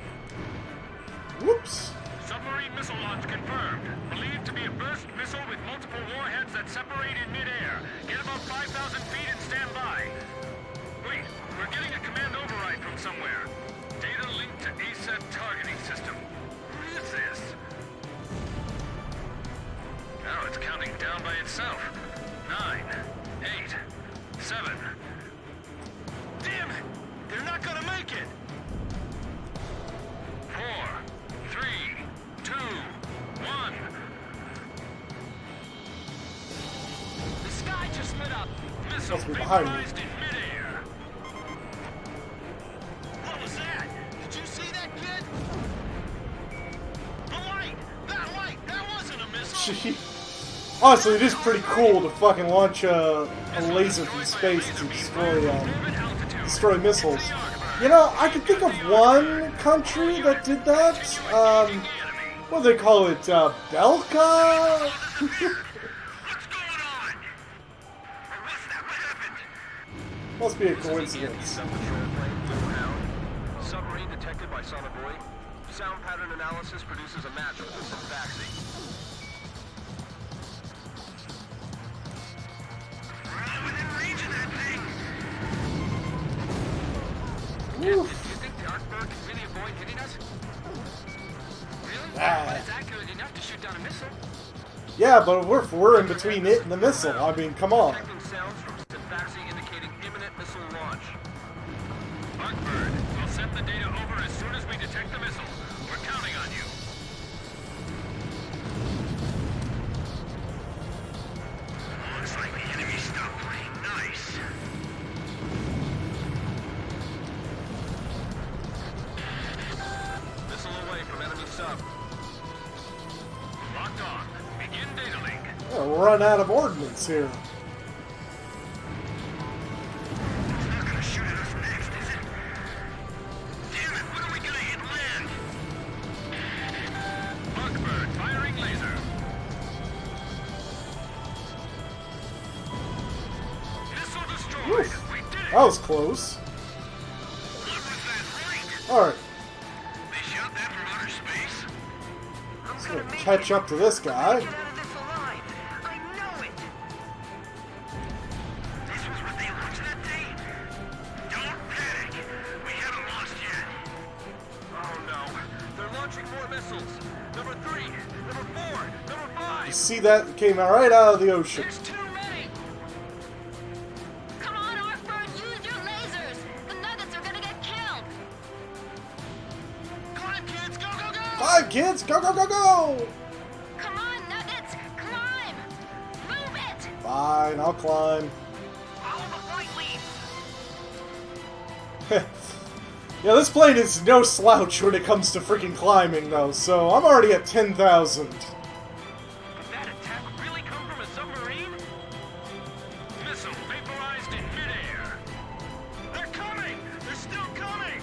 Whoops. Submarine missile launch confirmed. Believed to be a burst missile with multiple warheads that separate in midair. Get above 5,000 feet and stand by. Wait, we're getting a command override from somewhere. Data linked to ASAT targeting system. What is this? Now it's counting down by itself. 9, 8, 7. Damn it! They're not gonna make it! 4, 3, 2, 1. The sky just lit up. Missile Must be behind me. vaporized in midair. What was that? Did you see that, kid? The light! That wasn't a missile! Gee. Honestly, it is pretty cool to fucking launch a laser from space to destroy missiles. You know, I can think of one country that did that. What do they call it? Belka? Must be a coincidence. Submarine detected by sonobuoy. Sound pattern analysis produces a match with the Synfaxi. Do you think the Artberg can really avoid hitting us? Really? But it's accurate enough to shoot down a missile. Yeah, but we're in between it and the missile. I mean, come on. Detecting sounds from Synfaxi indicating imminent missile launch. Artbird, we'll send the data over as soon as we detect the missile. We're counting on you. Looks like the enemy stopped playing nice. Missile away from enemy sub. Locked on. Begin data link. We'll run out of ordnance here. It's not gonna shoot at us next, is it? Damn it, when are we gonna hit land? Artbird firing laser. Missile destroyed. Oof. We did it. That was close. What was that light? Alright, They shot that from outer space? let's go catch up to this guy. Get out of this alive. I know it. This was what they launched that day? Don't panic. We haven't lost yet. Oh no. They're launching more missiles. Number 3, number 4, number 5. You see that? It came right out of the ocean. There's too many. Come on, 5, kids! Go, go, go, go! Come on, Nuggets! Climb! Move it! Fine, I'll climb. Follow the flight lead. Yeah, this plane is no slouch when it comes to freaking climbing, though, so I'm already at 10,000. Did that attack really come from a submarine? Missile vaporized in midair. They're coming! They're still coming!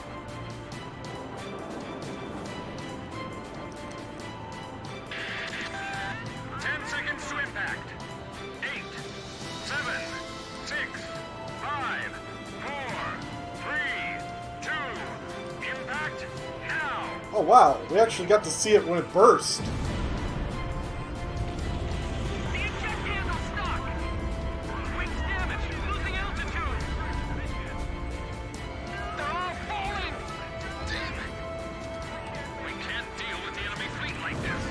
Seconds to impact. 8, 7, 6, 5, 4, 3, 2, impact now! Oh wow, we actually got to see it when it burst. The eject handle's stuck! Wings damaged, losing altitude! They're all falling! Damn it! We can't deal with the enemy fleet like this.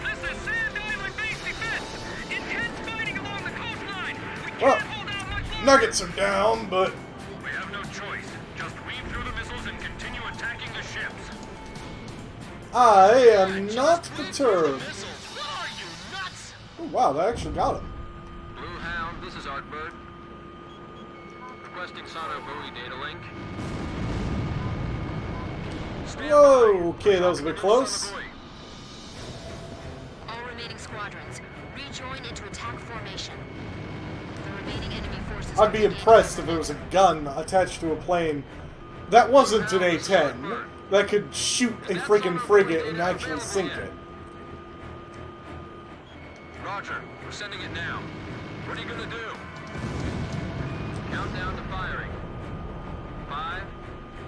This is Sand Island base defense! Intense fighting along the coastline! We can't Well, hold out much longer! Nuggets are down, but We have no choice. Just weave through the missiles and continue attacking the ships. I am not perturbed. Are you nuts? Oh wow, that actually got him. Blue Hound, this is Artbird. Requesting sonar buoy data link. Whoa, okay, that was a bit close. All remaining squadrons, rejoin into attack formation. The remaining enemy forces... I'd be impressed if it was a gun attached to a plane that wasn't an A-10 that could shoot a freaking frigate and actually sink it. Roger, we're sending it now. What are you gonna do? Countdown to firing. 5,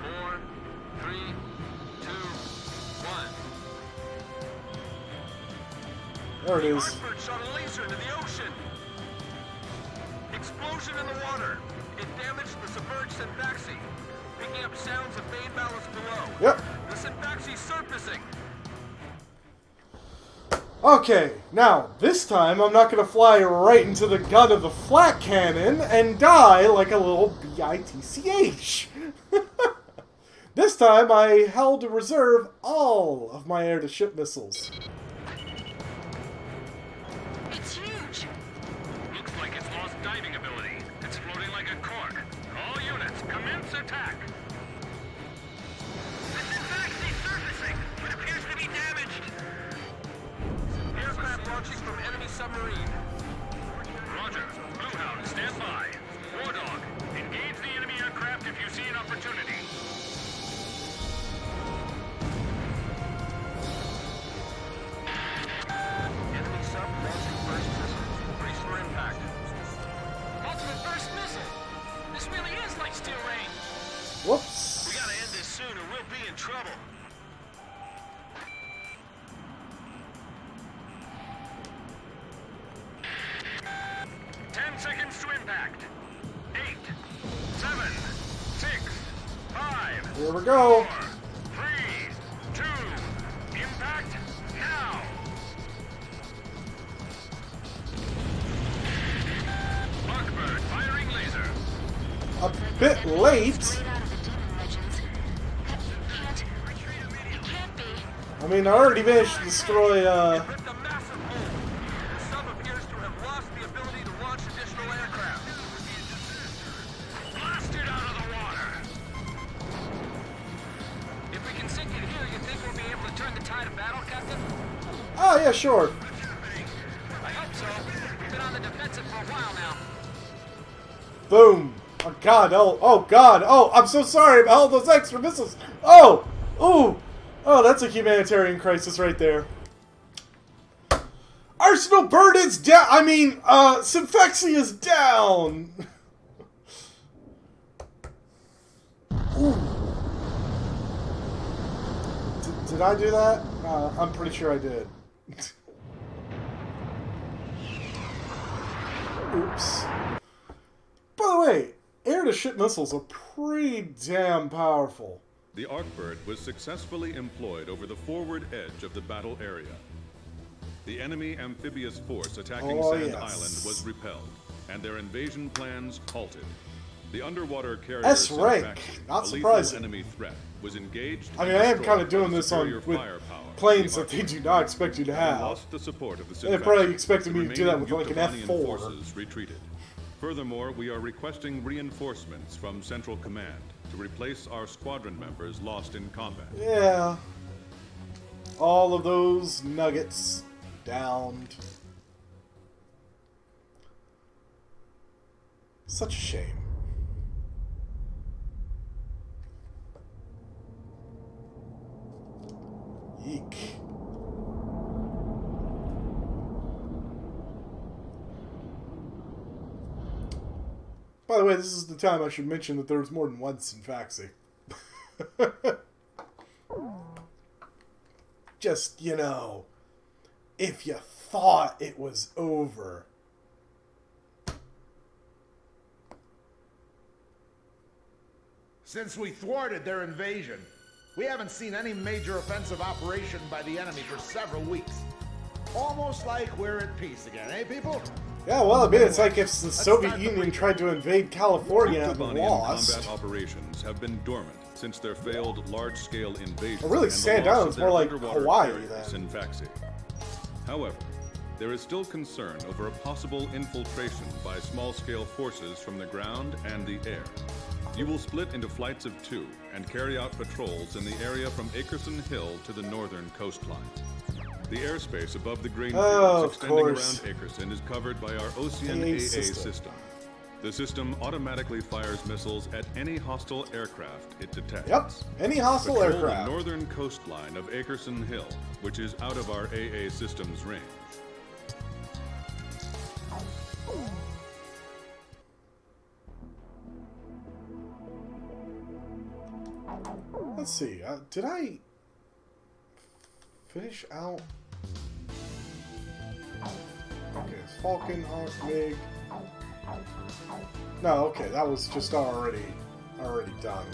4, 3, 2, 1. There it is. Artbird shot a laser into the ocean. Explosion in the water. It damaged the submerged Synfaxi, picking up sounds of main ballast below. Yep. The Synfaxi's surfacing. Okay, now, this time I'm not gonna fly right into the gun of the flat cannon and die like a little bitch. This time I held to reserve all of my air-to-ship missiles. It's huge! Looks like it's lost diving ability. It's floating like a cork. All units, commence attack. The Synfaxi's surfacing, but appears to be damaged. Aircraft launching from enemy submarine. Roger. Blue Hound, stand by. War Dog, engage the enemy aircraft if you see an opportunity. Enemy sub launching first missile. Brace for impact. Ultimate burst missile. This really is like steel rain. Whoops. We gotta end this soon or we'll be in trouble. Seconds to impact. 8, 7, 6, 5. Here we go. 4, 3, 2, impact now. Artbird firing laser. A bit late. Straight out of the Demon Legends. It can't be. I mean, I already managed to destroy, Ripped a massive hole. The sub appears to have lost the ability to launch additional aircraft. Blasted out of the water. If we can sink it here, you think we'll be able to turn the tide of battle, Captain? Oh, yeah, sure. I hope so. We've been on the defensive for a while now. Boom. Oh, God. Oh, God. Oh, I'm so sorry about all those extra missiles. Oh. Ooh. Oh, that's a humanitarian crisis right there. Arsenal Bird is down. I mean, Synfaxi is down. Ooh. Did I do that? I'm pretty sure I did. Oops. By the way, air-to-ship missiles are pretty damn powerful. The Artbird was successfully employed over the forward edge of the battle area. The enemy amphibious force attacking Sand Island was repelled, and their invasion plans halted. The underwater carrier S rank. Synfaxi, Not a surprising. lethal enemy threat, was engaged. I mean, and I am destroyed kind of doing by this on superior with firepower. planes that they do not expect you to Having have. lost the support of the And they probably Synfaxi, expected the me to do that with like an remaining F4. forces retreated. Furthermore, we are requesting reinforcements from Central Command to replace our squadron members lost in combat. Yeah. All of those nuggets downed. Such a shame. Eek. By the way, this is the time I should mention that there's more than one Synfaxi. Just, you know, if you thought it was over. Since we thwarted their invasion, we haven't seen any major offensive operation by the enemy for several weeks. Almost like we're at peace again, eh, people? Yeah, well, I mean, it's like if the Soviet Union tried to invade California and lost. Combat operations have been dormant since their failed large-scale invasion. Well, really, and the stand loss down of is their more like underwater Hawaii, carrier, then. Synfaxi. However, there is still concern over a possible infiltration by small-scale forces from the ground and the air. You will split into flights of 2 and carry out patrols in the area from Akerson Hill to the northern coastline. The airspace above the grain fields extending around Akerson is covered by our Ocean AA system. The system automatically fires missiles at any hostile aircraft it detects. Yep, any hostile Patrol aircraft. the northern coastline of Akerson Hill, which is out of our AA system's range. Let's see, did I finish out? Okay, it's Falcon, Hawk, MiG. No, okay, that was just already done.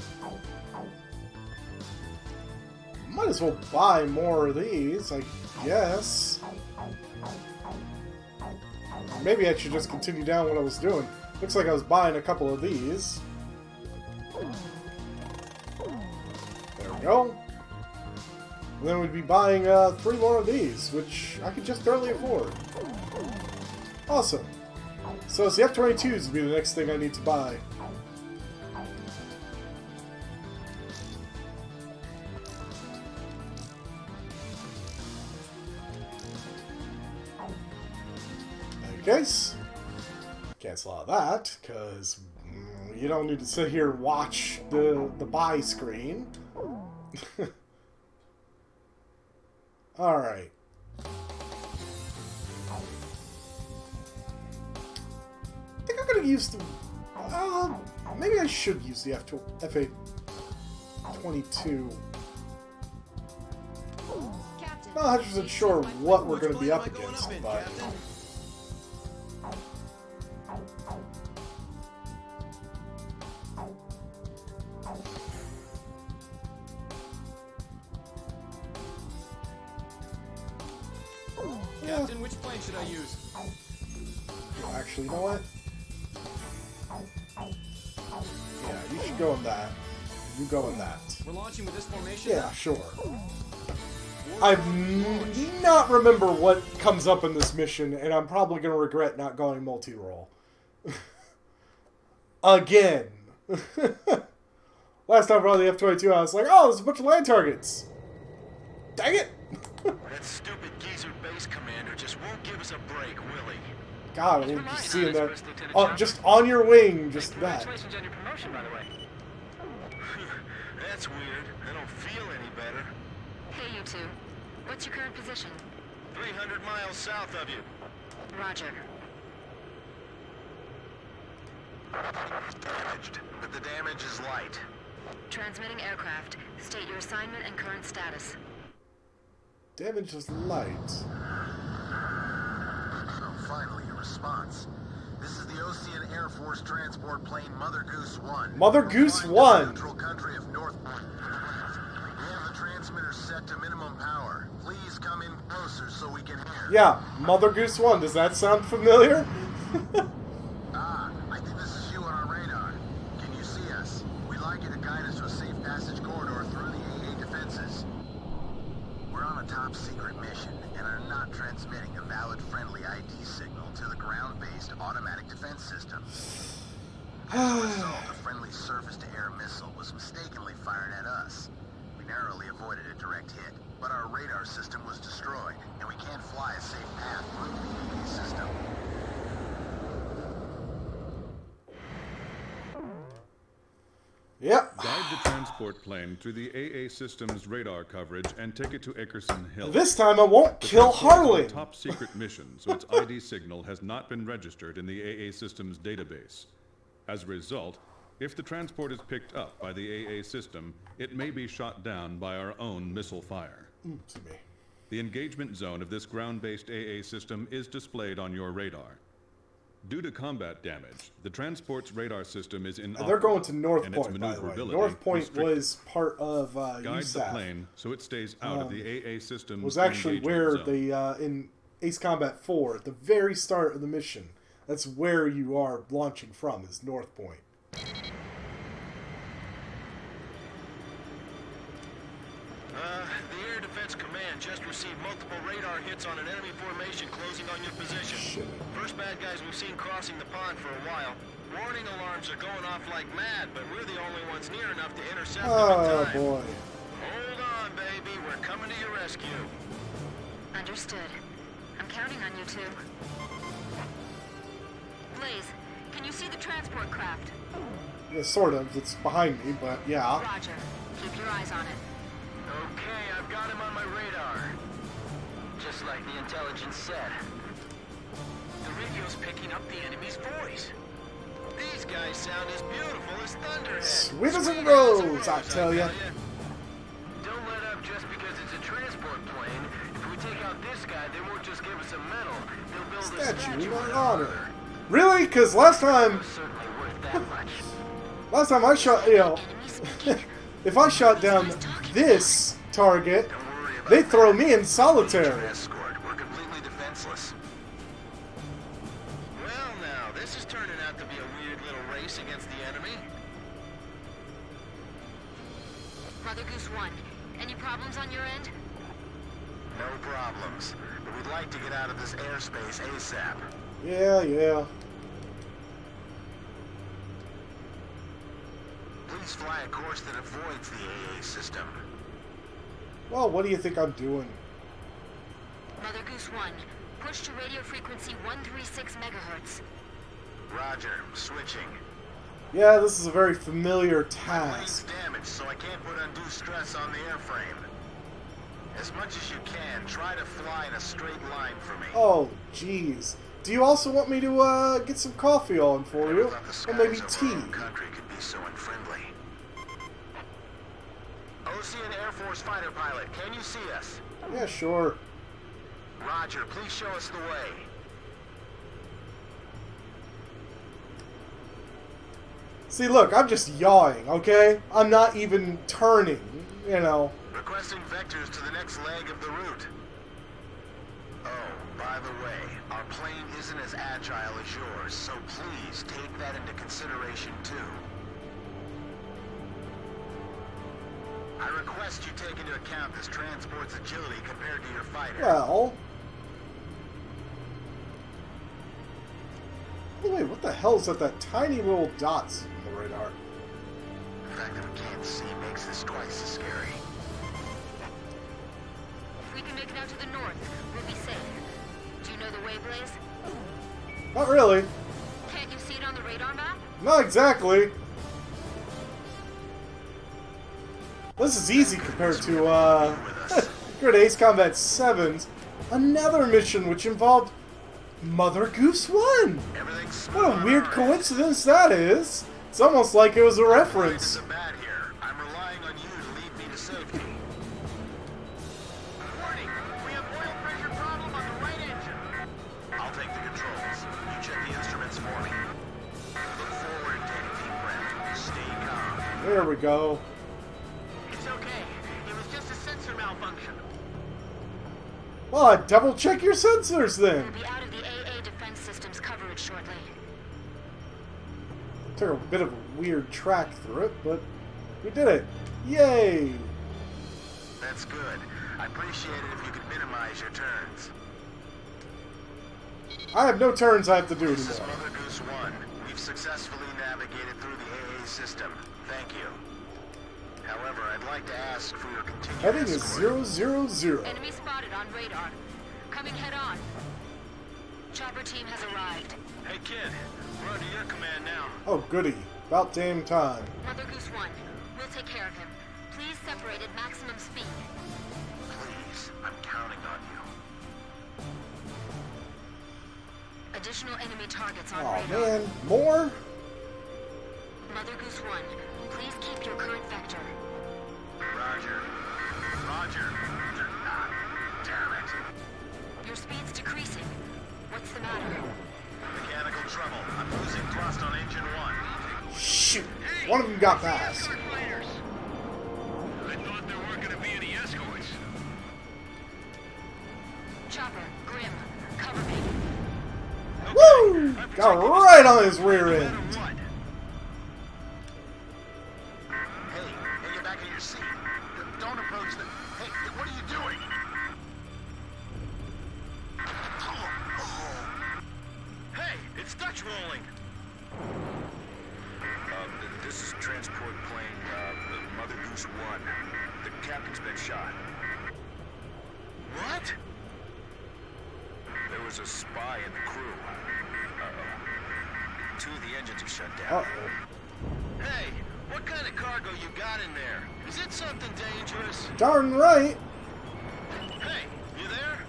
Might as well buy more of these, I guess. Maybe I should just continue down what I was doing. Looks like I was buying a couple of these. There we go. And then we'd be buying 3 more of these, which I could just barely afford. Awesome. So it's the F-22s would be the next thing I need to buy. Okay. Cancel out that, because you don't need to sit here and watch the buy screen. Alright. I think I'm going to use the... maybe I should use the FA-22. Not 100% sure what we're going to be up against, but... Captain, which plane should I use? Actually, you know what? Yeah, you should go in that. You go in that. We're launching with this formation? Yeah, sure. I not remember what comes up in this mission, and I'm probably going to regret not going multi-role. Again. Last time I brought the F-22, I was like, oh, there's a bunch of land targets. Dang it! That stupid geezer base commander just won't give us a break, will he? God, I would be seeing that. Just on your wing, just that. Congratulations on your promotion, by the way. That's weird. I don't feel any better. Hey, you two. What's your current position? 300 miles south of you. Roger. Damaged, but the damage is light. Transmitting aircraft. State your assignment and current status. Damage is light. Oh, finally, a response. This is the Ocean Air Force transport plane Mother Goose 1. Mother Goose 1! Central country of North... We have the transmitter set to minimum power. Please come in closer so we can hear. Yeah, Mother Goose 1. Does that sound familiar? I think this is you on our radar. to guide us to a safe passage corridor through the AA defenses. We're on a top-secret mission and are not transmitting a valid friendly ID signal to the ground-based automatic defense system. As a result, a friendly surface-to-air missile was mistakenly fired at us. We narrowly avoided a direct hit, but our radar system was destroyed, and we can't fly a safe path through the AA system. Yep. Guide the transport plane through the AA system's radar coverage and take it to Ackerson Hill. This time I won't kill Harlan. Top secret mission, so its ID signal has not been registered in the AA system's database. As a result, if the transport is picked up by the AA system, it may be shot down by our own missile fire. The engagement zone of this ground-based AA system is displayed on your radar. Due to combat damage, the transport's radar system is inoperable. They're going to North and its Point, by the way. maneuverability North Point restricted. was part of Guide the USAF. plane so it stays out of the AA system's Was actually engagement where zone. the in Ace Combat 4, at the very start of the mission, that's where you are launching from, is North Point. The Air Defense Command just received multiple radar hits on an enemy formation closing on your position. First bad guys we've seen crossing the pond for a while. Warning alarms are going off like mad, but we're the only ones near enough to intercept them in Oh time. boy. Hold on, baby. We're coming to your rescue. Understood. I'm counting on you two. Blaze, can you see the transport craft? Yeah, sort of. It's behind me, but yeah. Roger. Keep your eyes on it. Okay, I've got him on my radar. Just like the intelligence said. The radio's picking up the enemy's voice. These guys sound as beautiful as Thunderhead. Sweet as a rose, I tell ya. Don't let up just because it's a transport plane. If we take out this guy, they won't just give us a medal. They'll build a Statue statue in honor. Really? Because last time... Last time I shot, you know... if I shot down this target, they throw me in solitary. Escort. We're completely defenseless. Well, now, this is turning out to be a weird little race against the enemy. Mother Goose 1, any problems on your end? No problems, but we'd like to get out of this airspace ASAP. Yeah. Please fly a course that avoids the AA system. Well, what do you think I'm doing? Mother Goose 1, push to radio frequency 136 megahertz. Roger, switching. Yeah, this is a very familiar My plane's task. damaged, so I can't put undue stress on the airframe. As much as you can, try to fly in a straight line for me. Oh, jeez. Do you also want me to get some coffee on for you? Or maybe tea? Country could be so unfriendly. Ocean Air Force fighter pilot, can you see us? Yeah, sure. Roger, please show us the way. See, look, I'm just yawing, okay? I'm not even turning, you know. Requesting vectors to the next leg of the route. Oh, by the way, our plane isn't as agile as yours, so please take that into consideration too. I request you take into account this transport's agility compared to your fighter. Well... Oh, wait, what the hell is that tiny little dots in the radar? The fact that we can't see makes this twice as scary. If we can make it out to the north, we'll be safe. Do you know the way, Blaze? Not really. Can't you see it on the radar map? Not exactly. This is easy compared to, compared to Ace Combat 7's another mission which involved Mother Goose 1. What a weird coincidence that is. It's almost like it was a reference. I'm relying on you to lead me to safety. Warning, we have oil pressure problem on the right engine. I'll take the controls. You check the instruments for me. Look forward and take a deep breath. Stay calm. There we go. It's okay. It was just a sensor malfunction. Well, double check your sensors then. We'll be out of the AA defense system's coverage shortly. Took a bit of a weird track through it, but We did it! Yay! That's good. I appreciate it if you could minimize your turns. I have no turns I have to do This is anymore. Mother Goose 1. We've successfully navigated through the AA system. Thank you. However, I'd like to ask for your continued Heading is escort. 000. Enemy spotted on radar. Coming head on. Chopper team has arrived. Hey, kid. We're under your command now. Oh, goody. About damn time. Mother Goose 1, we'll take care of him. Please separate at maximum speed. Please, I'm counting on you. Additional enemy targets on Oh radar. man, more? Mother Goose 1, please keep your current vector. Roger. Roger. Damn it. Your speed's decreasing. What's the matter? Mechanical trouble. I'm losing thrust on engine 1. Shoot! One of them got past. I thought there weren't going to be any escorts. Chopper, Grim, cover me. Woo! Got right on his rear end. Hey, get back in your seat. Don't approach them. Hey, what are you doing? Hey, it's Dutch rolling. This is transport plane, Mother Goose 1. The captain's been shot. What? There was a spy in the crew. Two of the engines are shut down. Uh-oh. Hey, what kind of cargo you got in there? Is it something dangerous? Darn right. Hey, you there?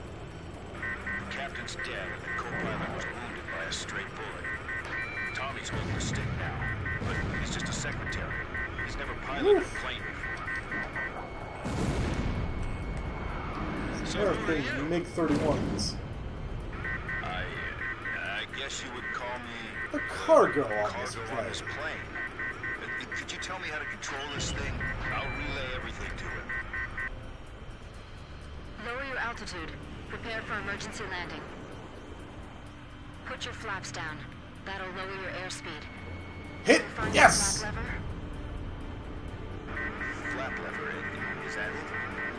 The captain's dead, and the co-pilot was wounded by a straight bullet. Tommy's holding the stick now, but he's just a secretary. He's never piloted a plane before. There are things MiG-31s. I guess you would call me The cargo on this cargo on this plane. plane. Could you tell me how to control this thing? I'll relay everything to him. Lower your altitude. Prepare for emergency landing. Put your flaps down. That'll lower your airspeed. Hit! Find Yes! the flap lever. Flap lever, is that it?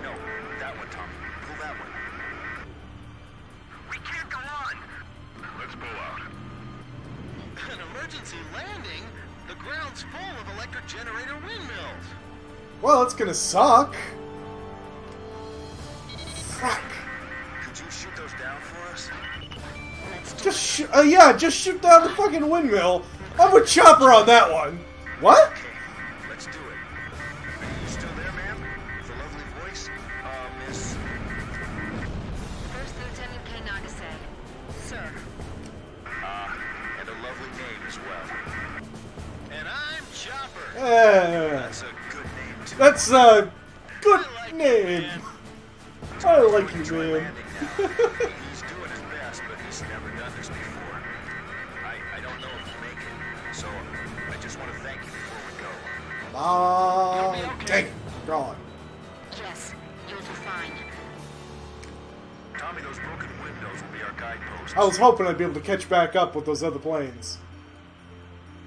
No, that one, Tommy. Pull that one. We can't go on. Let's pull out. An emergency landing? The ground's full of electric generator windmills. Well, it's gonna suck. Fuck. Could you shoot those down for us? Just shoot. Yeah, just shoot down the fucking windmill. I'm with Chopper on that one. What? Let's do it. Are you still there, ma'am? With a lovely voice? Miss... First Lieutenant K. Nagase. Sir. and a lovely name as well. And I'm Chopper. That's a good name, too. That's a good name. I like you, man. He's doing his best, but he's never done this before. I don't know if he'll make it, so I just want to thank you before we go. Dang it. Gone. Yes, you'll do fine. Tommy, those broken windows will be our guideposts. I was hoping I'd be able to catch back up with those other planes.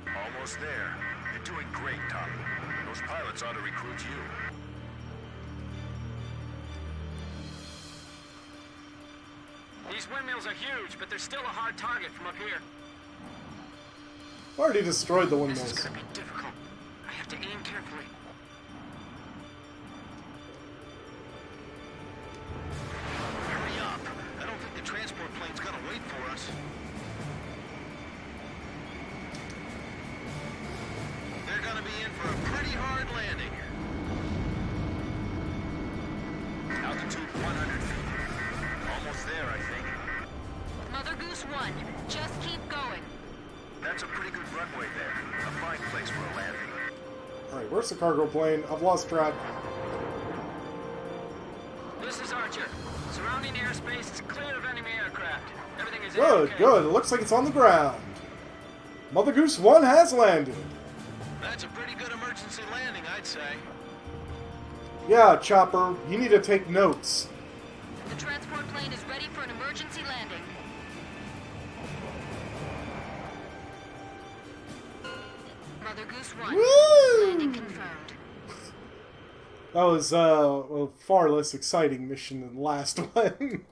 Almost there. You're doing great, Tommy. Those pilots ought to recruit you. These windmills are huge, but they're still a hard target from up here. Already destroyed the This is windmills. gonna be difficult. I have to aim carefully. Hurry up. I don't think the transport plane's gonna wait for us. They're gonna be in for a pretty hard landing. Altitude 100 feet. Almost there, I think. Mother Goose 1, just keep going. That's a pretty good runway there. A fine place for a landing. Alright, where's the cargo plane? I've lost track. This is Archer. Surrounding airspace is clear of enemy aircraft. Everything is Good, A-OK. good. It looks like it's on the ground. Mother Goose 1 has landed. That's a pretty good emergency landing, I'd say. Yeah, Chopper, you need to take notes. The transport plane is ready for an emergency landing. Mother Goose 1, Woo! landing confirmed. That was a far less exciting mission than the last one.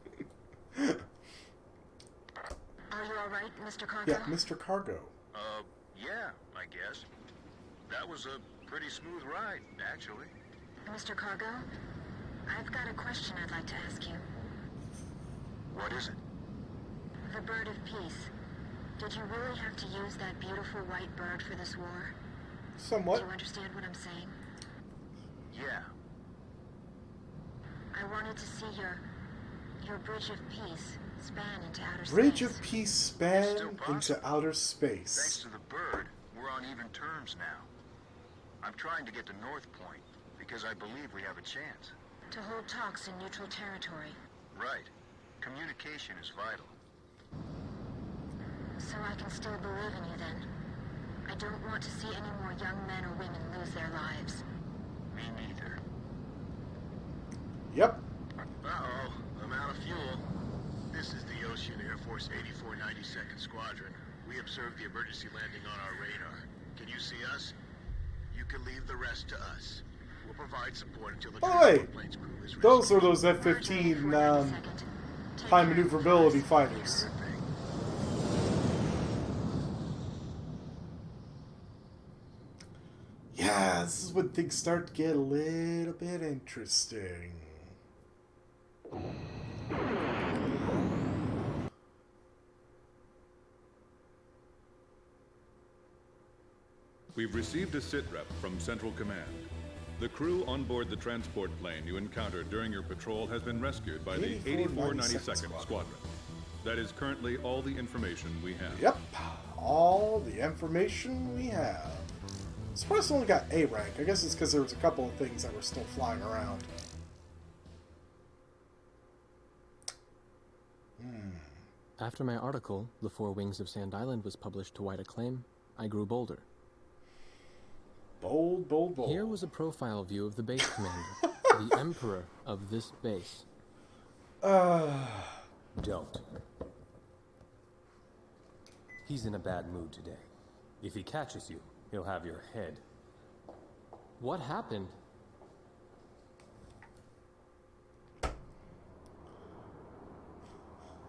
Are you alright, Mr. Cargo? Yeah, Mr. Cargo. Yeah, I guess. That was a pretty smooth ride, actually. Mr. Cargo, I've got a question I'd like to ask you. What is it? The Bird of Peace. Did you really have to use that beautiful white bird for this war? Somewhat. Do you understand what I'm saying? Yeah. I wanted to see your Bridge of Peace span into outer space. Bridge of Peace span into outer space. Thanks to the bird, we're on even terms now. I'm trying to get to North Point because I believe we have a chance. To hold talks in neutral territory. Right. Communication is vital. So I can still believe in you then. I don't want to see any more young men or women lose their lives. Me neither. Yep. Uh-oh, I'm out of fuel. This is the Ocean Air Force 8492nd Squadron. We observed the emergency landing on our radar. Can you see us? You can leave the rest to us. We'll provide support until the transport plane's crew is ready. Those are those F-15 high maneuverability fighters. Yeah, this is when things start to get a little bit interesting. We've received a sitrep from Central Command. The crew on board the transport plane you encountered during your patrol has been rescued by the 8492nd Squadron. That is currently all the information we have. Yep, all the information we have. Surprised only got A rank. I guess it's because there was a couple of things that were still flying around. After my article, The Four Wings of Sand Island, was published to wide acclaim, I grew bolder. Bold, bold, bold. Here was a profile view of the base commander, the emperor of this base. Don't. He's in a bad mood today. If he catches you, he'll have your head. What happened?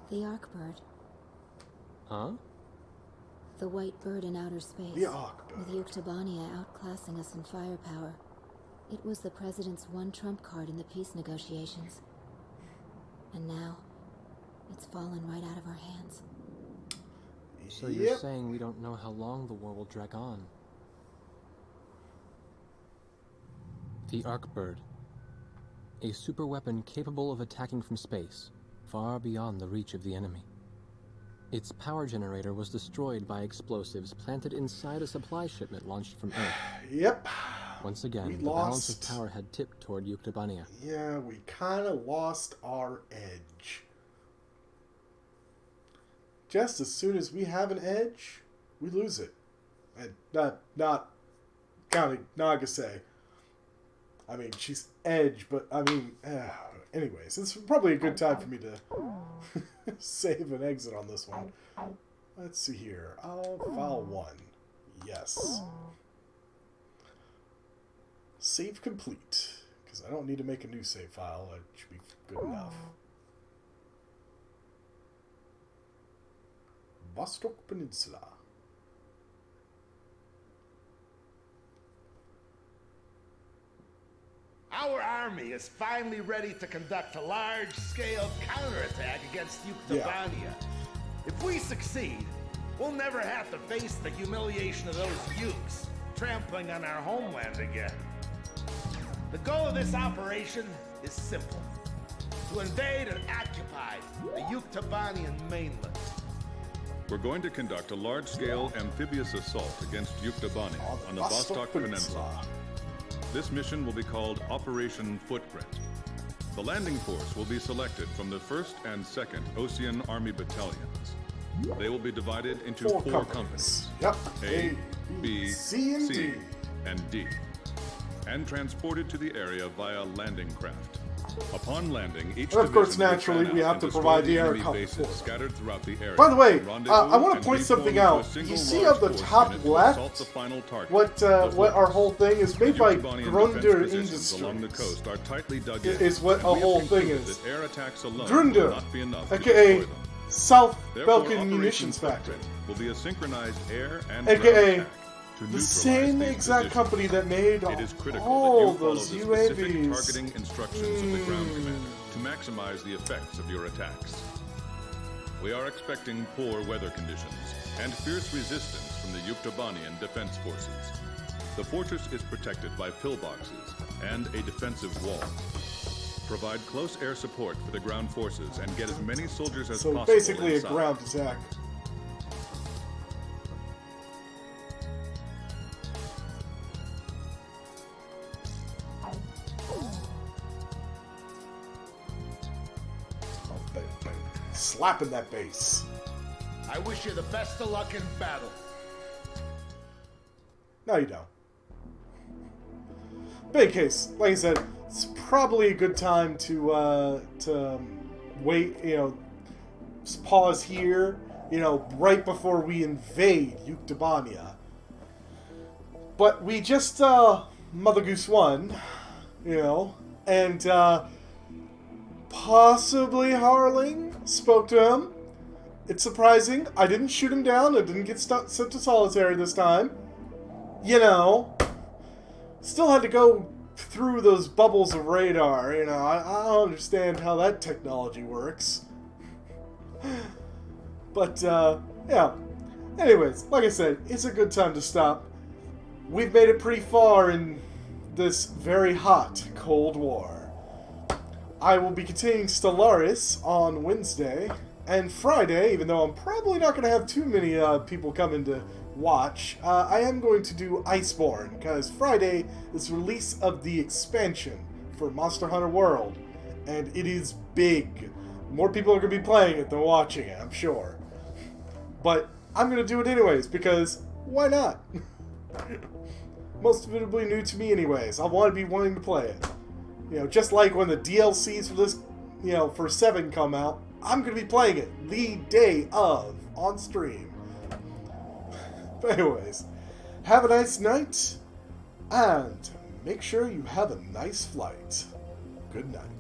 The Arkbird. Huh? The white bird in outer space. The Arkbird. With Yuktobania outclassing us in firepower. It was the President's one trump card in the peace negotiations. And now, it's fallen right out of our hands. So you're saying we don't know how long the war will drag on? The Arkbird. A superweapon capable of attacking from space, far beyond the reach of the enemy. Its power generator was destroyed by explosives planted inside a supply shipment launched from Earth. Yep. Once again, the balance of power had tipped toward Yuktobania. Yeah, we kind of lost our edge. Just as soon as we have an edge, we lose it. And not counting Nagase. I mean, she's edge, but I mean, anyways, it's probably a good time for me to save and exit on this one. Let's see here. File 1. Yes. Save complete. Because I don't need to make a new save file. It should be good enough. Vostok Peninsula. Our army is finally ready to conduct a large-scale counterattack against Yuktobania. If we succeed, we'll never have to face the humiliation of those Yukes trampling on our homeland again. The goal of this operation is simple: to invade and occupy the Yuktobanian mainland. We're going to conduct a large-scale amphibious assault against Yuktobania on the Vostok Peninsula. This mission will be called Operation Footprint. The landing force will be selected from the 1st and 2nd Osean Army Battalions. They will be divided into four companies. Yep. A, B, C, and D. And transported to the area via landing craft. Upon landing, each and of course, division will naturally, fan we out have and to destroy provide the air enemy cover bases for. scattered throughout the area. By the way, Rendezvous I want and to point something reform out. into a You single see large on the force top unit to assault left the final target. what our whole thing is made by Yuktabanian Grunder defense positions along the Industries. coast are tightly dug in, Is what and a we have whole thing concluded is. that air attacks alone will Grunder, not be enough to aka destroy them. South Therefore, Belkin Operation Munitions Factory, Footprint will be a synchronized air and aka ground attack to the neutralize same these exact positions. company that made It is critical all that you follow those the specific UAVs. targeting instructions of the ground commander to maximize the effects of your attacks. We are expecting poor weather conditions and fierce resistance from the Yuktabanian defense forces. The fortress is protected by pillboxes and a defensive wall. Provide close air support for the ground forces and get as many soldiers as So possible basically inside. a ground attack. Slapping that base. I wish you the best of luck in battle. No, you don't. But in case, like I said, it's probably a good time to wait, pause here, right before we invade Yuktabania. But we just, Mother Goose won, and, possibly Harling spoke to him. It's surprising. I didn't shoot him down. I didn't get sent to solitary this time. Still had to go through those bubbles of radar. I don't understand how that technology works. But, yeah. Anyways, like I said, it's a good time to stop. We've made it pretty far in this very hot Cold War. I will be continuing Stellaris on Wednesday and Friday, even though I'm probably not going to have too many people coming to watch. I am going to do Iceborne, because Friday is release of the expansion for Monster Hunter World, and it is big. More people are going to be playing it than watching it, I'm sure. But I'm going to do it anyways, because why not? Most of it will be new to me anyways. I want to be wanting to play it. Just like when the DLCs for this, for 7 come out, I'm going to be playing it the day of on stream. But anyways, have a nice night, and make sure you have a nice flight. Good night.